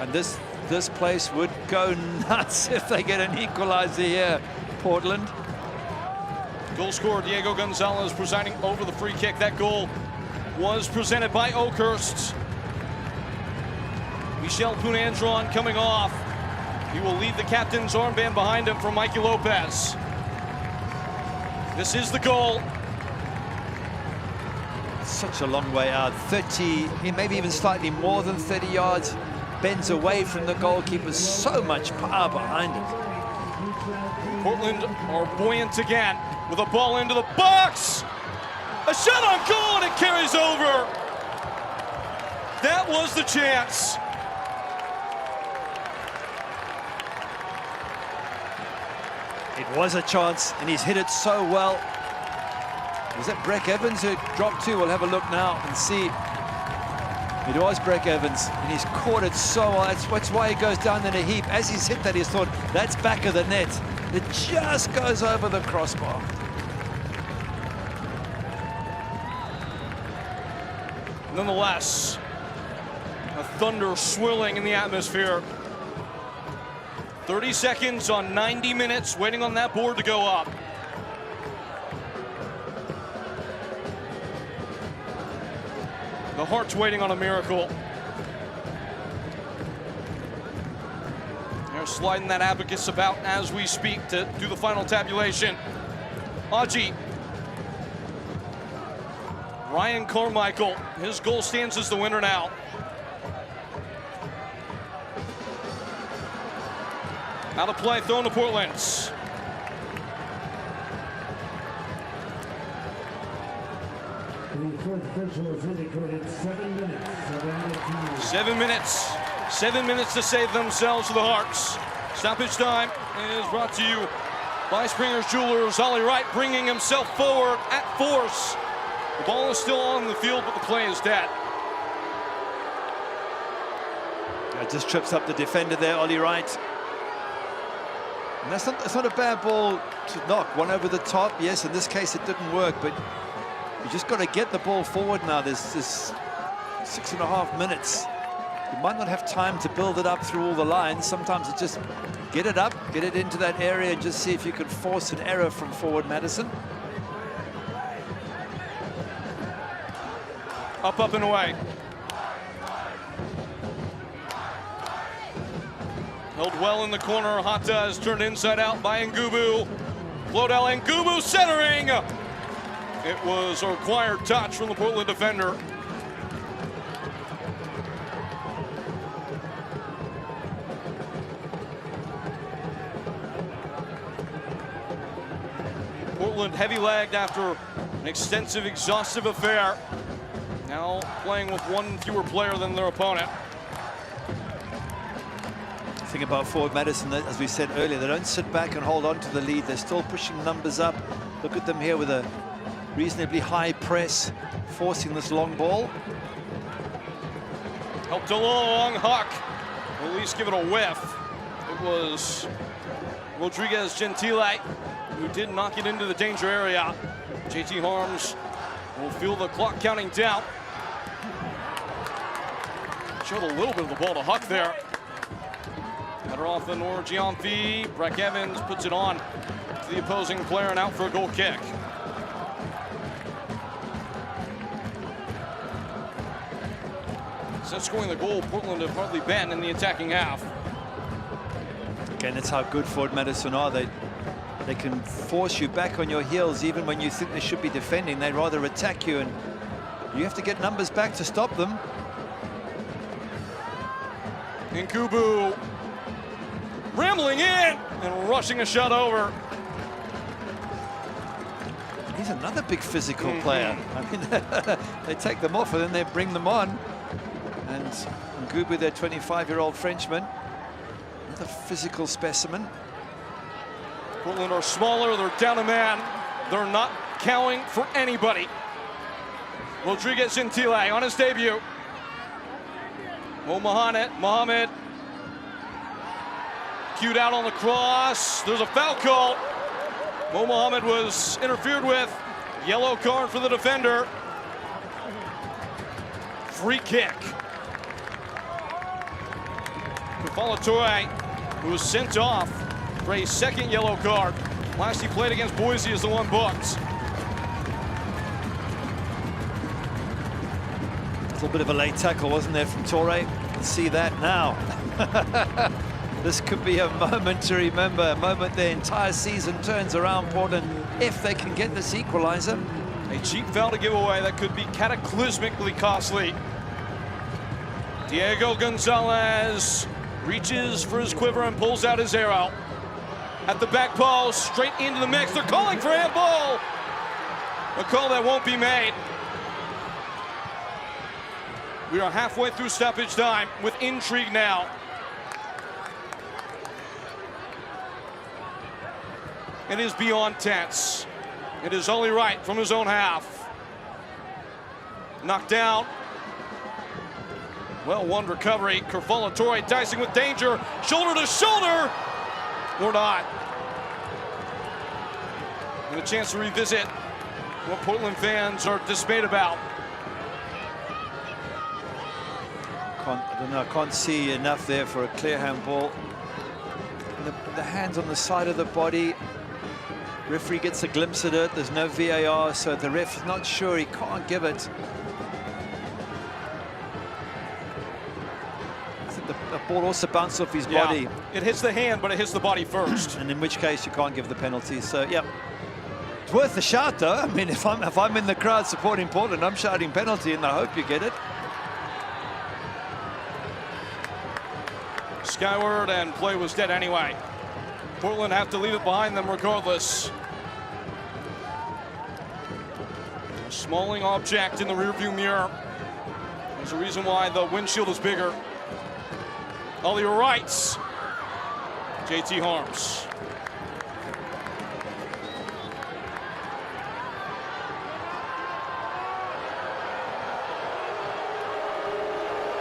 And this place would go nuts if they get an equalizer here. Portland. Goal scorer Diego Gonzalez presiding over the free kick. That goal was presented by Oakhurst. Michel Poon-Andron coming off. He will leave the captain's armband behind him from Mikey Lopez. This is the goal. Such a long way out, 30, maybe even slightly more than 30 yards. Bends away from the goalkeeper, so much power behind it. Portland are buoyant again with a ball into the box. A shot on goal and it carries over. That was the chance. It was a chance and he's hit it so well. Was that Breck Evans who dropped to? We'll have a look now and see. It was Breck Evans, and he's caught it so well. That's why he goes down in a heap. As he's hit that, he's thought, that's back of the net. It just goes over the crossbar. Nonetheless, a thunder swirling in the atmosphere. 30 seconds on 90 minutes, waiting on that board to go up. The Hearts waiting on a miracle. They're sliding that abacus about as we speak to do the final tabulation. Aji. Ryan Carmichael, his goal stands as the winner now. Out of play, thrown to Portland. The fourth official has indicated 7 minutes of added time. 7 minutes. 7 minutes to save themselves for the Hearts. Stoppage time is brought to you by Springer's Jewelers. Ollie Wright bringing himself forward at force. The ball is still on the field, but the play is dead. It just trips up the defender there, Ollie Wright. And that's not a bad ball to knock. One over the top. Yes, in this case it didn't work, but you just got to get the ball forward now. There's 6.5 minutes. You might not have time to build it up through all the lines. Sometimes it's just get it up, get it into that area, and just see if you can force an error from forward Madison. Up, up, and away. Held well in the corner. Hata is turned inside out by Ngubu. Claudel Ngubu centering. It was a required touch from the Portland defender. Portland heavy-legged after an extensive, exhaustive affair. Now playing with one fewer player than their opponent. The thing about forward Madison, as we said earlier, they don't sit back and hold on to the lead. They're still pushing numbers up. Look at them here with a reasonably high press, forcing this long ball. Helped along, Huck. At least give it a whiff. It was Rodriguez Gentile who did knock it into the danger area. JT Harms will feel the clock counting down. Showed a little bit of the ball to Huck there. Better off than Orgianfi. Breck Evans puts it on to the opposing player and out for a goal kick. Since scoring the goal, Portland have hardly been in the attacking half. Again, that's how good forward Madison are. They can force you back on your heels even when you think they should be defending. They'd rather attack you, and you have to get numbers back to stop them. Ngubu rambling in and rushing a shot over. He's another big physical player. I mean, they take them off and then they bring them on. And Ngubu, their 25-year-old Frenchman, another physical specimen. Portland are smaller, they're down a man. They're not cowing for anybody. Rodriguez Gentile on his debut. Mohamed cued out on the cross. There's a foul call. Mohamed was interfered with. Yellow card for the defender. Free kick. Kefalo Toure, who was sent off for a second yellow card. Last he played against Boise is the one booked. A little bit of a late tackle, wasn't there, from Torre? See that now. This could be a moment to remember, a moment the entire season turns around Portland if they can get this equalizer. A cheap foul to give away that could be cataclysmically costly. Diego Gonzalez reaches for his quiver and pulls out his arrow. At the back post, straight into the mix. They're calling for handball. A call that won't be made. We are halfway through stoppage time with intrigue now. It is beyond tense. It is only right from his own half. Knocked down. Well, one recovery. Carvalho Torre dicing with danger. Shoulder to shoulder. Or not. And a chance to revisit what Portland fans are dismayed about. I don't know, I can't see enough there for a clear handball. The hands on the side of the body. Referee gets a glimpse at it. There's no VAR, so the ref is not sure. He can't give it. I think the ball also bounced off his body. It hits the hand, but it hits the body first. And in which case you can't give the penalty. So, yeah. It's worth a shout, though. I mean, if I'm in the crowd supporting Portland, I'm shouting penalty, and I hope you get it. Skyward, and play was dead anyway. Portland have to leave it behind them regardless. A smalling object in the rearview mirror. There's a reason why the windshield is bigger. Ollie Wrights. JT Harms.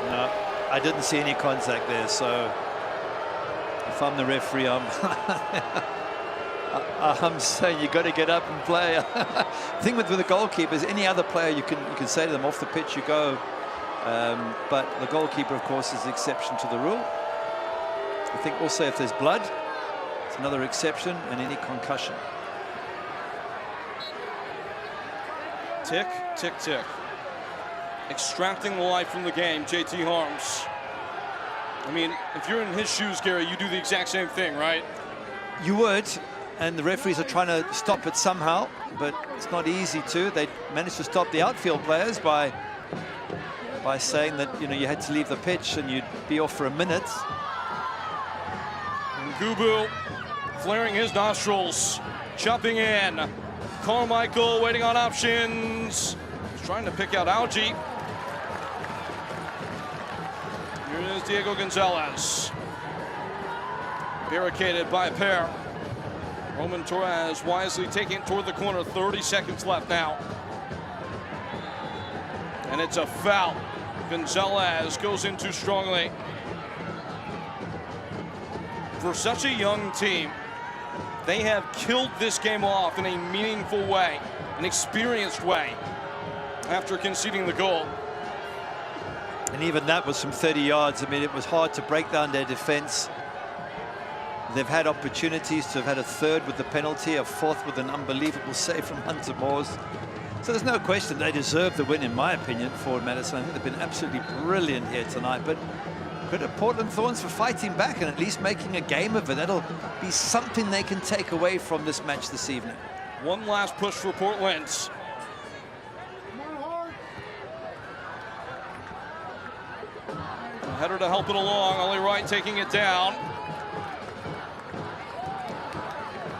No, I didn't see any contact there, so if I'm the referee, I'm saying you got to get up and play. The thing with the goalkeepers, any other player, you can say to them, off the pitch you go. But the goalkeeper, of course, is the exception to the rule. I think also if there's blood, it's another exception, and any concussion. Tick, tick, tick. Extracting the life from the game, JT Harms. I mean, if you're in his shoes, Gary, you do the exact same thing, right? You would, and the referees are trying to stop it somehow, but it's not easy to. They managed to stop the outfield players by saying that, you know, you had to leave the pitch and you'd be off for a minute. Gubu flaring his nostrils, jumping in. Carmichael waiting on options. He's trying to pick out Algie. Here is Diego Gonzalez. Barricaded by a pair. Roman Torres wisely taking it toward the corner. 30 seconds left now. And it's a foul. Gonzalez goes in too strongly. For such a young team, they have killed this game off in a meaningful way, an experienced way, after conceding the goal. And even that was from 30 yards. I mean, it was hard to break down their defense. They've had opportunities to have had a third with the penalty, a fourth with an unbelievable save from Hunter Moores. So there's no question they deserve the win, in my opinion, for Madison. I think they've been absolutely brilliant here tonight. But credit Portland Thorns for fighting back and at least making a game of it. That'll be something they can take away from this match this evening. One last push for Portland. A header to help it along. Ollie Wright taking it down.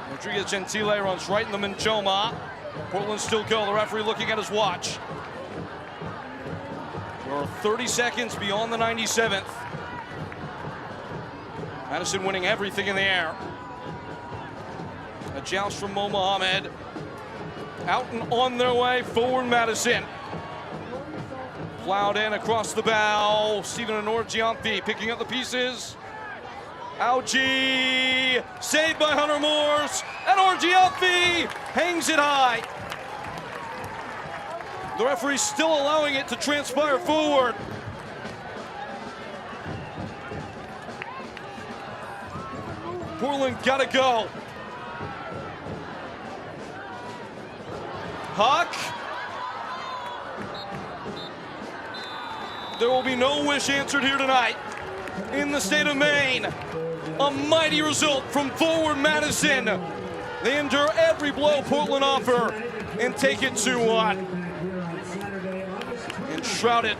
Rodriguez Gentile runs right in the Minchoma. Portland still go. The referee looking at his watch. We're 30 seconds beyond the 97th. Madison winning everything in the air. A joust from Mo Mohammed. Out and on their way forward, Madison. Plowed in across the bow. Stephen Anorgianfi picking up the pieces. Algie saved by Hunter Moores. And Anorgianfi hangs it high. The referee's still allowing it to transpire forward. Portland gotta go. Huck. There will be no wish answered here tonight in the state of Maine. A mighty result from forward Madison. They endure every blow Portland offer and take it 2-1. And shrouded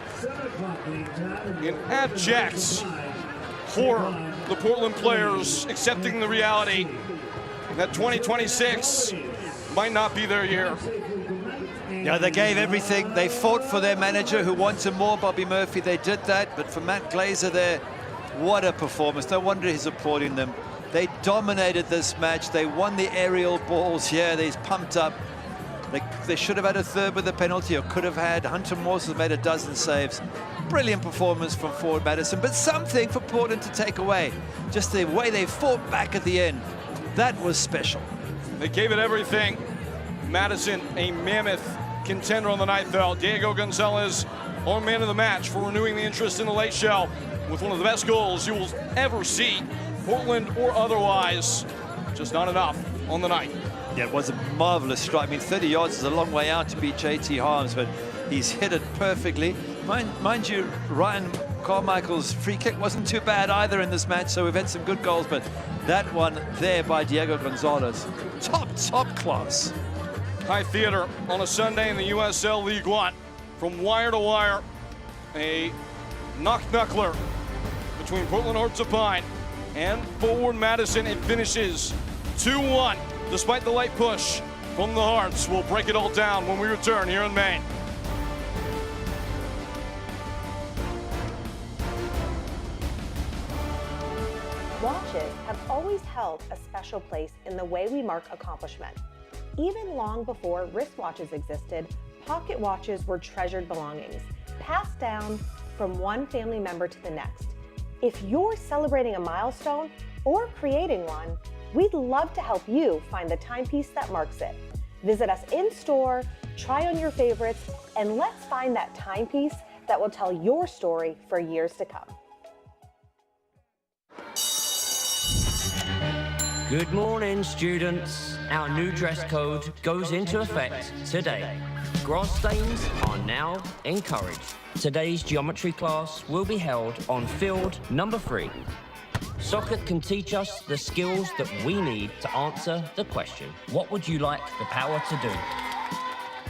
in abject horror, the Portland players accepting the reality that 2026 might not be their year. Yeah, they gave everything. They fought for their manager who wanted more, Bobby Murphy. They did that, but for Matt Glazer there, what a performance. No wonder he's applauding them. They dominated this match. They won the aerial balls. Yeah, they're pumped up. They should have had a third with the penalty, or could have had. Hunter Morse has made a dozen saves. Brilliant performance from forward Madison, but something for Portland to take away. Just the way they fought back at the end. That was special. They gave it everything. Madison, a mammoth contender on the night, though. Diego Gonzalez, our man of the match for renewing the interest in the late show with one of the best goals you will ever see, Portland or otherwise. Just not enough on the night. Yeah, it was a marvelous strike. I mean, 30 yards is a long way out to beat JT Harms, but he's hit it perfectly. Mind you, Ryan Carmichael's free kick wasn't too bad either in this match, so we've had some good goals, but that one there by Diego Gonzalez, top class. High theater on a Sunday in the USL League One. From wire to wire, a knuckler between Portland Hearts of Pine and forward Madison. It finishes 2-1. Despite the late push from the Hearts, we'll break it all down when we return here in Maine. Watches have always held a special place in the way we mark accomplishment. Even long before wristwatches existed, pocket watches were treasured belongings, passed down from one family member to the next. If you're celebrating a milestone or creating one, we'd love to help you find the timepiece that marks it. Visit us in-store, try on your favorites, and let's find that timepiece that will tell your story for years to come. Good morning, students. Our new dress code goes into effect today. Grass stains are now encouraged. Today's geometry class will be held on field number 3. Soccer can teach us the skills that we need to answer the question, what would you like the power to do?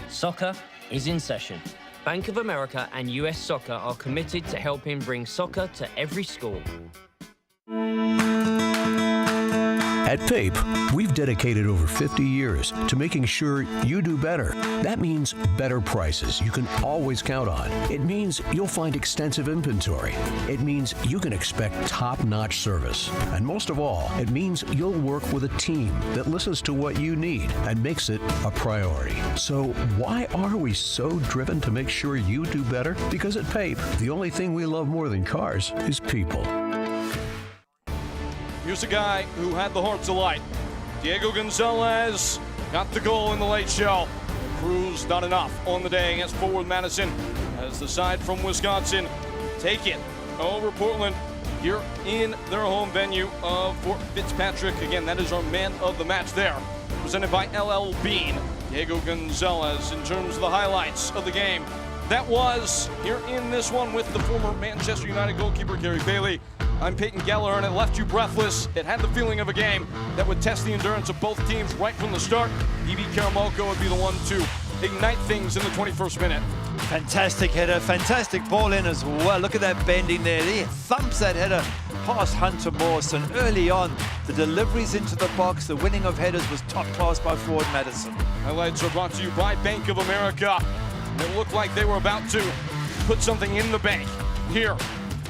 Soccer is in session. Bank of America and US Soccer are committed to helping bring soccer to every school. At PAPE, we've dedicated over 50 years to making sure you do better. That means better prices you can always count on. It means you'll find extensive inventory. It means you can expect top-notch service. And most of all, it means you'll work with a team that listens to what you need and makes it a priority. So why are we so driven to make sure you do better? Because at PAPE, the only thing we love more than cars is people. Here's a guy who had the Hearts alight. Diego Gonzalez got the goal in the late show. Cruz not enough on the day against forward Madison as the side from Wisconsin take it over Portland here in their home venue of Fort Fitzpatrick. Again, that is our man of the match there, presented by LL Bean. Diego Gonzalez in terms of the highlights of the game. That was here in this one with the former Manchester United goalkeeper Gary Bailey. I'm Peyton Geller, and it left you breathless. It had the feeling of a game that would test the endurance of both teams right from the start. E.B. Karamoko would be the one to ignite things in the 21st minute. Fantastic header, fantastic ball in as well. Look at that bending there. He thumps that header past Hunter Morse, and early on, the deliveries into the box, the winning of headers was top class by forward Madison. Highlights are brought to you by Bank of America. It looked like they were about to put something in the bank here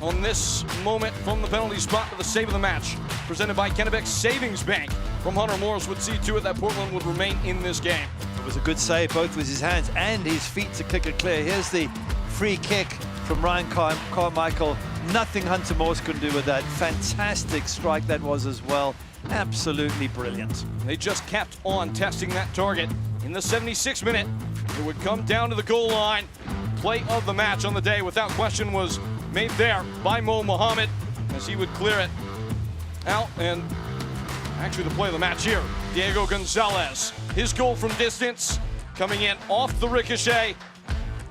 on this moment from the penalty spot to the save of the match, presented by Kennebec Savings Bank. From Hunter Morris would see to it that Portland would remain in this game. It was a good save, both with his hands and his feet to kick it clear. Here's the free kick from Ryan Carmichael. Nothing Hunter Morris could do with that. Fantastic strike that was as well. Absolutely brilliant. They just kept on testing that target. In the 76th minute, it would come down to the goal line. Play of the match on the day, without question, was made there by Mo Mohammed as he would clear it out. And actually the play of the match here, Diego Gonzalez. His goal from distance coming in off the ricochet.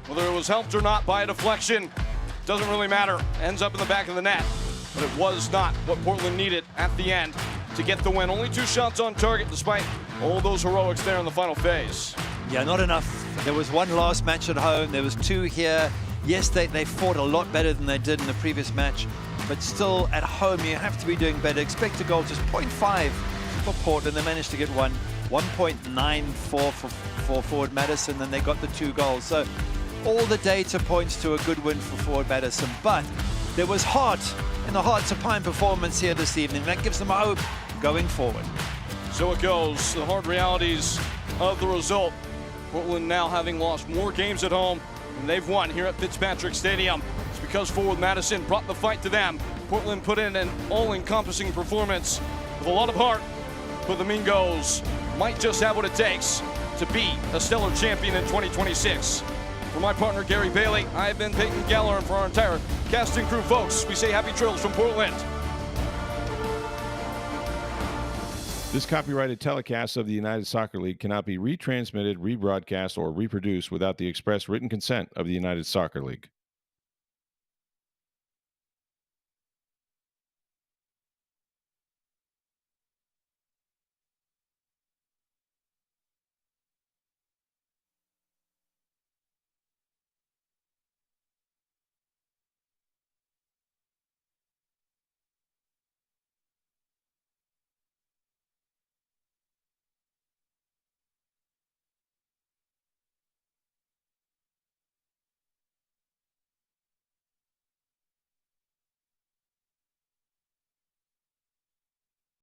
Whether it was helped or not by a deflection, doesn't really matter. Ends up in the back of the net. But it was not what Portland needed at the end to get the win. Only 2 shots on target despite all those heroics there in the final phase. Yeah, not enough. There was one last match at home. There was 2 here. Yes, they fought a lot better than they did in the previous match, but still at home you have to be doing better. Expected goal just 0.5 for Portland. They managed to get 1.94 for forward Madison, and they got the 2 goals. So all the data points to a good win for forward Madison, but there was heart in the Hearts of Pine performance here this evening. That gives them hope going forward. So it goes, the hard realities of the result. Portland now having lost more games at home than they've won here at Fitzpatrick Stadium. It's because forward Madison brought the fight to them. Portland put in an all-encompassing performance with a lot of heart, but the Mingos might just have what it takes to be a stellar champion in 2026. For my partner Gary Bailey, I've been Peyton Geller, and for our entire cast and crew, folks, we say happy trails from Portland. This copyrighted telecast of the United Soccer League cannot be retransmitted, rebroadcast, or reproduced without the express written consent of the United Soccer League.